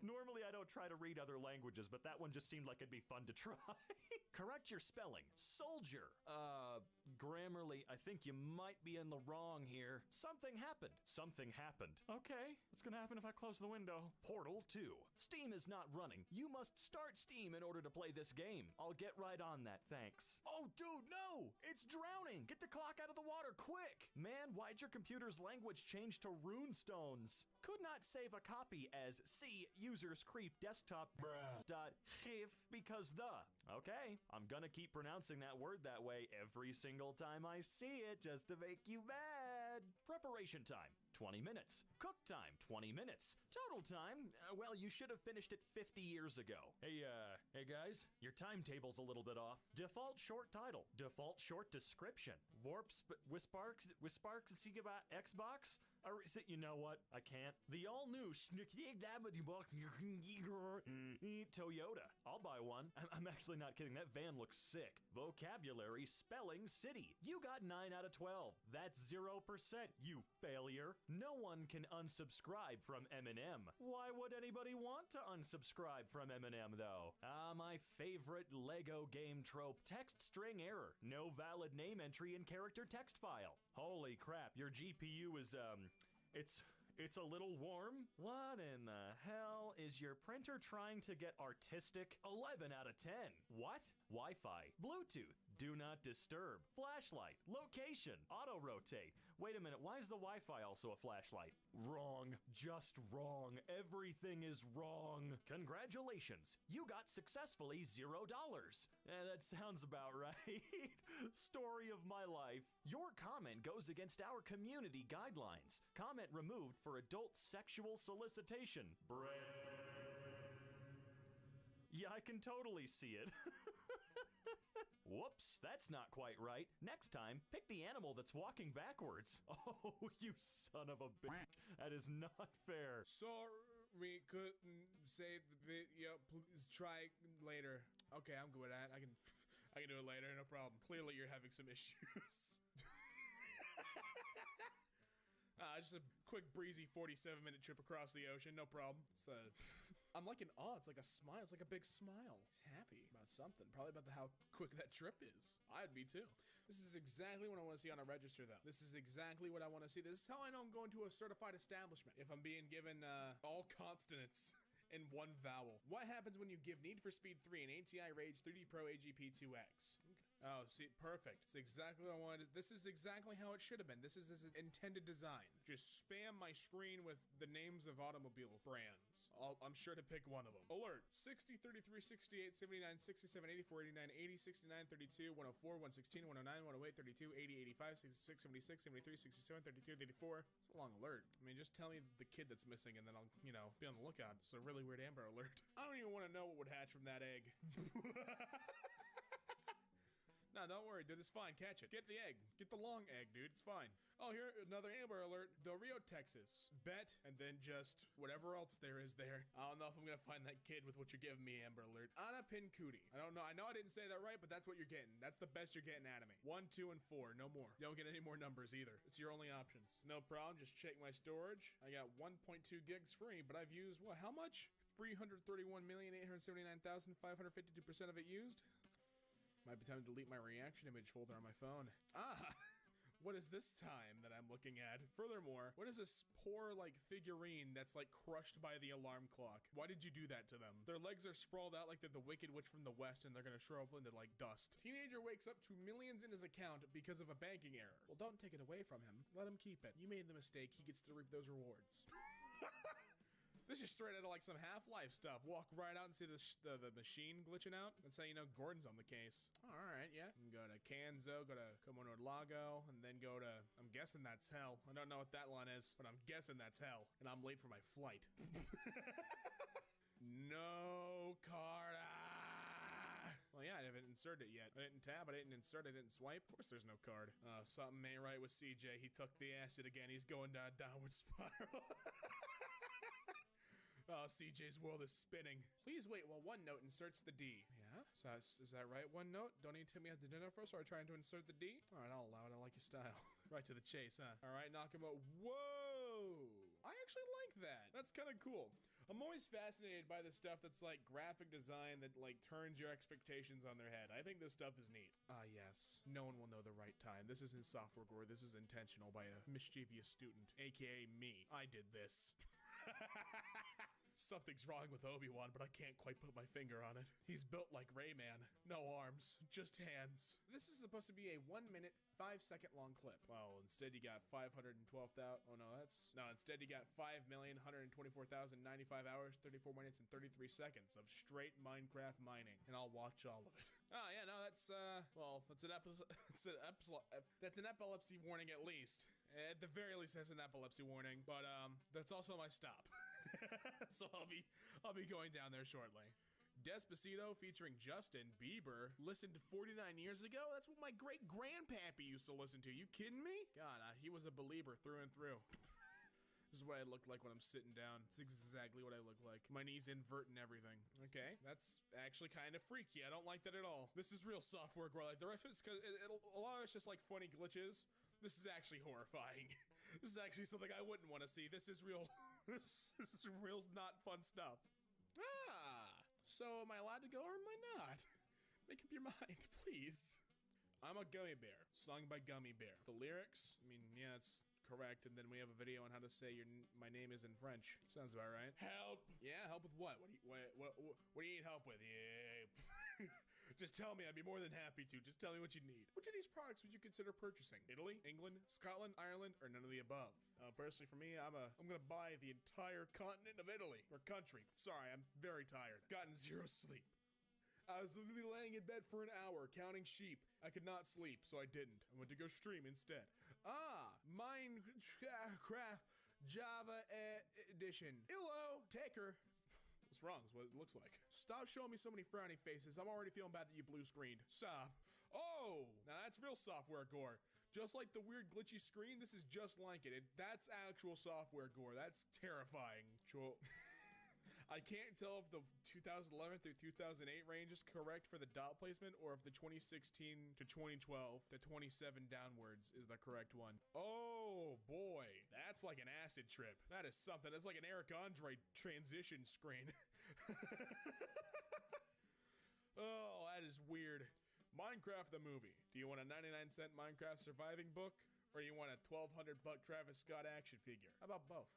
Normally I don't try to read other languages, but that one just seemed like it'd be fun to try. Correct your spelling. Soldier. Grammarly, I think you might be in the wrong here. Something happened. Something happened. Okay, what's gonna happen if I close the window? Portal 2. Steam is not running. You must start Steam in order to play this game. I'll get right on that, thanks. Oh, dude, no! It's drowning! Get the clock out of the water, quick! Man, why'd your computer's language change to runestones? Could not save a copy as C users creep desktop .gif because the. Okay, I'm gonna keep pronouncing that word that way every single time I see it just to make you mad. Preparation time, 20 minutes. Cook time, 20 minutes. Total time, well, you should have finished it 50 years ago. Hey guys, your timetable's a little bit off. Default short title, default short description. Wisparks Xbox? You know what? I can't. The all-new Toyota. I'll buy one. I'm actually not kidding. That van looks sick. Vocabulary, spelling, city. You got 9 out of 12. That's 0%, you failure. No one can unsubscribe from Eminem. Why would anybody want to unsubscribe from Eminem, though? My favorite Lego game trope. Text string error. No valid name entry in character text file. Holy crap, your GPU is, It's a little warm? What in the hell? Is your printer trying to get artistic? 11 out of 10. What? Wi-Fi, Bluetooth, do not disturb, flashlight, location, auto rotate. Wait a minute, why is the Wi-Fi also a flashlight? Wrong. Just wrong. Everything is wrong. Congratulations. You got successfully $0. That sounds about right. Story of my life. Your comment goes against our community guidelines. Comment removed for adult sexual solicitation. Bread. Yeah, I can totally see it. Whoops, that's not quite right. Next time, pick the animal that's walking backwards. Oh, you son of a bitch. That is not fair. Sorry, couldn't save the video. Please try later. Okay, I'm good with that. I can do it later, no problem. Clearly, you're having some issues. Just a quick, breezy 47-minute trip across the ocean, no problem. I'm like in awe. It's like a smile. It's like a big smile. He's happy about something. Probably about how quick that trip is. I'd be too. This is exactly what I want to see on a register, though. This is exactly what I want to see. This is how I know I'm going to a certified establishment. If I'm being given all consonants in one vowel. What happens when you give Need for Speed 3 and ATI Rage 3D Pro AGP 2X? Okay. Oh, see, perfect. It's exactly what I wanted. This is exactly how it should have been. This is its intended design. Just spam my screen with the names of automobile brands. I'm sure to pick one of them. Alert. 60, 33, 68, 79, 67, 84, 89, 80, 69, 32, 104, 116, 109, 108, 32, 80, 85, 66, 76, 73, 67, 32, 84. It's a long alert. I mean, just tell me the kid that's missing and then I'll, be on the lookout. It's a really weird Amber Alert. I don't even want to know what would hatch from that egg. No, don't worry, dude. It's fine. Catch it. Get the egg. Get the long egg, dude. It's fine. Oh, here, another Amber Alert. Del Rio, Texas. Bet, and then just whatever else there is there. I don't know if I'm gonna find that kid with what you're giving me, Amber Alert. Anna Pincuti. I don't know. I know I didn't say that right, but that's what you're getting. That's the best you're getting out of me. 1, 2, and 4. No more. You don't get any more numbers either. It's your only options. No problem. Just check my storage. I got 1.2 gigs free, but I've used, what, how much? 331,879,552% of it used? Might be time to delete my reaction image folder on my phone. What is this time that I'm looking at? Furthermore, what is this poor, figurine that's, crushed by the alarm clock? Why did you do that to them? Their legs are sprawled out like they're the Wicked Witch from the West and they're gonna show up into, dust. Teenager wakes up to millions in his account because of a banking error. Well, don't take it away from him. Let him keep it. You made the mistake. He gets to reap those rewards. This is straight out of some Half-Life stuff. Walk right out and see the machine glitching out. That's how you know Gordon's on the case. Alright, yeah. You can go to Kanzo, go to Komodo Lago, and then go to, I'm guessing that's hell. I don't know what that one is, but I'm guessing that's hell. And I'm late for my flight. No card. Well, yeah, I haven't inserted it yet. I didn't tab, I didn't insert, I didn't swipe. Of course there's no card. Something ain't right with CJ. He took the acid again. He's going down a downward spiral. Oh, CJ's world is spinning. Please wait while OneNote inserts the D. Yeah? So is that right, OneNote? Don't need to tell me at the dinner first, or are you trying to insert the D? Alright, I'll allow it. I like your style. Right to the chase, huh? Alright, Nakamoto. Whoa! I actually like that. That's kind of cool. I'm always fascinated by the stuff that's graphic design that turns your expectations on their head. I think this stuff is neat. Yes. No one will know the right time. This isn't software gore. This is intentional by a mischievous student, aka me. I did this. Something's wrong with Obi-Wan, but I can't quite put my finger on it. He's built like Rayman. No arms, just hands. This is supposed to be a 1 minute, 5 second long clip. Well, instead you got 512,000. Oh no, instead you got 5,124,095 hours, 34 minutes, and 33 seconds of straight Minecraft mining. And I'll watch all of it. Oh yeah, no, that's that's an epilepsy warning at least. At the very least, that's an epilepsy warning, but that's also my stop. So I'll be going down there shortly. Despacito featuring Justin Bieber, listened to 49 years ago? That's what my great-grandpappy used to listen to. You kidding me? God, he was a believer through and through. This is what I look like when I'm sitting down. It's exactly what I look like. My knees invert and everything. Okay, that's actually kind of freaky. I don't like that at all. This is real software gore. The rest of it's because a lot of it's just funny glitches. This is actually horrifying. This is actually something I wouldn't want to see. This is real. This is real not fun stuff. So am I allowed to go or am I not? Make up your mind, please. I'm a gummy bear, sung by Gummy Bear. The lyrics, I mean, yeah, it's correct. And then we have a video on how to say my name is in French. Sounds about right. Help. Yeah, help with what? What do you need help with? Yeah. Just tell me, I'd be more than happy to. Just tell me what you need. Which of these products would you consider purchasing? Italy, England, Scotland, Ireland, or none of the above? Personally, for me, I'm gonna buy the entire continent of Italy. Or country. Sorry, I'm very tired. Gotten zero sleep. I was literally laying in bed for an hour, counting sheep. I could not sleep, so I didn't. I went to go stream instead. Minecraft Java Edition. Hello, Taker. What's wrong? Is what it looks like. Stop showing me so many frowny faces. I'm already feeling bad that you blue screened. Stop. Oh, now that's real software gore. Just like the weird glitchy screen, this is just like it. That's actual software gore. That's terrifying. I can't tell if the 2011 through 2008 range is correct for the dot placement or if the 2016 to 2012 to 27 downwards is the correct one. Oh boy, that's like an acid trip. That is something. That's like an Eric Andre transition screen. Oh, that is weird. Minecraft the movie. Do you want a 99-cent Minecraft surviving book or do you want a $1,200 Travis Scott action figure? How about both?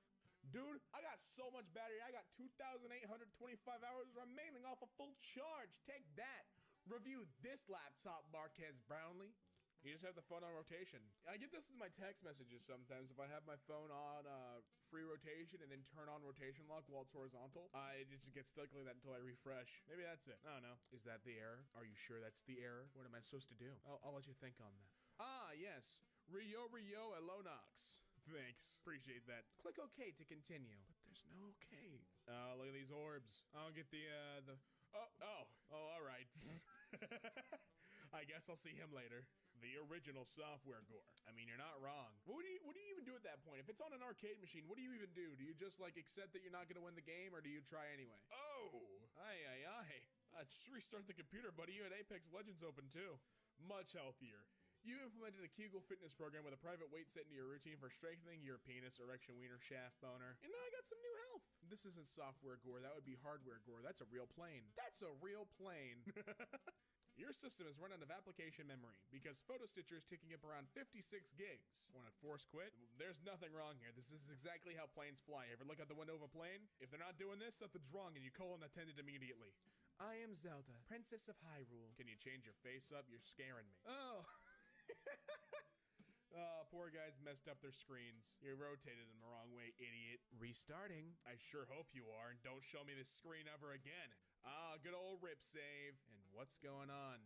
Dude, I got so much battery. I got 2,825 hours remaining off a full charge. Take that. Review this laptop, Marquez Brownlee. You just have the phone on rotation. I get this with my text messages sometimes. If I have my phone on free rotation and then turn on rotation lock while it's horizontal, it just gets stuck like that until I refresh. Maybe that's it. I don't know. Is that the error? Are you sure that's the error? What am I supposed to do? I'll let you think on that. Yes. Rio Elonox. Thanks. Appreciate that. Click OK to continue. But there's no OK. Look at these orbs. I'll get all right. I guess I'll see him later. The original software gore. I mean, you're not wrong. What do you even do at that point? If it's on an arcade machine, what do you even do? Do you just like accept that you're not gonna win the game, or do you try anyway? Oh, aye. Just restart the computer, buddy. You had Apex Legends open too. Much healthier. You implemented a Kegel fitness program with a private weight set into your routine for strengthening your penis, erection, wiener, shaft, boner. And now I got some new health. This isn't software gore. That would be hardware gore. That's a real plane. That's a real plane. Your system is run out of application memory because PhotoStitcher is taking up around 56 gigs. Want to force quit? There's nothing wrong here. This is exactly how planes fly. Ever look out the window of a plane? If they're not doing this, something's wrong and you call an attendant immediately. I am Zelda, Princess of Hyrule. Can you change your face up? You're scaring me. Oh. Oh, poor guys messed up their screens. You rotated them the wrong way, idiot. Restarting. I sure hope you are, and don't show me this screen ever again. Good old rip save. And what's going on?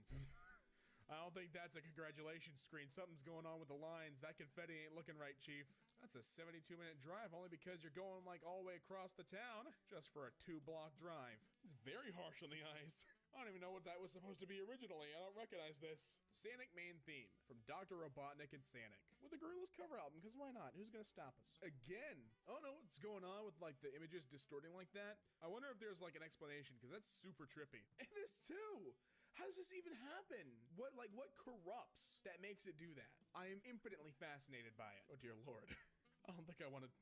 I don't think that's a congratulations screen. Something's going on with the lines. That confetti ain't looking right, Chief. That's a 72-minute drive only because you're going like all the way across the town just for a 2-block drive. It's very harsh on the eyes. I don't even know what that was supposed to be originally. I don't recognize this. Sanic main theme from Dr. Robotnik and Sanic. With the Gorillaz cover album, because why not? Who's gonna stop us? Again! I don't know what's going on with like the images distorting like that. I wonder if there's like an explanation, because that's super trippy. And this too! How does this even happen? What corrupts that makes it do that? I am infinitely fascinated by it. Oh dear lord. I don't think I wanna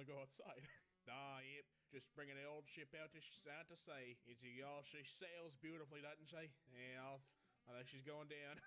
go outside. Yep. Just bringing the old ship out to sea. She sails beautifully, doesn't she? Yeah, I think she's going down.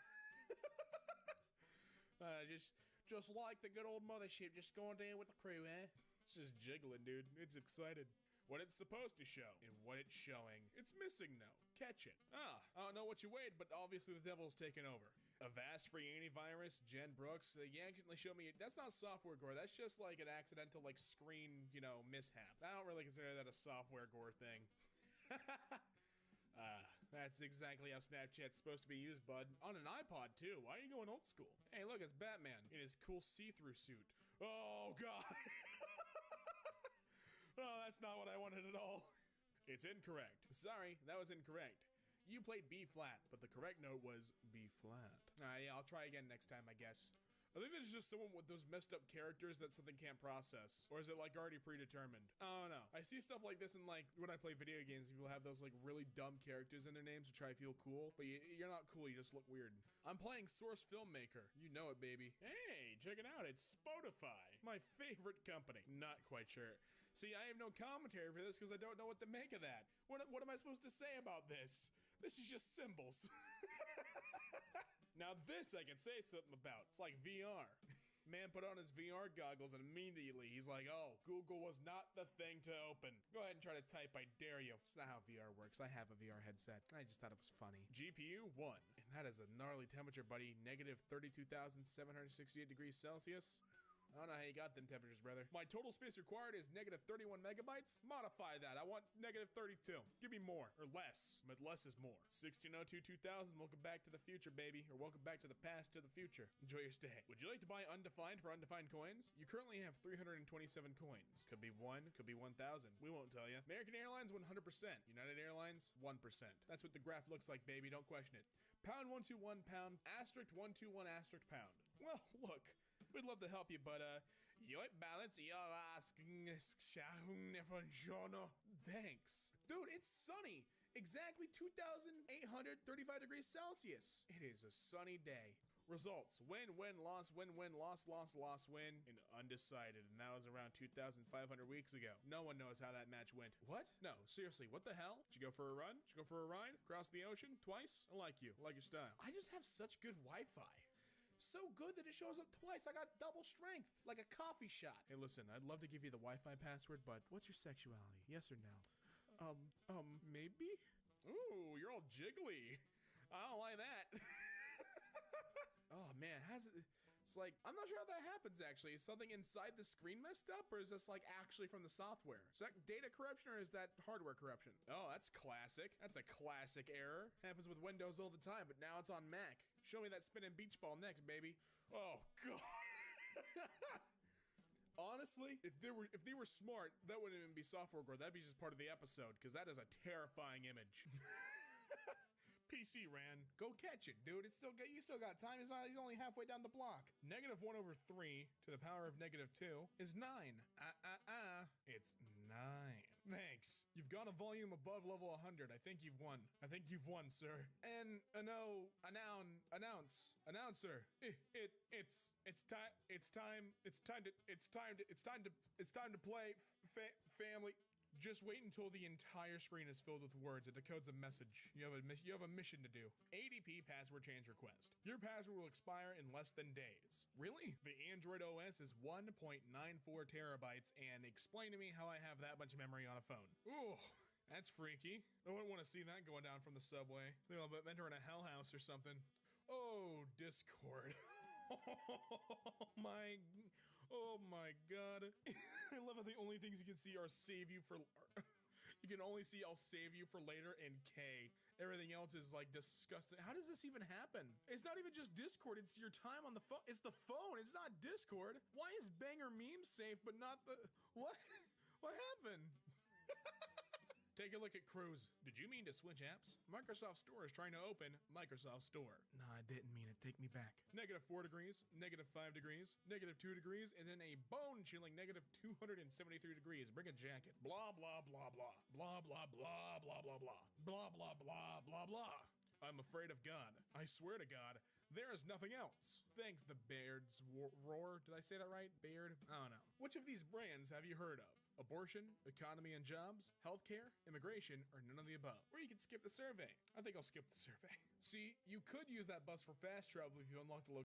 Just like the good old mothership, just going down with the crew, eh? It's just jiggling, dude. It's excited. What it's supposed to show, and what it's showing. It's missing, though. Catch it. I don't know what you weighed, but obviously the devil's taken over. Avast free antivirus, Jen Brooks. You accidentally show me. That's not software gore. That's just like an accidental like screen, mishap. I don't really consider that a software gore thing. That's exactly how Snapchat's supposed to be used, bud. On an iPod too. Why are you going old school? Hey, look, it's Batman in his cool see-through suit. Oh god. Oh, that's not what I wanted at all. It's incorrect. Sorry, that was incorrect. You played B flat, but the correct note was B flat. Yeah, I'll try again next time, I guess. I think this is just someone with those messed up characters that something can't process. Or is it like already predetermined? I don't know. I see stuff like this in like when I play video games, people have those like really dumb characters in their names to try to feel cool, but you're not cool, you just look weird. I'm playing Source Filmmaker. You know it, baby. Hey, check it out. It's Spotify. My favorite company. Not quite sure. See, I have no commentary for this because I don't know what to make of that. What am I supposed to say about this? This is just symbols. Now this I can say something about. It's like VR. Man put on his VR goggles and immediately he's like, oh, Google was not the thing to open. Go ahead and try to type, I dare you. It's not how VR works. I have a VR headset. I just thought it was funny. GPU 1. And that is a gnarly temperature, buddy. Negative 32,768 degrees Celsius. I don't know how you got them temperatures, brother. My total space required is negative 31 megabytes. Modify that. I want negative 32. Give me more or less. But less is more. 1602 2000. Welcome back to the future, baby. Or welcome back to the past to the future. Enjoy your stay. Would you like to buy undefined for undefined coins? You currently have 327 coins. Could be 1, could be 1,000. We won't tell you. American Airlines 100%. United Airlines 1%. That's what the graph looks like, baby. Don't question it. Pound 121 pound asterisk 121 asterisk pound. Well, look. We'd love to help you, but your balance, you're asking. Thanks. Dude, it's sunny. Exactly 2,835 degrees Celsius. It is a sunny day. Results: win, win, loss, win, win, loss, loss, loss, win, and undecided. And that was around 2,500 weeks ago. No one knows how that match went. What? No, seriously, what the hell? Did you go for a run? Did you go for a ride? Across the ocean? Twice? I like you. I like your style. I just have such good Wi-Fi. So good that it shows up twice. I got double strength, like a coffee shot. Hey, listen, I'd love to give you the Wi-Fi password, but what's your sexuality? Yes or no? Maybe? Ooh, you're all jiggly. I don't like that. Oh, man, it's like, I'm not sure how that happens, actually. Is something inside the screen messed up, or is this, like, actually from the software? Is that data corruption, or is that hardware corruption? Oh, that's classic. That's a classic error. Happens with Windows all the time, but now it's on Mac. Show me that spinning beach ball next, baby. Oh, God. Honestly, if they were smart, that wouldn't even be software gore. That'd be just part of the episode, because that is a terrifying image. PC ran. Go catch it, dude. You still got time. He's only halfway down the block. Negative 1 over 3 to the power of negative 2 is 9. It's 9. Thanks. You've got a volume above level 100. I think you've won. I think you've won, sir. And announcer. It's time to play family. Just wait until the entire screen is filled with words. It decodes a message. You have a mission to do. ADP password change request. Your password will expire in less than days. Really? The Android OS is 1.94 terabytes, and explain to me how I have that much memory on a phone. Ooh, that's freaky. I wouldn't want to see that going down from the subway. You know, but entering a hell house or something. Oh, Discord. Oh my God. I love how the only things you can see are save you for... You can only see I'll save you for later and K. Everything else is like disgusting. How does this even happen? It's not even just Discord. It's your time on the phone. It's the phone. It's not Discord. Why is Banger Meme safe but not the... What? What happened? Take a look at Cruise. Did you mean to switch apps? Microsoft Store is trying to open Microsoft Store. No, I didn't mean it. Take me back. Negative 4 degrees, negative 5 degrees, negative 2 degrees, and then a bone-chilling negative 273 degrees. Bring a jacket. Blah, blah, blah, blah. Blah, blah, blah, blah, blah, blah. Blah, blah, blah, blah, blah. I'm afraid of God. I swear to God, there is nothing else. Thanks, the Baird's roar. Did I say that right? Baird? I don't know. Which of these brands have you heard of? Abortion, economy and jobs, healthcare, immigration, or none of the above? Or you could skip the survey. I think I'll skip the survey. See, you could use that bus for fast travel if you unlock the location.